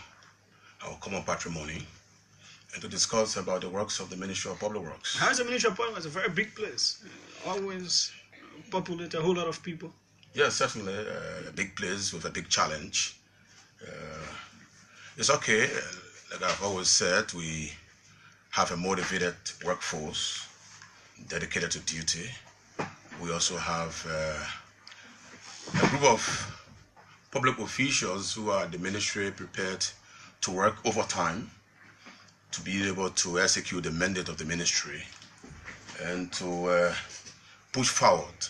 our common patrimony and to discuss about the works of the Ministry of Public Works. How is the Ministry of Public Works? It's a very big place. Always populate a whole lot of people. Yes, certainly a big place with a big challenge. It's okay. Like I've always said, we have a motivated workforce dedicated to duty. We also have a group of public officials who are at the ministry prepared to work overtime to be able to execute the mandate of the ministry and to push forward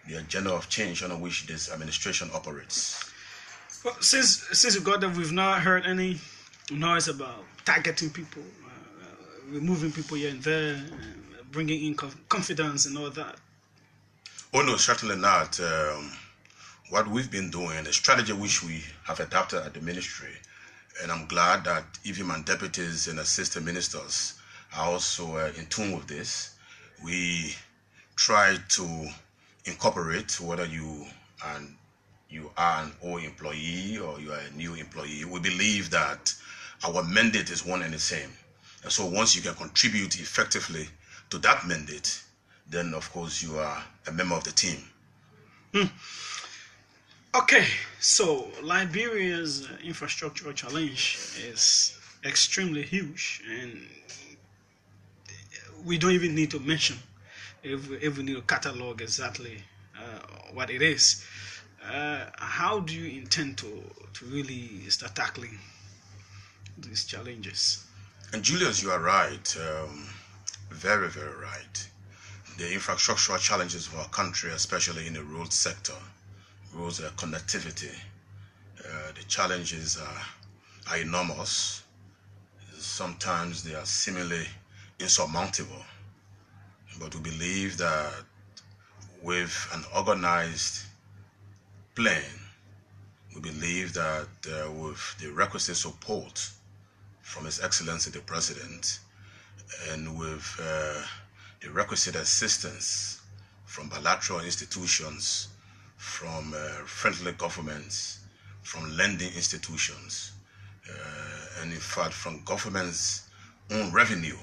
the agenda of change on which this administration operates. Well, since you got that, we've not heard any noise about targeting people, removing people here and there, bringing in confidence and all that. Oh no, certainly not. What we've been doing, the strategy which we have adopted at the ministry, and I'm glad that even my deputies and assistant ministers are also in tune with this. We try to incorporate whether you are an old employee or you are a new employee. We believe that our mandate is one and the same. And so once you can contribute effectively to that mandate, then of course you are a member of the team. Okay, so Liberia's infrastructural challenge is extremely huge, and we don't even need to mention if we need to catalog exactly what it is. How do you intend to really start tackling these challenges? And Julius, you are right, very, very right. The infrastructural challenges of our country, especially in the road sector, roads connectivity, the challenges are enormous. Sometimes they are seemingly insurmountable. But we believe that with an organized plan, we believe that with the requisite support from His Excellency the President and with the requisite assistance from bilateral institutions, from friendly governments, from lending institutions, and in fact from government's own revenue,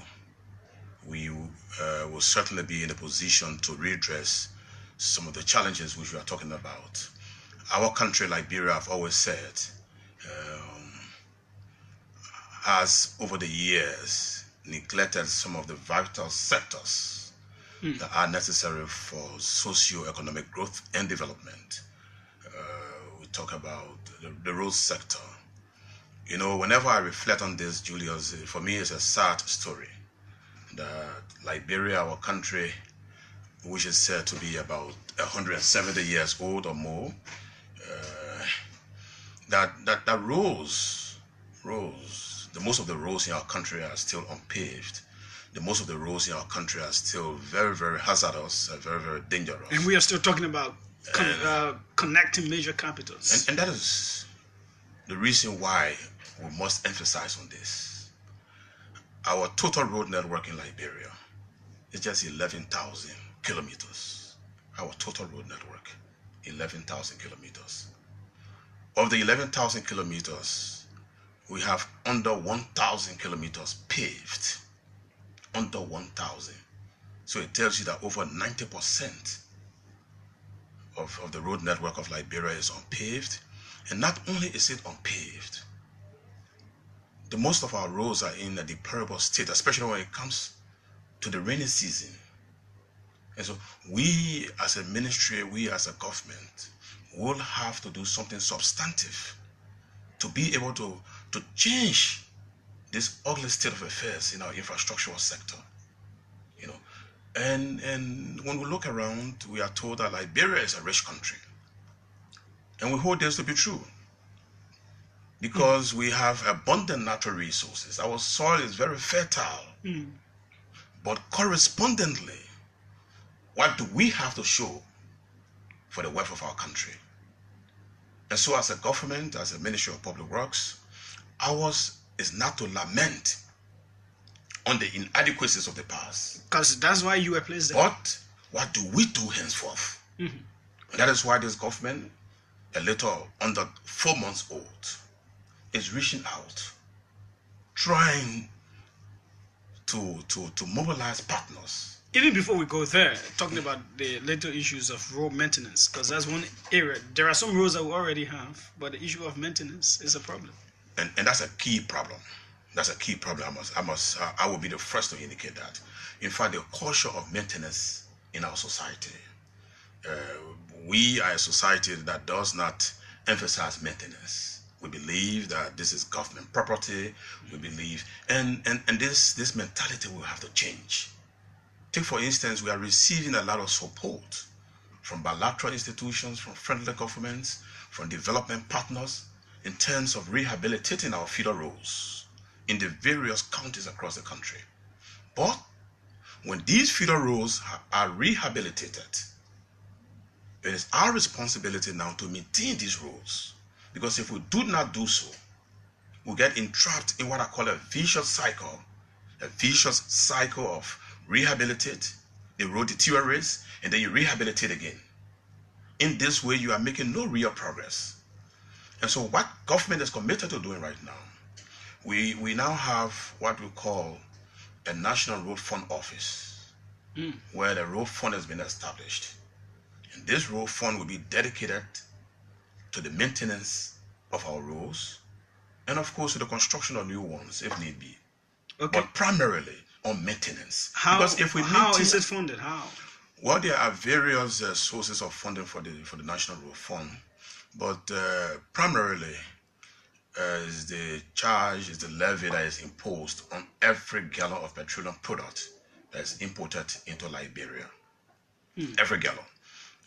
we will certainly be in a position to redress some of the challenges which we are talking about. Our country, Liberia, I've always said, has over the years neglected some of the vital sectors that are necessary for socio-economic growth and development. We talk about the road sector. You know, whenever I reflect on this, Julius, for me it's a sad story that Liberia, our country, which is said to be about 170 years old or more, that roads, the most of the roads in our country are still unpaved. The most of the roads in our country are still very, very hazardous, very, very dangerous. And we are still talking about connecting major capitals. And that is the reason why we must emphasize on this. Our total road network in Liberia is just 11,000 kilometers. Our total road network, 11,000 kilometers. Of the 11,000 kilometers, we have under 1,000 kilometers paved. Under 1,000. So it tells you that over 90% of the road network of Liberia is unpaved. And not only is it unpaved, the most of our roads are in a deplorable state, especially when it comes to the rainy season. And so we as a ministry, we as a government, will have to do something substantive to be able to change this ugly state of affairs in our infrastructural sector. You know, And when we look around, we are told that Liberia is a rich country. And we hold this to be true. Because we have abundant natural resources. Our soil is very fertile. But correspondingly, what do we have to show for the wealth of our country? And so as a government, as a Ministry of Public Works, ours is not to lament on the inadequacies of the past. Because that's why you were placed there. But what do we do henceforth? And that is why this government, a little under 4 months old, is reaching out, trying to mobilize partners. Even before we go there, talking about the later issues of road maintenance, because that's one area. There are some roads that we already have, but the issue of maintenance is a problem. And that's a key problem. That's a key problem. I will be the first to indicate that. In fact, the culture of maintenance in our society, we are a society that does not emphasize maintenance. We believe that this is government property. We believe, and this mentality will have to change. Take for instance, we are receiving a lot of support from bilateral institutions, from friendly governments, from development partners in terms of rehabilitating our feeder roads in the various counties across the country. But when these feeder roads are rehabilitated, it is our responsibility now to maintain these roads. Because if we do not do so, we'll get entrapped in what I call a vicious cycle of rehabilitate, the road deteriorates, and then you rehabilitate again. In this way, you are making no real progress. And so what government is committed to doing right now, we now have what we call a National Road Fund Office, where the road fund has been established. And this road fund will be dedicated to the maintenance of our roads, and of course to the construction of new ones if need be. Okay. But primarily on maintenance. How, because if we how is it funded? How? Well, there are various sources of funding for the National Road Fund, but primarily is the levy that is imposed on every gallon of petroleum product that is imported into Liberia. Every gallon.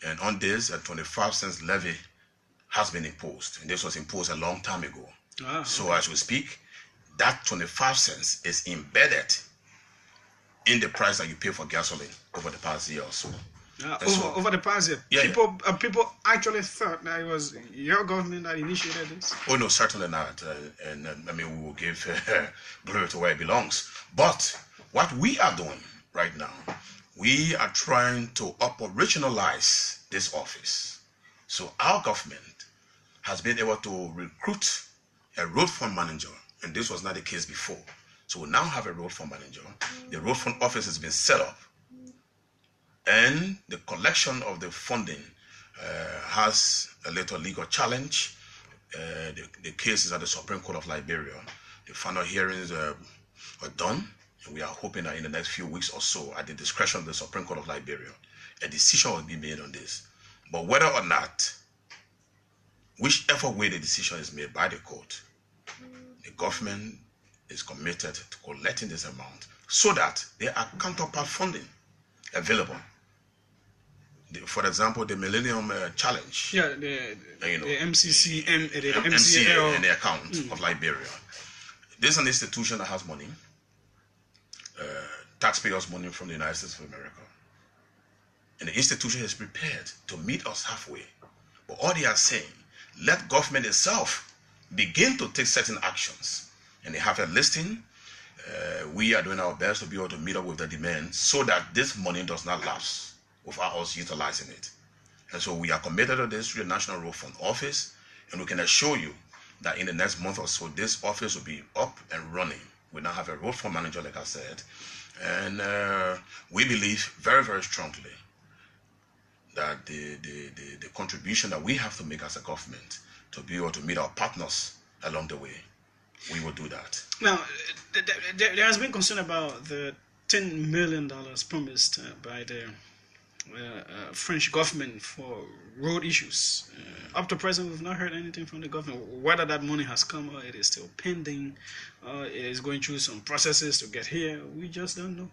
And on this, a 25 cents levy has been imposed, and this was imposed a long time ago. So as we speak, that 25 cents is embedded in the price that you pay for gasoline over the past year or so. Over the past year, people actually thought that it was your government that initiated this. Oh no, certainly not. And I mean, we will give glory to where it belongs. But what we are doing right now, we are trying to operationalize this office. So our government has been able to recruit a road fund manager, and this was not the case before. So we now have a road fund manager. The road fund office has been set up, and the collection of the funding has a little legal challenge. The case is at the Supreme Court of Liberia. The final hearings are done, and we are hoping that in the next few weeks or so, at the discretion of the Supreme Court of Liberia, a decision will be made on this. But whether or not, whichever way the decision is made by the court, the government is committed to collecting this amount so that there are counterpart funding available. For example, the Millennium Challenge. Yeah, the MCCM, the MCL in the account of Liberia. This is an institution that has money, taxpayers' money from the United States of America. And the institution is prepared to meet us halfway. But all they are saying, let government itself begin to take certain actions. And they have a listing. We are doing our best to be able to meet up with the demand so that this money does not lapse without us utilizing it. And so we are committed to this through the National Road Fund Office, and we can assure you that in the next month or so, this office will be up and running. We now have a road fund manager, like I said, and we believe very, very strongly that the contribution that we have to make as a government to be able to meet our partners along the way, we will do that. Now, there has been concern about the $10 million promised by the French government for road issues. Up to present, we've not heard anything from the government. Whether that money has come or it is still pending, it is going through some processes to get here, we just don't know.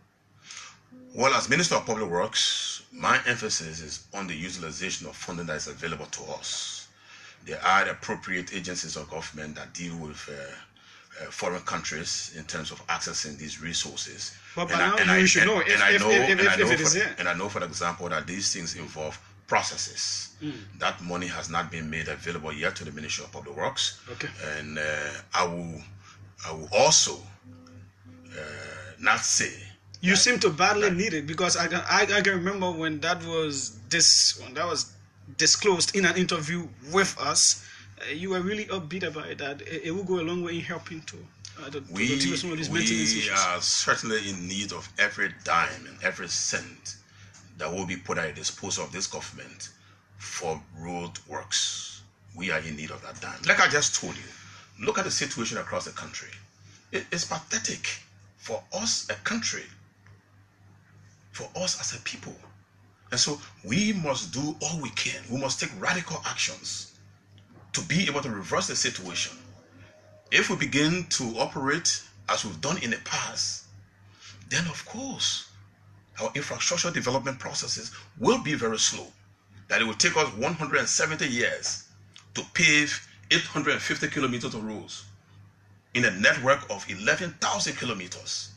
Well, as Minister of Public Works, my emphasis is on the utilization of funding that is available to us. There are appropriate agencies of government that deal with foreign countries in terms of accessing these resources. But you should know if it is there. And I know, for example, that these things involve processes. That money has not been made available yet to the Ministry of Public Works. Okay. And I will also not say. You seem to badly need it, because I can remember when that was disclosed in an interview with us. You were really upbeat about it, that it will go a long way in helping to deal some of these maintenance issues. We are certainly in need of every dime and every cent that will be put at the disposal of this government for road works. We are in need of that dime. Like I just told you, look at the situation across the country. It's pathetic for us, a country, for us as a people. And so we must do all we can. We must take radical actions to be able to reverse the situation. If we begin to operate as we've done in the past, then of course our infrastructure development processes will be very slow. That it will take us 170 years to pave 850 kilometers of roads in a network of 11,000 kilometers.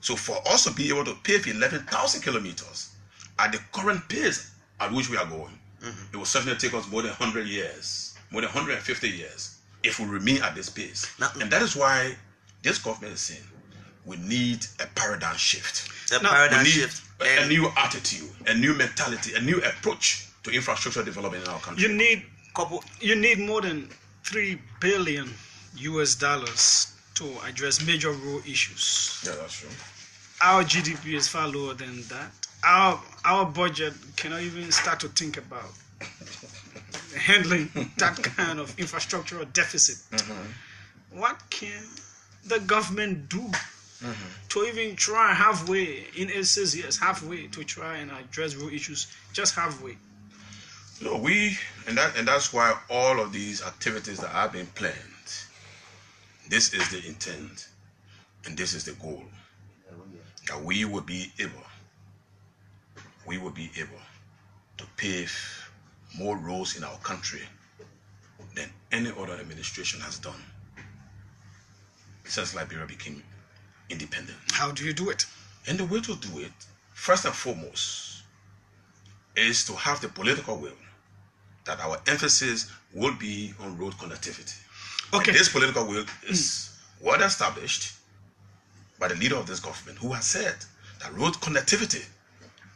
So for us to be able to pave 11,000 kilometers at the current pace at which we are going, it will certainly take us more than 100 years, more than 150 years, if we remain at this pace. And that is why this government is saying we need a paradigm shift. A new attitude, a new mentality, a new approach to infrastructure development in our country. You need more than $3 billion to address major road issues. Yeah, that's true. Our GDP is far lower than that. Our budget cannot even start to think about handling that kind of infrastructural deficit. What can the government do to even try halfway, in 6 years, halfway, to try and address road issues, just halfway? No, and that's why all of these activities that have been planned, this is the intent and this is the goal, that we will be able to pave more roads in our country than any other administration has done since Liberia became independent. How do you do it? And the way to do it, first and foremost, is to have the political will that our emphasis will be on road connectivity. Okay. And this political will is well established by the leader of this government, who has said that road connectivity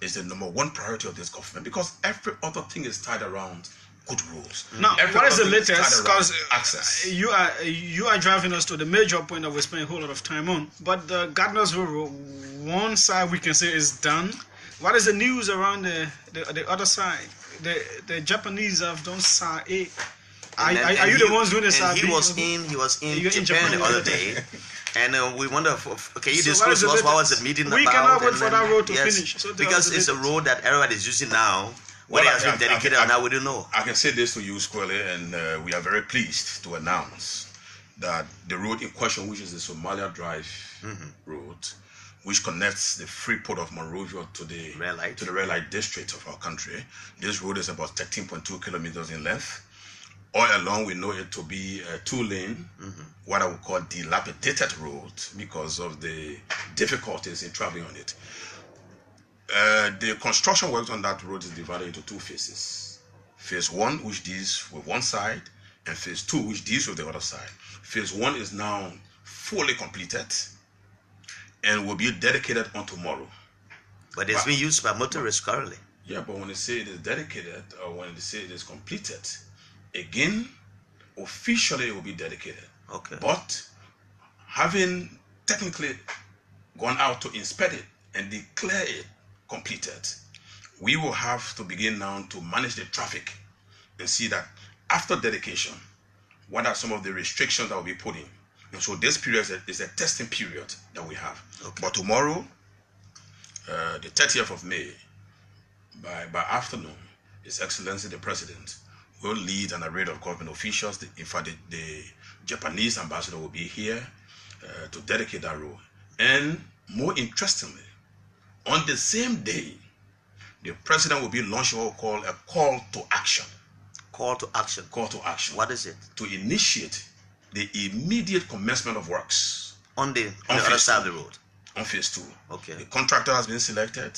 is the #1 priority of this government, because every other thing is tied around good roads. Now, what is the latest? Because access. You are driving us to the major point that we spend a whole lot of time on. But the Gardner's Road, one side we can say is done. What is the news around the other side? The Japanese have done SAR A. Are you the ones doing the SAR B? He was in Japan the other day. And we wonder, can you disclose to us what was the meeting about? We cannot wait for that road to finish. So because it's a road that everybody is using now. What it has been dedicated now, we don't know. I can say this to you squarely, and we are very pleased to announce that the road in question, which is the Somalia Drive road, which connects the free port of Monrovia to the red light district of our country. This road is about 13.2 kilometers in length. All along, we know it to be a 2-lane, what I would call dilapidated road, because of the difficulties in traveling on it. The construction work on that road is divided into 2 phases. Phase 1, which deals with one side, and phase 2, which deals with the other side. Phase 1 is now fully completed and will be dedicated on tomorrow. But it's being used by motorists currently. Yeah, but when they say it is dedicated, or when they say it is completed, again, officially it will be dedicated. Okay. But having technically gone out to inspect it and declare it completed, we will have to begin now to manage the traffic and see that after dedication, what are some of the restrictions that will be put in. And so this period is a testing period that we have. Okay. But tomorrow, the 30th of May, by afternoon, His Excellency the President will lead an array of government officials. In fact, the Japanese ambassador will be here to dedicate that road. And more interestingly, On the same day, the president will be launching what we call a call to action. Call to action. Call to action. What is it? To initiate the immediate commencement of works on the other side of the road. On phase 2. Okay. The contractor has been selected.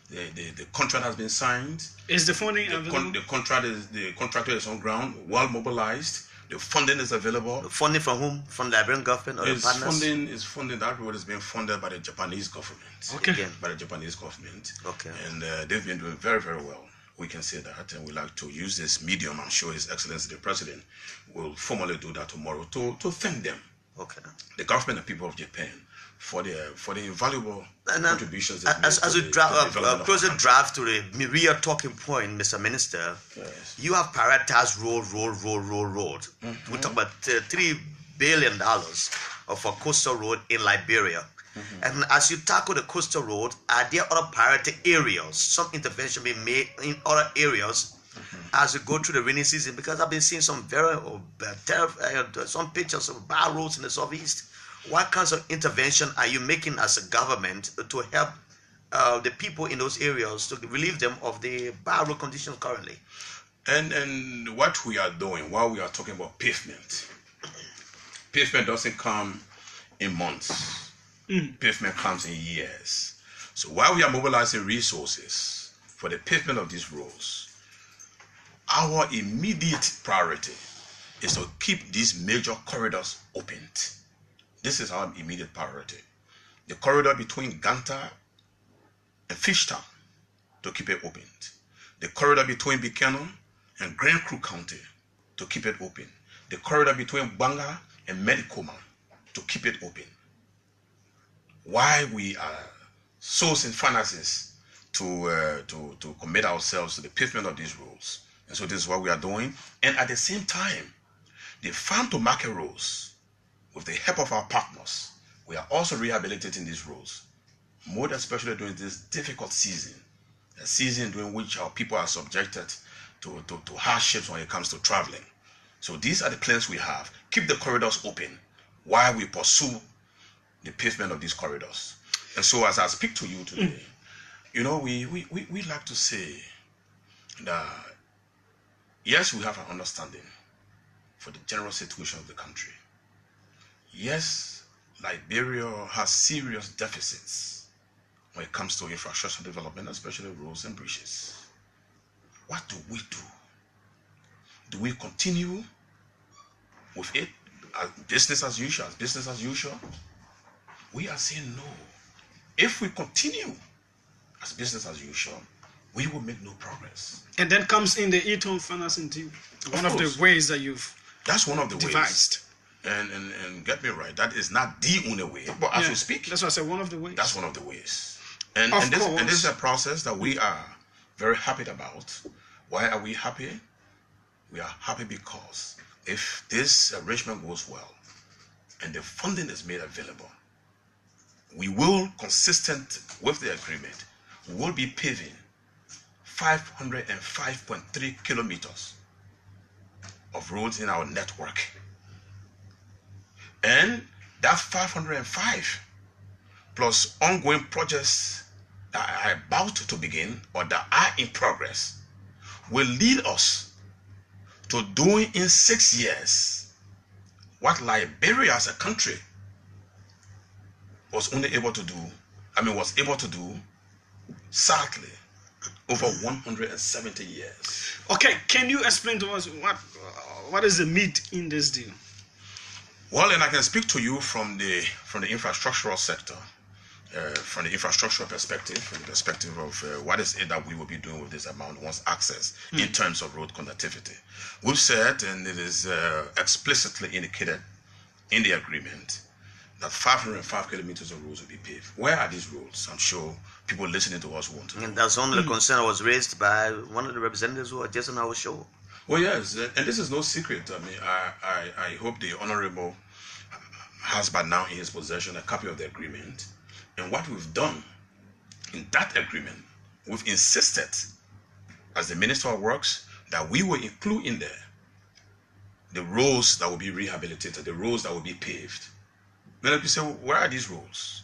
The contract has been signed. Is the funding available? The contractor is on ground, well mobilized. The funding is available. The funding from whom? From the Liberian government or the partners? Funding. That road is being funded by the Japanese government. Okay. Again. By the Japanese government. Okay. And they've been doing very, very well. We can say that, and we like to use this medium. I'm sure His Excellency the President will formally do that tomorrow to thank them. Okay. The government and people of Japan for the invaluable contributions. As you close the draft to the real talking point, Mr. Minister, yes. You have prioritized road. Mm-hmm. We talk about $3 billion of a coastal road in Liberia. Mm-hmm. And as you tackle the coastal road, are there other priority areas, some intervention being made in other areas as you go through the rainy season? Because I've been seeing some very some pictures of bad roads in the southeast. What kinds of intervention are you making as a government to help the people in those areas to relieve them of the bad road conditions currently? And what we are doing while we are talking about pavement doesn't come in months. Pavement comes in years. So while we are mobilizing resources for the pavement of these roads, our immediate priority is to keep these major corridors opened. This is our immediate priority. The corridor between Ganta and Fishtown, to keep it opened. The corridor between Buchanan and Grand Crew County, to keep it open. The corridor between Banga and Medicoma, to keep it open. Why we are sourcing finances to commit ourselves to the pavement of these roads. And so this is what we are doing. And at the same time, the farm to market roads, with the help of our partners, we are also rehabilitating these roads, more especially during this difficult season, a season during which our people are subjected to hardships when it comes to traveling. So these are the plans we have. Keep the corridors open while we pursue the pavement of these corridors. And so as I speak to you today, you know, we like to say that yes, we have an understanding for the general situation of the country. Yes, Liberia has serious deficits when it comes to infrastructure development, especially roads and bridges. What do we do? Do we continue with it as business as usual? We are saying no. If we continue as business as usual, we will make no progress. And then comes in the e-term financing too. One of the ways that you've That's one of the devised. Ways. And get me right, that is not the only way. But as we speak, that's what I said, one of the ways. That's one of the ways. And this is a process that we are very happy about. Why are we happy? We are happy because if this arrangement goes well and the funding is made available, we will, consistent with the agreement, we will be paving 505.3 kilometers of roads in our network. And that 505 plus ongoing projects that are about to begin or that are in progress will lead us to doing in 6 years what Liberia as a country was able to do, sadly, over 170 years. Okay, can you explain to us what is the meat in this deal? Well, and I can speak to you from the infrastructural sector, from the infrastructural perspective, from the perspective of what is it that we will be doing with this amount once access in terms of road connectivity. We've said, and it is explicitly indicated in the agreement, that 505 kilometers of roads will be paved. Where are these roads? I'm sure people listening to us want to know. And that's one of the concern was raised by one of the representatives who are just on our show. Well, yes, and this is no secret. I mean, I hope the Honorable has by now in his possession a copy of the agreement. And what we've done in that agreement, we've insisted as the Minister of Works that we will include in there the roads that will be rehabilitated, the roads that will be paved. Many people say, where are these roads?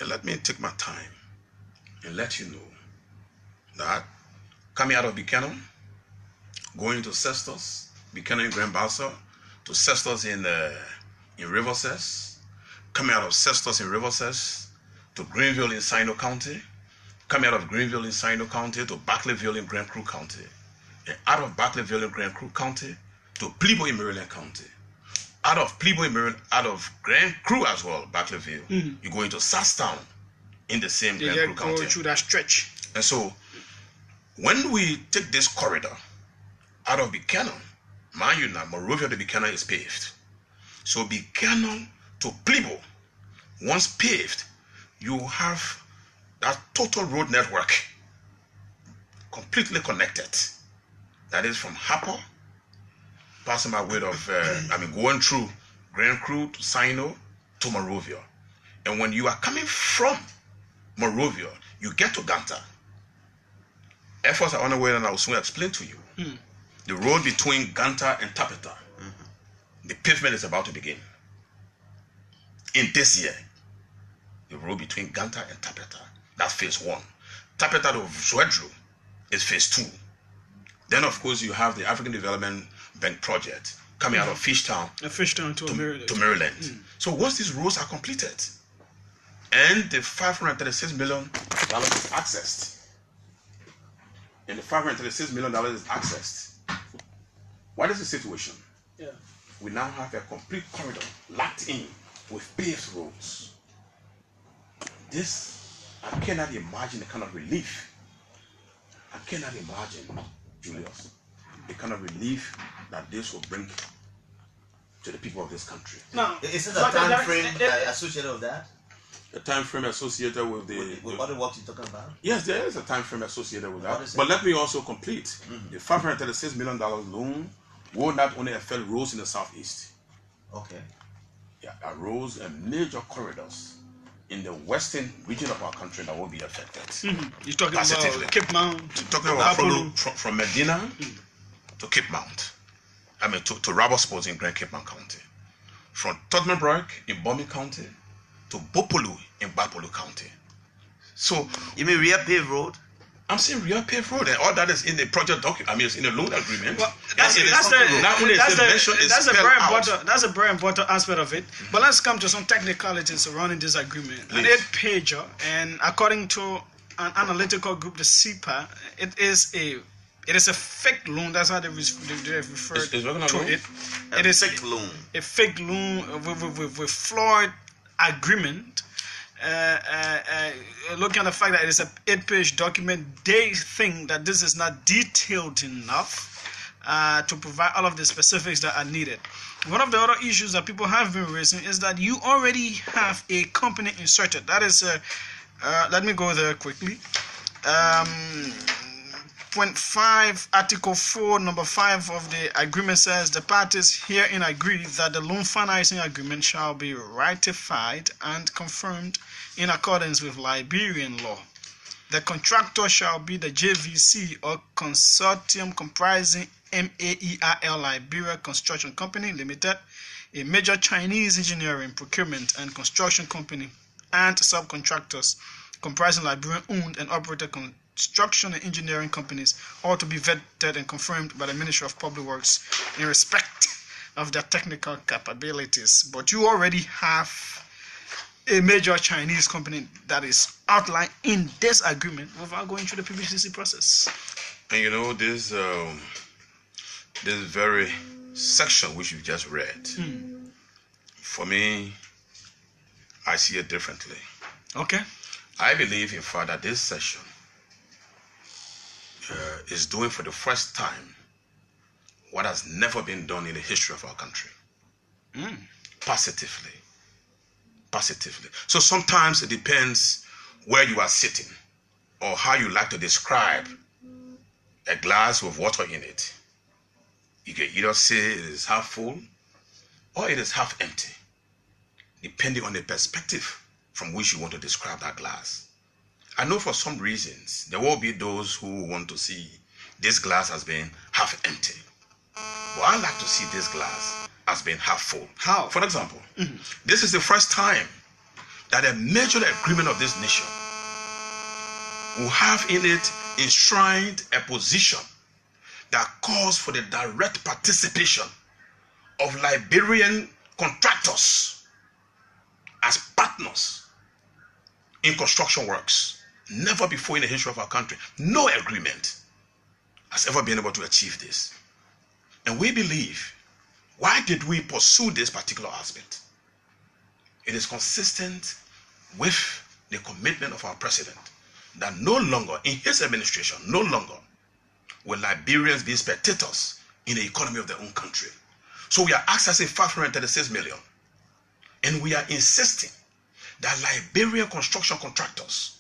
Let me take my time and let you know that coming out of Buchanan, going to Cestus, Buchanan in Grand Bassa, to Cestus in Riverses, coming out of Cestus in Riverses to Greenville in Sino County, coming out of Greenville in Sino County to Barclayville in Grand Crew County, and out of Barclayville in Grand Crew County to Plebo in Maryland County. Out of Plebo in Maryland, out of Grand Crew as well, Barclayville, you go into Sasstown in the same Grand Crew County. Through that stretch. And so, when we take this corridor out of Buchanan, mind you now, Monrovia to Buchanan is paved. So Buchanan to Plebo, once paved, you have that total road network completely connected. That is from Harper, passing by way of, going through Grand Crew to Sino to Monrovia. And when you are coming from Monrovia, you get to Ganta. Efforts are underway, and I will soon explain to you. The road between Ganta and Tapeta, the pavement is about to begin. In this year, the road between Ganta and Tapeta, that's phase 1. Tapeta to Zwedru is phase 2. Then, of course, you have the African Development Bank project coming out of Fishtown to Maryland. So once these roads are completed and the $536 million is accessed, what is the situation? We now have a complete corridor locked in with paved roads. This, I cannot imagine the kind of relief. I cannot imagine, Julius, the kind of relief that this will bring to the people of this country. Now, is it a time frame associated with that? A time frame associated with with what you're talking about? Yes, there is a time frame associated with that. But let me also complete. The $536 million loan will not only affect roads in the southeast. Okay. Yeah, roads and major corridors in the western region of our country that will be affected. You're talking about Cape Mount. You're talking about from Medina to Cape Mount. To Robertsport in Grand Cape Mount County. From Todmanbrook in Bombay County to Bopolu in Bapolu County. So, you mean real paved road? I'm saying real paved road, and all that is in the project document. It's in the loan agreement. Well, that's a very important aspect of it. But let's come to some technicalities surrounding this agreement. An 8-pager, and according to an analytical group, the CIPA, it is a fake loan. That's how they refer to it. It is a fake loan with flawed agreement. Looking at the fact that it is an 8-page document, they think that this is not detailed enough to provide all of the specifics that are needed. One of the other issues that people have been raising is that you already have a company inserted. That is, let me go there quickly. Point 5, Article 4, number 5 of the agreement says the parties herein agree that the loan financing agreement shall be ratified and confirmed in accordance with Liberian law. The contractor shall be the JVC or consortium comprising MAERL Liberia Construction Company Limited, a major Chinese engineering, procurement, and construction company, and subcontractors comprising Liberian-owned and operated construction and engineering companies, all to be vetted and confirmed by the Ministry of Public Works in respect of their technical capabilities. But you already have a major Chinese company that is outlined in this agreement without going through the PBCC process. And you know, this very section which you just read, for me, I see it differently. Okay. I believe, in fact, that this session is doing for the first time what has never been done in the history of our country. Positively. So sometimes it depends where you are sitting or how you like to describe a glass with water in it. You can either say it is half full or it is half empty, depending on the perspective from which you want to describe that glass. I know for some reasons there will be those who want to see this glass as being half empty. But I like to see this glass as being half full. How? For example, this is the first time that a major agreement of this nation will have in it enshrined a position that calls for the direct participation of Liberian contractors as partners in construction works. Never before in the history of our country, no agreement has ever been able to achieve this. And we believe, why did we pursue this particular aspect? It is consistent with the commitment of our president that no longer, in his administration, no longer will Liberians be spectators in the economy of their own country. So we are accessing 536 million. And we are insisting that Liberian construction contractors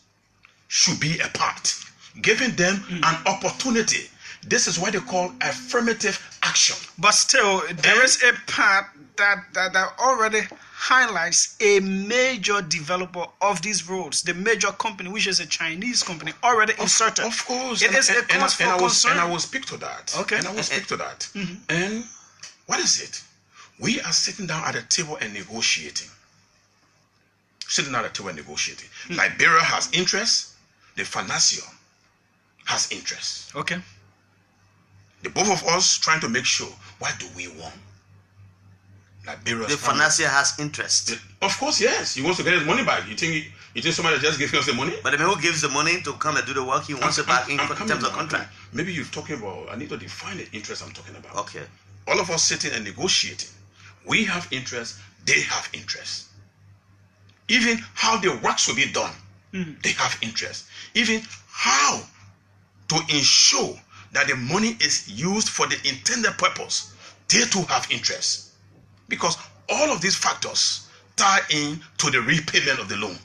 should be a part, giving them an opportunity. This is what they call affirmative action. But still, there is a part that already highlights a major developer of these roads, the major company, which is a Chinese company, already inserted. Of course. It is a cause for concern. And I will speak to that. Okay. And I will speak to that. And what is it? We are sitting down at a table and negotiating. Liberia has interest. The financier has interest. Okay. The both of us trying to make sure, what do we want? Liberia. The financier has interest. Of course, yes. He wants to get his money back. You think somebody just gives us the money? But the man who gives the money to come and do the work, he wants it back in terms of contract. Maybe you're talking about, I need to define the interest I'm talking about. Okay. All of us sitting and negotiating. We have interest, they have interest. Even how the works will be done, they have interest. Even how to ensure that the money is used for the intended purpose, they too have interest. Because all of these factors tie in to the repayment of the loan.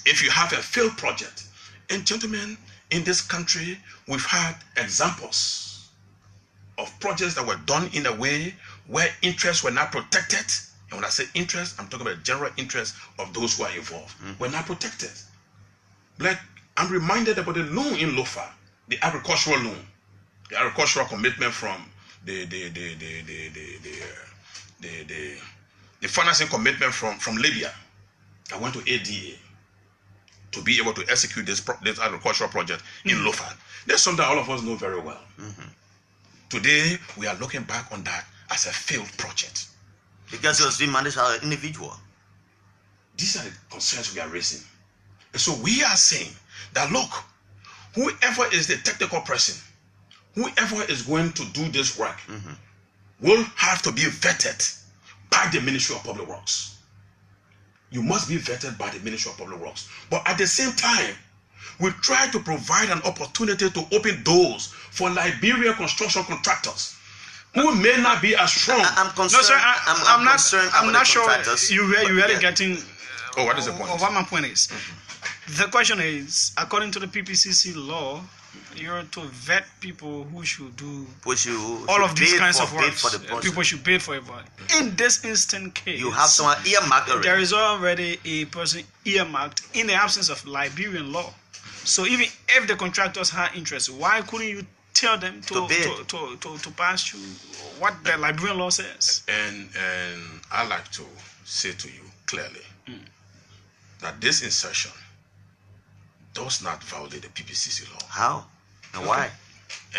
If you have a failed project, and gentlemen, in this country, we've had examples of projects that were done in a way where interests were not protected. And when I say interest, I'm talking about general interest of those who are involved. Were not protected. Like, I'm reminded about the loan in Lofa, the agricultural loan, the agricultural commitment from the financing commitment from Libya that went to ADA to be able to execute this agricultural project in Lofa. That's something all of us know very well. Today, we are looking back on that as a failed project. Because it was being managed by an individual. These are the concerns we are raising. And so we are saying that, look, whoever is the technical person, whoever is going to do this work, will have to be vetted by the Ministry of Public Works. You must be vetted by the Ministry of Public Works. But at the same time, we try to provide an opportunity to open doors for Liberian construction contractors who may not be as strong. I'm concerned. No, sir, I'm not sure you're really getting. What is the point? What my point is. The question is, according to the PPCC law, you're to vet people who should do all of these kinds of work. People should bid for it. In this instant case, you have someone earmarked already. There is already a person earmarked in the absence of Liberian law. So even if the contractors had interest, why couldn't you tell them to pass through what the Liberian law says? And I like to say to you clearly that this insertion does not violate the PPCC law. How and why?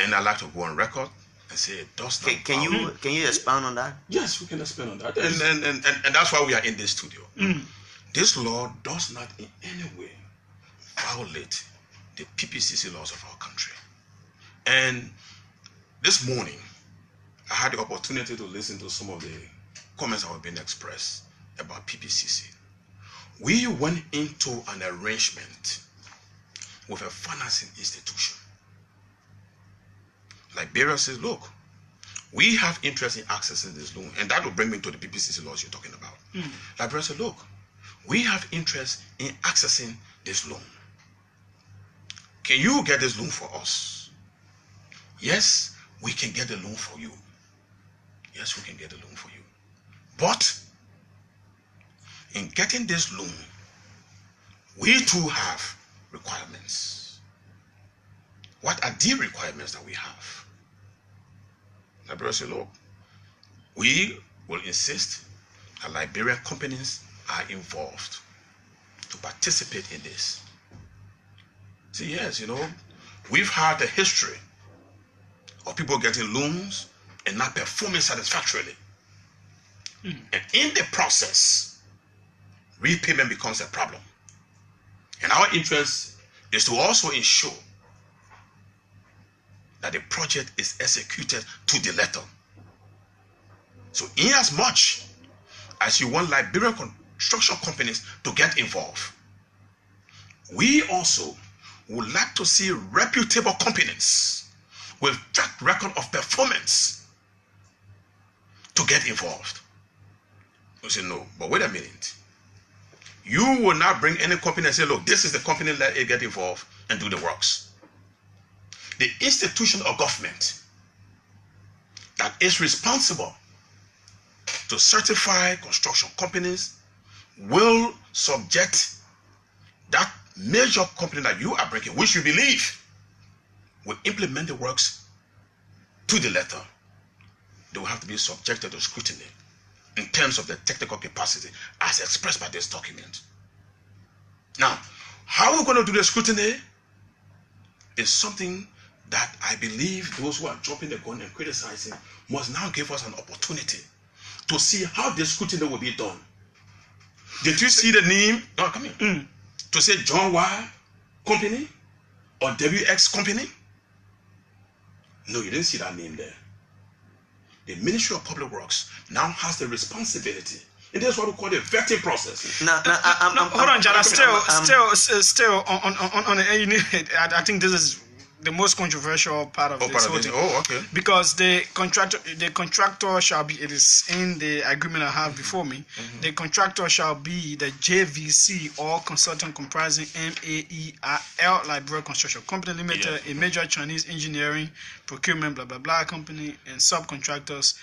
And I like to go on record and say it does not. Can you expand on that? Yes, we can expand on that. And that's why we are in this studio. This law does not in any way violate the PPCC laws of our country. And this morning, I had the opportunity to listen to some of the comments that were being expressed about PPCC. We went into an arrangement with a financing institution. Liberia says, look, we have interest in accessing this loan, and that will bring me to the PPCC laws you're talking about. Liberia said, look, we have interest in accessing this loan. Can you get this loan for us? Yes, we can get the loan for you. Yes, we can get the loan for you. But in getting this loan, we too have requirements. What are the requirements that we have? Liberia said, look, we will insist that Liberian companies are involved to participate in this. See, yes, we've had a history of people getting loans and not performing satisfactorily. And in the process, repayment becomes a problem. And our interest is to also ensure that the project is executed to the letter. So in as much as you want Liberian construction companies to get involved, we also would like to see reputable companies with track record of performance to get involved. You say, no, but wait a minute. You will not bring any company and say, look, this is the company, let it get involved and do the works. The institution of government that is responsible to certify construction companies will subject that major company that you are bringing, which you believe will implement the works to the letter. They will have to be subjected to scrutiny in terms of their technical capacity as expressed by this document. Now, how we're going to do the scrutiny is something that I believe those who are dropping the gun and criticizing must now give us an opportunity to see how the scrutiny will be done. Did you see the name? No, come here. To say John Y Company or WX Company? No, you didn't see that name there. The Ministry of Public Works now has the responsibility. And that's what we call the vetting process. Hold on, Jallah. Still on I think this is the most controversial part of this whole thing. Oh, okay. Because the contractor shall be, it is in the agreement I have before me, the contractor shall be the JVC or consultant comprising MAERL, Liberia Construction Company Limited, a major Chinese engineering, procurement, blah, blah, blah company, and subcontractors,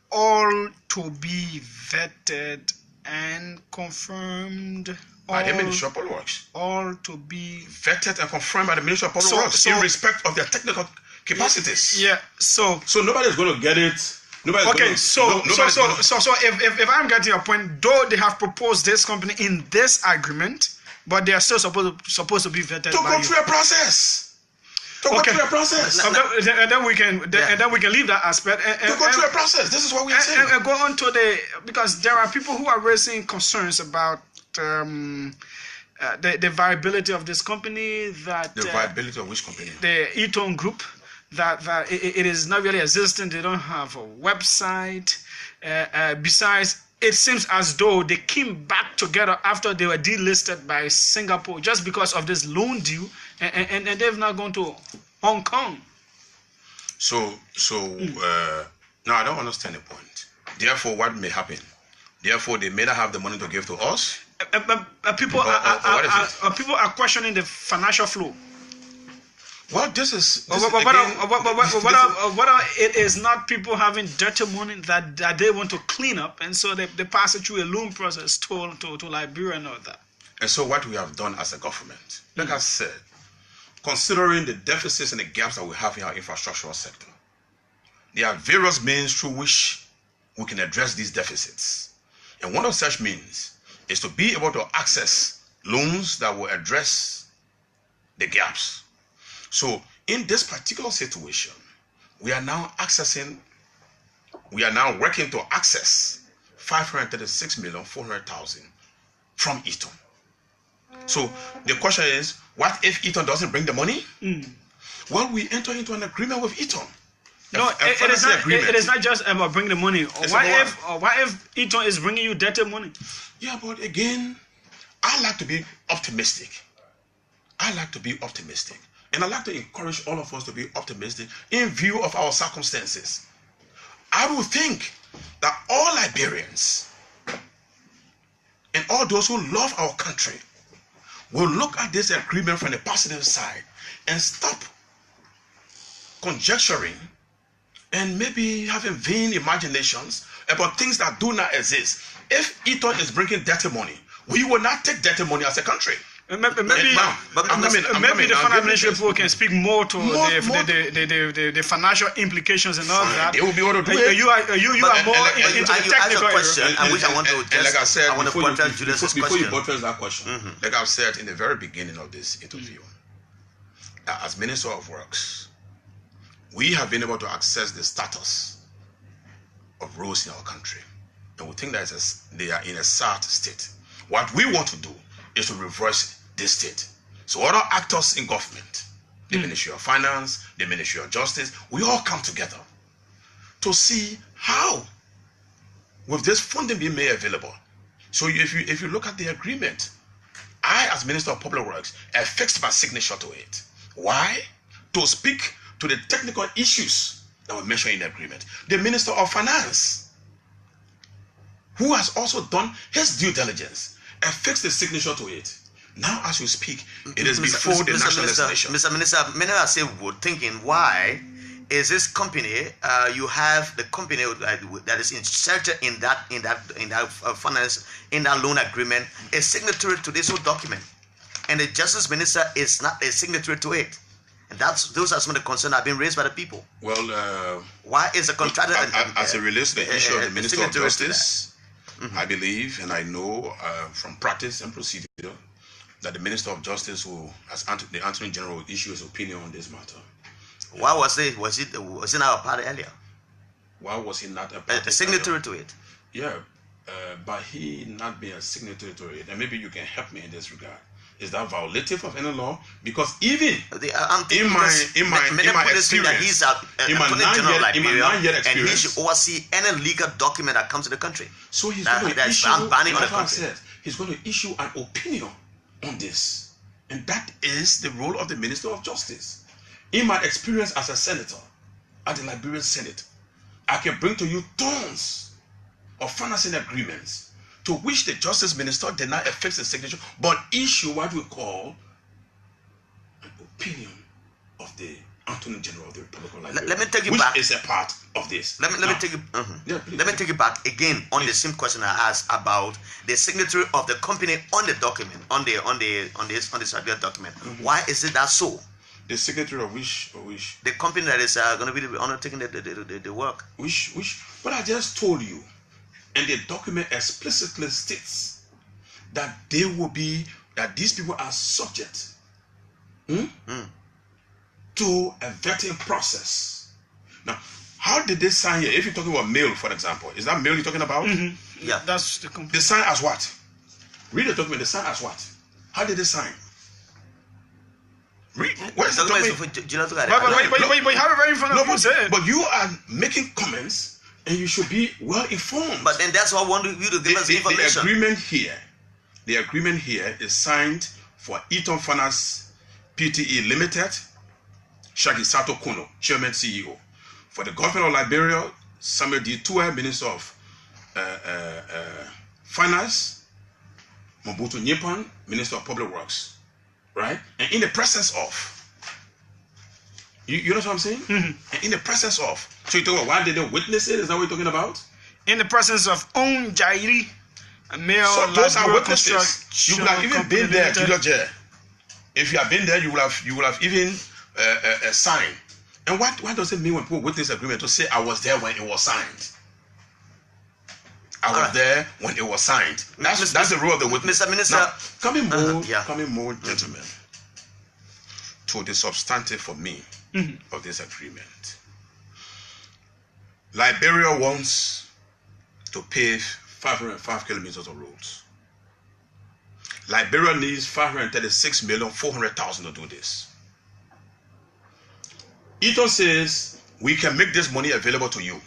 all to be vetted and confirmed by the Ministry of Public Works. All to be vetted and confirmed by the Ministry of Public Works in respect of their technical capacities. Yeah. So nobody's going to get it. So if I'm getting your point, though they have proposed this company in this agreement, but they are still supposed to be vetted to go through a process. And then we can leave that aspect and go through a process. This is what we are saying. And go on to because there are people who are raising concerns about the viability of this company. That the viability of which company? The Eaton Group. That it is not really existing. They don't have a website. Besides, it seems as though they came back together after they were delisted by Singapore just because of this loan deal, and they've now gone to Hong Kong. No, I don't understand the point. Therefore, what may happen? Therefore, they may not have the money to give to us. People are questioning the financial flow. Well, this is it is not people having dirty money that they want to clean up, and so they pass it through a loan process to Liberia and all that. And so what we have done as a government, like I said, considering the deficits and the gaps that we have in our infrastructural sector, there are various means through which we can address these deficits. And one of such means is to be able to access loans that will address the gaps. So in this particular situation, we are now working to access 536,400,000 from Eaton. So the question is, what if Eaton doesn't bring the money? Well, we enter into an agreement with Eaton. No, it is not just about bringing the money. What if Eaton is bringing you dirty money? Yeah, but again, I like to be optimistic. And I'd like to encourage all of us to be optimistic in view of our circumstances. I would think that all Liberians and all those who love our country will look at this agreement from the positive side and stop conjecturing and maybe having vain imaginations about things that do not exist. If Eaton is bringing dirty money, we will not take dirty money as a country. Maybe the financial people can speak more to the financial implications and all that. They will be able to do it. You are more into the technical question, which I want to just, like I said, before you buttress that question. Like I've said in the very beginning of this interview, as Minister of Works, we have been able to access the status of roads in our country. And we think that they are in a sad state. What we want to do is to reverse this state. So other actors in government, the Ministry of Finance, the Ministry of Justice, we all come together to see how, with this funding being made available. So if you look at the agreement, I, as Minister of Public Works, affixed my signature to it. Why? To speak to the technical issues that were mentioned in the agreement. The Minister of Finance, who has also done his due diligence, affixed the signature to it. Now, as we speak, it is before the national legislation. Mr. Minister, many are saying, thinking, why is this company? You have the company that is inserted in that finance, in that loan agreement, a signatory to this whole document, and the Justice Minister is not a signatory to it. And those are some of the concerns that have been raised by the people. Well, why is the contractor as it relates to the issue of the Minister of Justice? I believe and I know from practice and procedure that the Minister of Justice, the Attorney General, will issue his opinion on this matter. Why was he not a part earlier? Why was he not a part? A signatory to it? Yeah, but he not being a signatory to it, and maybe you can help me in this regard. Is that violative of any law? Because even in my experience, he's in my 9 year experience, and he should oversee any legal document that comes to the country. So he's going to issue. He's going to issue an opinion on this, and that is the role of the Minister of Justice. In my experience as a senator at the Liberian Senate, I can bring to you tons of financing agreements to which the Justice Minister did not affix the signature, but issue what we call an opinion of the Attorney General of the Republic of Liberia. Let me take you back. Which is a part of this. Let me take you. Let me take you back again on the same question I asked about the signatory of the company on the document, on this document. Why is it that so? The signatory of which? The company that is going to be undertaking the work. Which? What I just told you. And the document explicitly states that that these people are subject to a vetting process. Now, how did they sign here? If you're talking about mail, for example, is that mail you're talking about? Yeah, that's the company. They sign as what? Read the document. They sign as what? How did they sign? Read. Where's the document? But you have it right in front of you. But you are making comments. And you should be well informed. But then that's why I want you to give us information. The agreement here is signed for Eaton Finance Pte. Limited, Shagi Sato Kuno, Chairman CEO. For the government of Liberia, Samuel D. Tua, Minister of Finance, Mobutu Nyepan, Minister of Public Works. Right? And in the presence of, you know what I'm saying? And in the presence of, so you talking about why did they witness it? Is that what you're talking about? In the presence of Jairi, a male. So those are witnesses. You would have even been there, Julia. If you have been there, you will have even signed. And what does it mean when people witness agreement to say I was there when it was signed? I was there when it was signed. That's the role of the witness. Mr. Minister, now, coming more, gentlemen, to the substantive for me of this agreement. Liberia wants to pave 505 kilometers of roads. Liberia needs 536,400,000 to do this. Eaton says we can make this money available to you.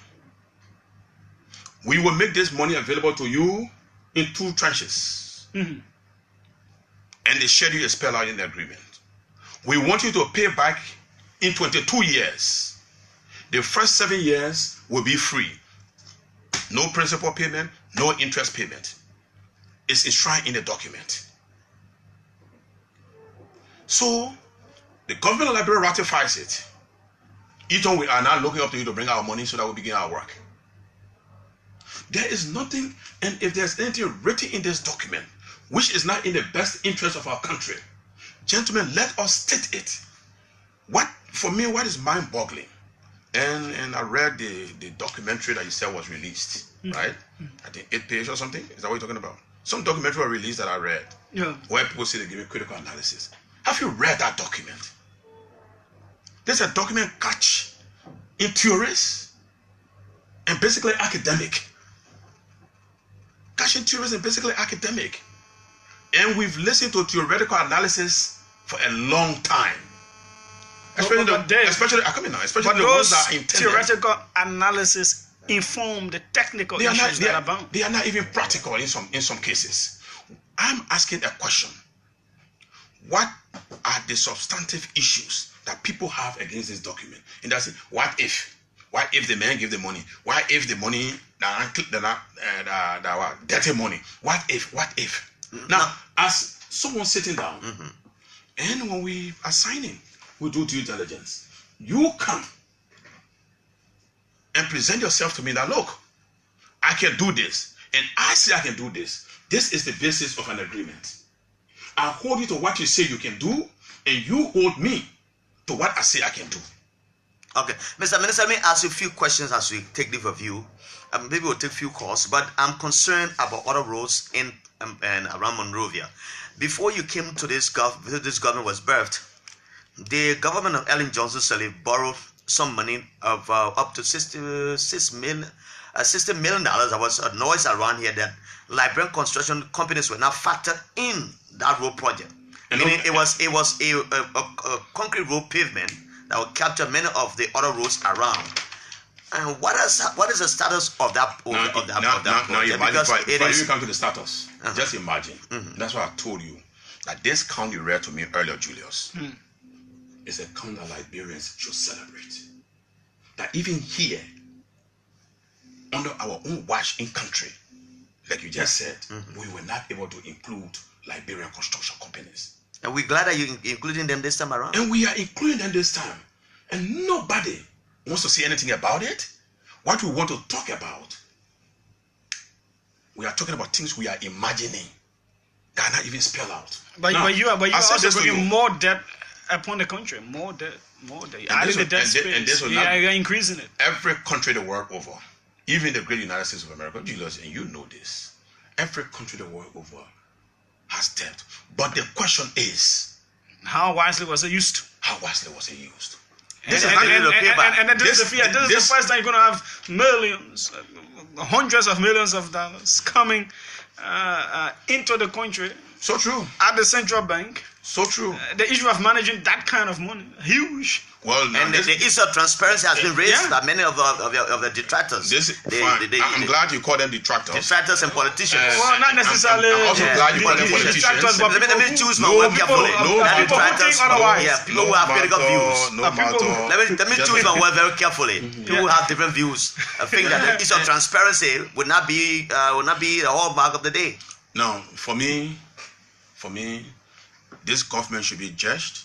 We will make this money available to you in 2 tranches. And the schedule is spelled out in the agreement. We want you to pay back in 22 years. The first 7 years will be free. No principal payment, no interest payment. It's enshrined in the document. So, the government of Liberia ratifies it. Eaton, we are now looking up to you to bring our money so that we begin our work. There is nothing, and if there's anything written in this document which is not in the best interest of our country, gentlemen, let us state it. For me, what is mind-boggling? And I read the documentary that you said was released, right? I think 8 pages or something. Is that what you're talking about? Some documentary was released that I read. Yeah. Where people say they're giving critical analysis. Have you read that document? This is a document catch in theories and basically academic. Catch in theories and basically academic. And we've listened to theoretical analysis for a long time. Especially those that are intended. Theoretical analysis inform the technical issues that are bound. They are not even practical in some cases. I'm asking a question. What are the substantive issues that people have against this document? And that's it. What if the man give the money? What if the money dirty money? What if? Now, as someone sitting down, and when we are signing, we do due diligence. You come and present yourself to me that, look, I can do this, and I say I can do this. This is the basis of an agreement. I hold you to what you say you can do, and you hold me to what I say I can do. Okay, Mr. Minister, let me ask you a few questions as we take leave of you. Maybe we'll take a few calls, but I'm concerned about other roads in and around Monrovia. Before you came to this government was birthed, the government of Ellen Johnson Sirleaf borrowed some money of up to $60 million. There was a noise around here that Liberian construction companies were not factored in that road project. Meaning it was a concrete road pavement that would capture many of the other roads around. And what is the status of that project? Now imagine, before you come to the status, just imagine. That's why I told you that this count you read to me earlier, Julius, is a count that Liberians should celebrate. That even here, under our own watch in country, like you just said, we were not able to include Liberian construction companies. And we're glad that you're including them this time around. And we are including them this time. And nobody wants to say anything about it. What we want to talk about, we are talking about things we are imagining that are not even spelled out. But you are also bringing more debt upon the country. More debt. Adding the debt space. You're increasing it. Every country the world over, even the great United States of America, Julius, and you know this, every country the world over has debt. But the question is, how wisely was it used? How wisely was it used? This is the first time you're going to have millions, hundreds of millions of dollars coming into the country. So true. At the central bank. So true. The issue of managing that kind of money, huge. Well, and the issue of transparency has been raised by many of the detractors. I'm glad you call them detractors. Detractors and politicians. Well, not necessarily. I'm also glad you call them politicians. Let me choose my word carefully. People who think otherwise. People who have critical views. Let me choose my word very carefully. People who have different views. I think that the issue of transparency would not be the hallmark of the day. No, for me, this government should be judged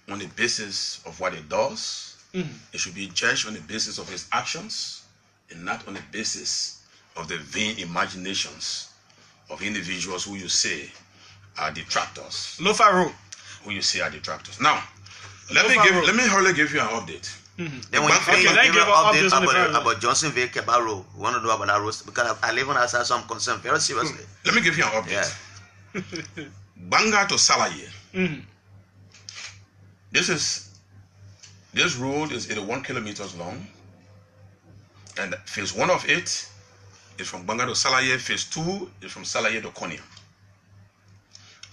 on the basis of what it does. It should be judged on the basis of its actions and not on the basis of the vain imaginations of individuals who you say are detractors. Lofaro. Who you say are detractors. Now, let me hurriedly give you an update. Then when you give an update about Johnsonville Kebaro, we want to know about that road because I live on that side, so I'm concerned very seriously. Let me give you an update. Yeah. Banga to Salaye. This road is 81 kilometers long, and phase 1 of it is from Banga to Salaye. Phase 2 is from Salaye to Konya.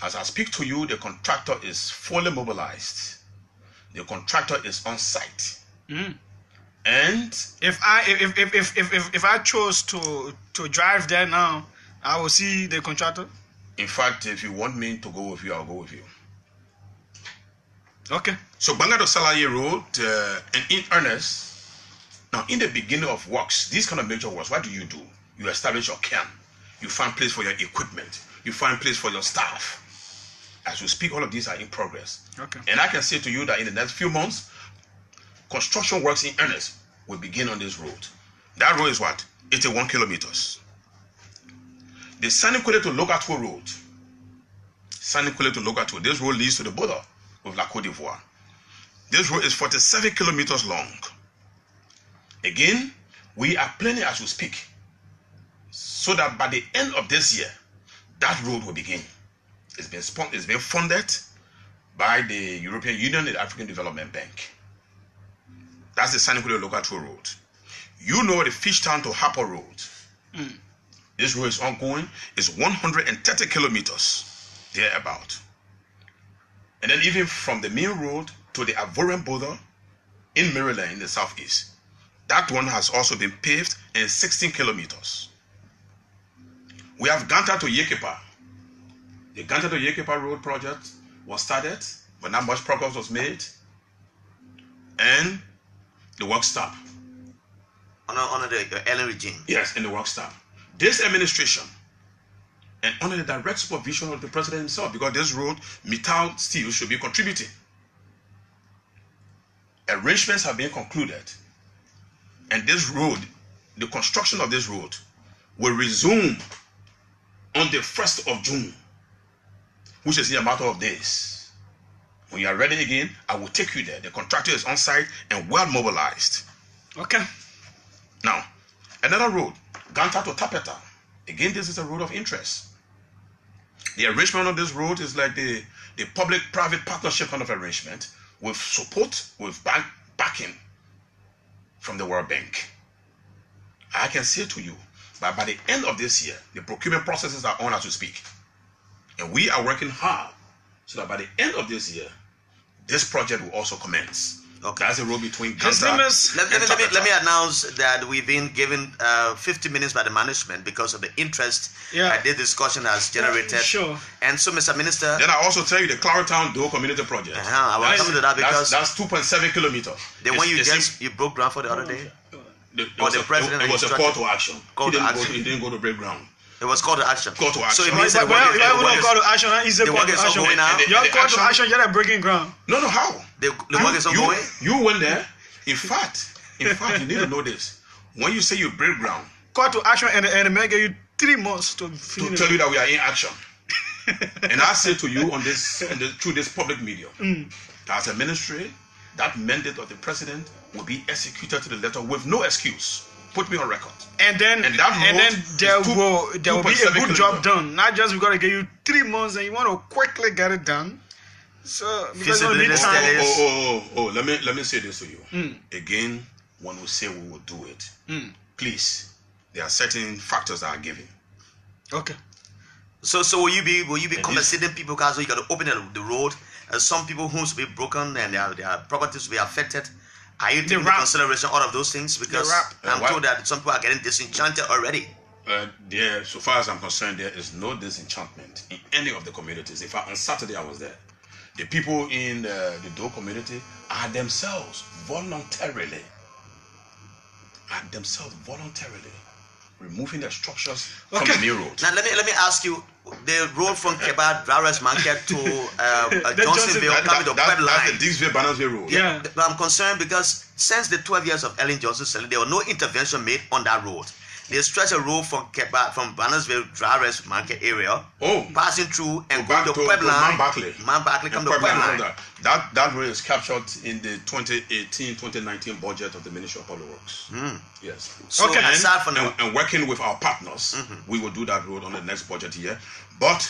As I speak to you, the contractor is fully mobilized. The contractor is on site. And if I chose to drive there now, I will see the contractor. In fact, if you want me to go with you, I'll go with you. Okay. So Banga to Salaye Road, and in earnest, now in the beginning of works, these kind of major works, what do? You establish your camp. You find place for your equipment. You find place for your staff. As we speak, all of these are in progress. Okay. And I can say to you that in the next few months, construction works in earnest will begin on this road. That road is what? 81 kilometers. The Sanikwele to Logato Road. Sanikwele to Logato. This road leads to the border with La Côte d'Ivoire. This road is 47 kilometers long. Again, we are planning as we speak, so that by the end of this year, that road will begin. It's been funded by the European Union and the African Development Bank. That's the Sanikulo Local Toll Road. You know the Fishtown to Harper Road. This road is ongoing. It's 130 kilometers thereabout. And then even from the main road to the Ivorian border in Maryland in the southeast, that one has also been paved in 16 kilometers. We have Ganta to Yekepa. The Ganta to Yekepa road project was started, but not much progress was made. And the work stopped. Under the Ellen regime. Yes, in the work stopped. This administration, and under the direct supervision of the president himself, because this road, Mittal Steel should be contributing. Arrangements have been concluded, and this road, the construction of this road, will resume on the 1st of June, which is in a matter of days. When you are ready again, I will take you there. The contractor is on site and well mobilized. Okay. Now, another road, Ganta to Tapeta. Again, this is a road of interest. The arrangement of this road is like the public-private partnership kind of arrangement with support, with backing from the World Bank. I can say to you, that by the end of this year, the procurement processes are on as we speak. And we are working hard so that by the end of this year, this project will also commence. Okay. That's a road between Ganta and let me announce that we've been given 50 minutes by the management because of the interest that this discussion has generated. Sure. And so, Mr. Minister... Then I also tell you the Claretown Dole Community Project. I will come to that because... That's 2.7 kilometers. The one you broke ground for the other day? It was a call to action. He didn't go to break ground. It was call to action. Call to action. So it means that call to action. The work is ongoing now. Your call to action, you're not breaking ground. No, how? The work is ongoing. You went there. In fact, you need to know this. When you say you break ground, call to action and the man give you 3 months to tell you that we are in action. And I say to you through this public medium, as a ministry, that mandate of the president will be executed to the letter with no excuse. Put me on record. And then there will be a good job done. Not just we got to give you 3 months and you want to quickly get it done. So because you need time. Let me say this to you. Again, when we say we will do it, please, there are certain factors that are given. Okay. So will you be compensating people because you got to open the road? Some people who's be broken and their properties will be affected. Are you taking into consideration all of those things? Because I'm told that some people are getting disenchanted already. So far as I'm concerned, there is no disenchantment in any of the communities. In fact, on Saturday I was there. The people in the Dole community are themselves voluntarily removing the structures from the main road. Now let me ask you, the road from Keba Drivers Market to Johnsonville coming to Web Line. That's the Dixville Bannersville Road. Yeah, but I'm concerned because since the 12 years of Ellen Johnson selling, there was no intervention made on that road. They stretch a road from Keba, from Bannersville Drivers Market area, passing through and going to Web Line. Man Barkley come to Web Line. That road is captured in the 2018-2019 budget of the Ministry of Public Works. Yes. So aside from and working with our partners, we will do that road on the next budget year. But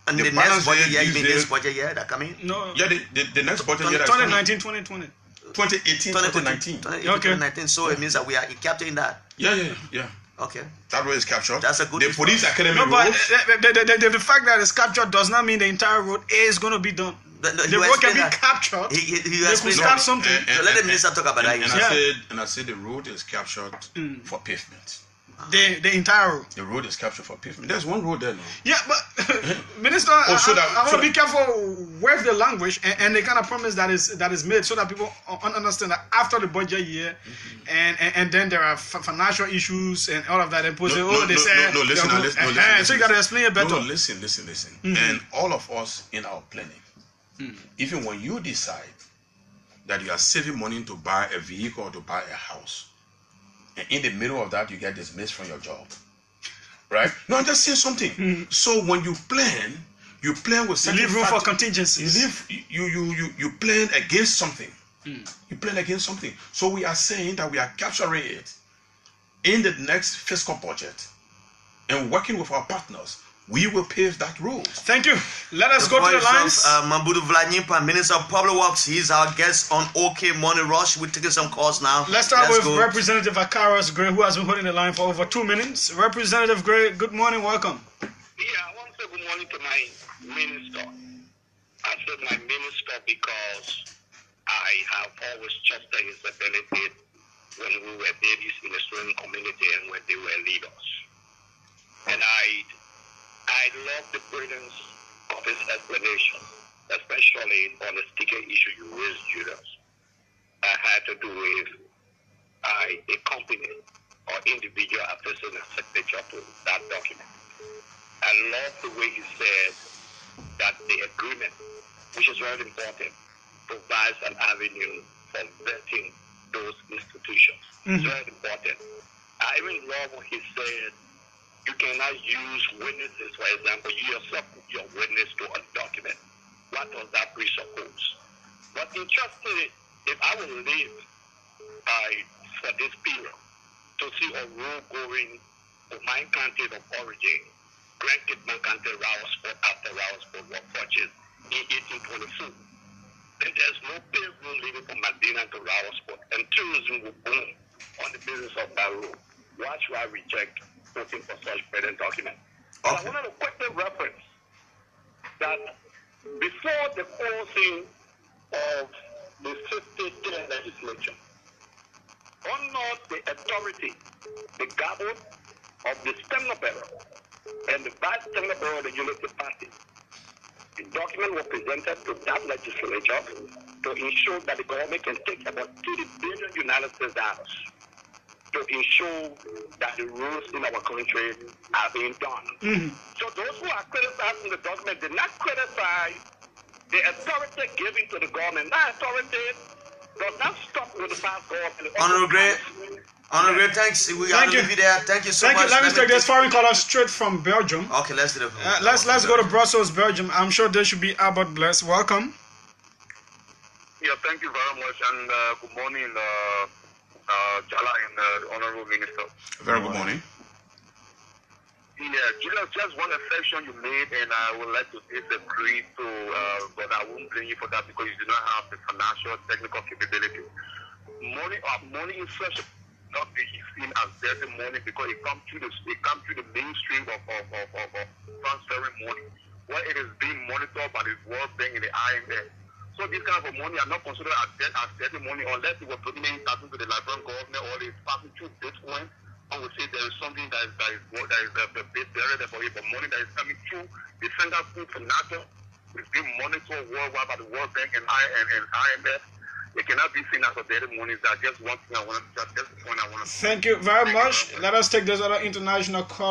and the next budget year, you mean this budget year that coming? No. Yeah, the next budget year. 2019-2020. 2018-2019. 2019. So it means that we are capturing that. Yeah. Okay. That road is captured. That's a good. The police academy road. But the fact that it's captured does not mean the entire road is going to be done. The road can be captured. He they could start something. So let the minister talk about that. And I said the road is captured for pavement. The entire road. The road is captured for pavement. There's one road there now. Yeah, but Minister, I want to be careful with the language and the kind of promise that is made so that people understand that after the budget year and then there are financial issues and all of that. And people say, listen. So you got to explain it better. No, listen. And all of us in our planning, even when you decide that you are saving money to buy a vehicle or to buy a house, and in the middle of that, you get dismissed from your job. Right? No, I'm just saying something. So when you plan with certain leave room for contingencies. You plan against something. You plan against something. So we are saying that we are capturing it in the next fiscal budget and working with our partners. we will pave that road. Thank you. Let us go to the lines. Mambudu Vladimir, Minister of Public Works, he's our guest on OK Morning Rush. We're taking some calls now. Let's start with Representative Akaros Gray, who has been holding the line for over 2 minutes. Representative Gray, good morning, welcome. Yeah, I want to say good morning to my minister. I said my minister because I have always trusted his ability when we were babies in the student community and when they were leaders. And I love the brilliance of his explanation, especially on the sticker issue you raised, Julius. I had to do with a company or individual affixing a signature to that document. I love the way he said that the agreement, which is very important, provides an avenue for vetting those institutions. It's very important. I even love what he said. You cannot use witnesses, for example, you yourself put your witness to a document. What does that presuppose? But interestingly, if I will live for this period to see a rule going to my country of origin, Grand Kidman Country Rawsport after Rawsport was purchased in 1824. And there's no pay rule leaving from Medina to Rawsport, and tourism will boom on the business of that rule. Why should I reject something for such present document? Okay. I wanted to quickly reference that before the closing of the 50th legislature, under the authority, the gavel of the Stemmer Bearer and the Vice Stemmer Bearer of the Unity Party, the document was presented to that legislature to ensure that the government can take about $30 billion United States dollars to ensure that the rules in our country are being done. So those who are criticizing the document did not criticize the authority given to the government. That authority does not stop with the past government. Honorable Gray, thanks. We got to leave you there. Thank you so much. Let me take this foreign caller straight from Belgium. Okay, let's do it. Let's go to Brussels, Belgium. I'm sure there should be Albert Bless. Welcome. Yeah, thank you very much, and good morning, JALLAH and Honorable Minister. Very good morning. Yeah, Julius, just one exception you made, and I would like to disagree to, but I won't blame you for that because you do not have the financial technical capability. Money is such not be seen as dirty money because it comes through the mainstream of transferring money, where it is being monitored by the World Bank and the IMF. So this kind of money are not considered as dirty money unless it was putting in passing to the Liberian government or it's passing through Bitcoin. I would say there is something that is the base barrier for it, but money that is coming through the Center for Financial is being monitored worldwide by the World Bank and IMF. It cannot be seen as a dirty money. That's just one thing I want to just the point I want to. Thank you very much. Let us take this other international call.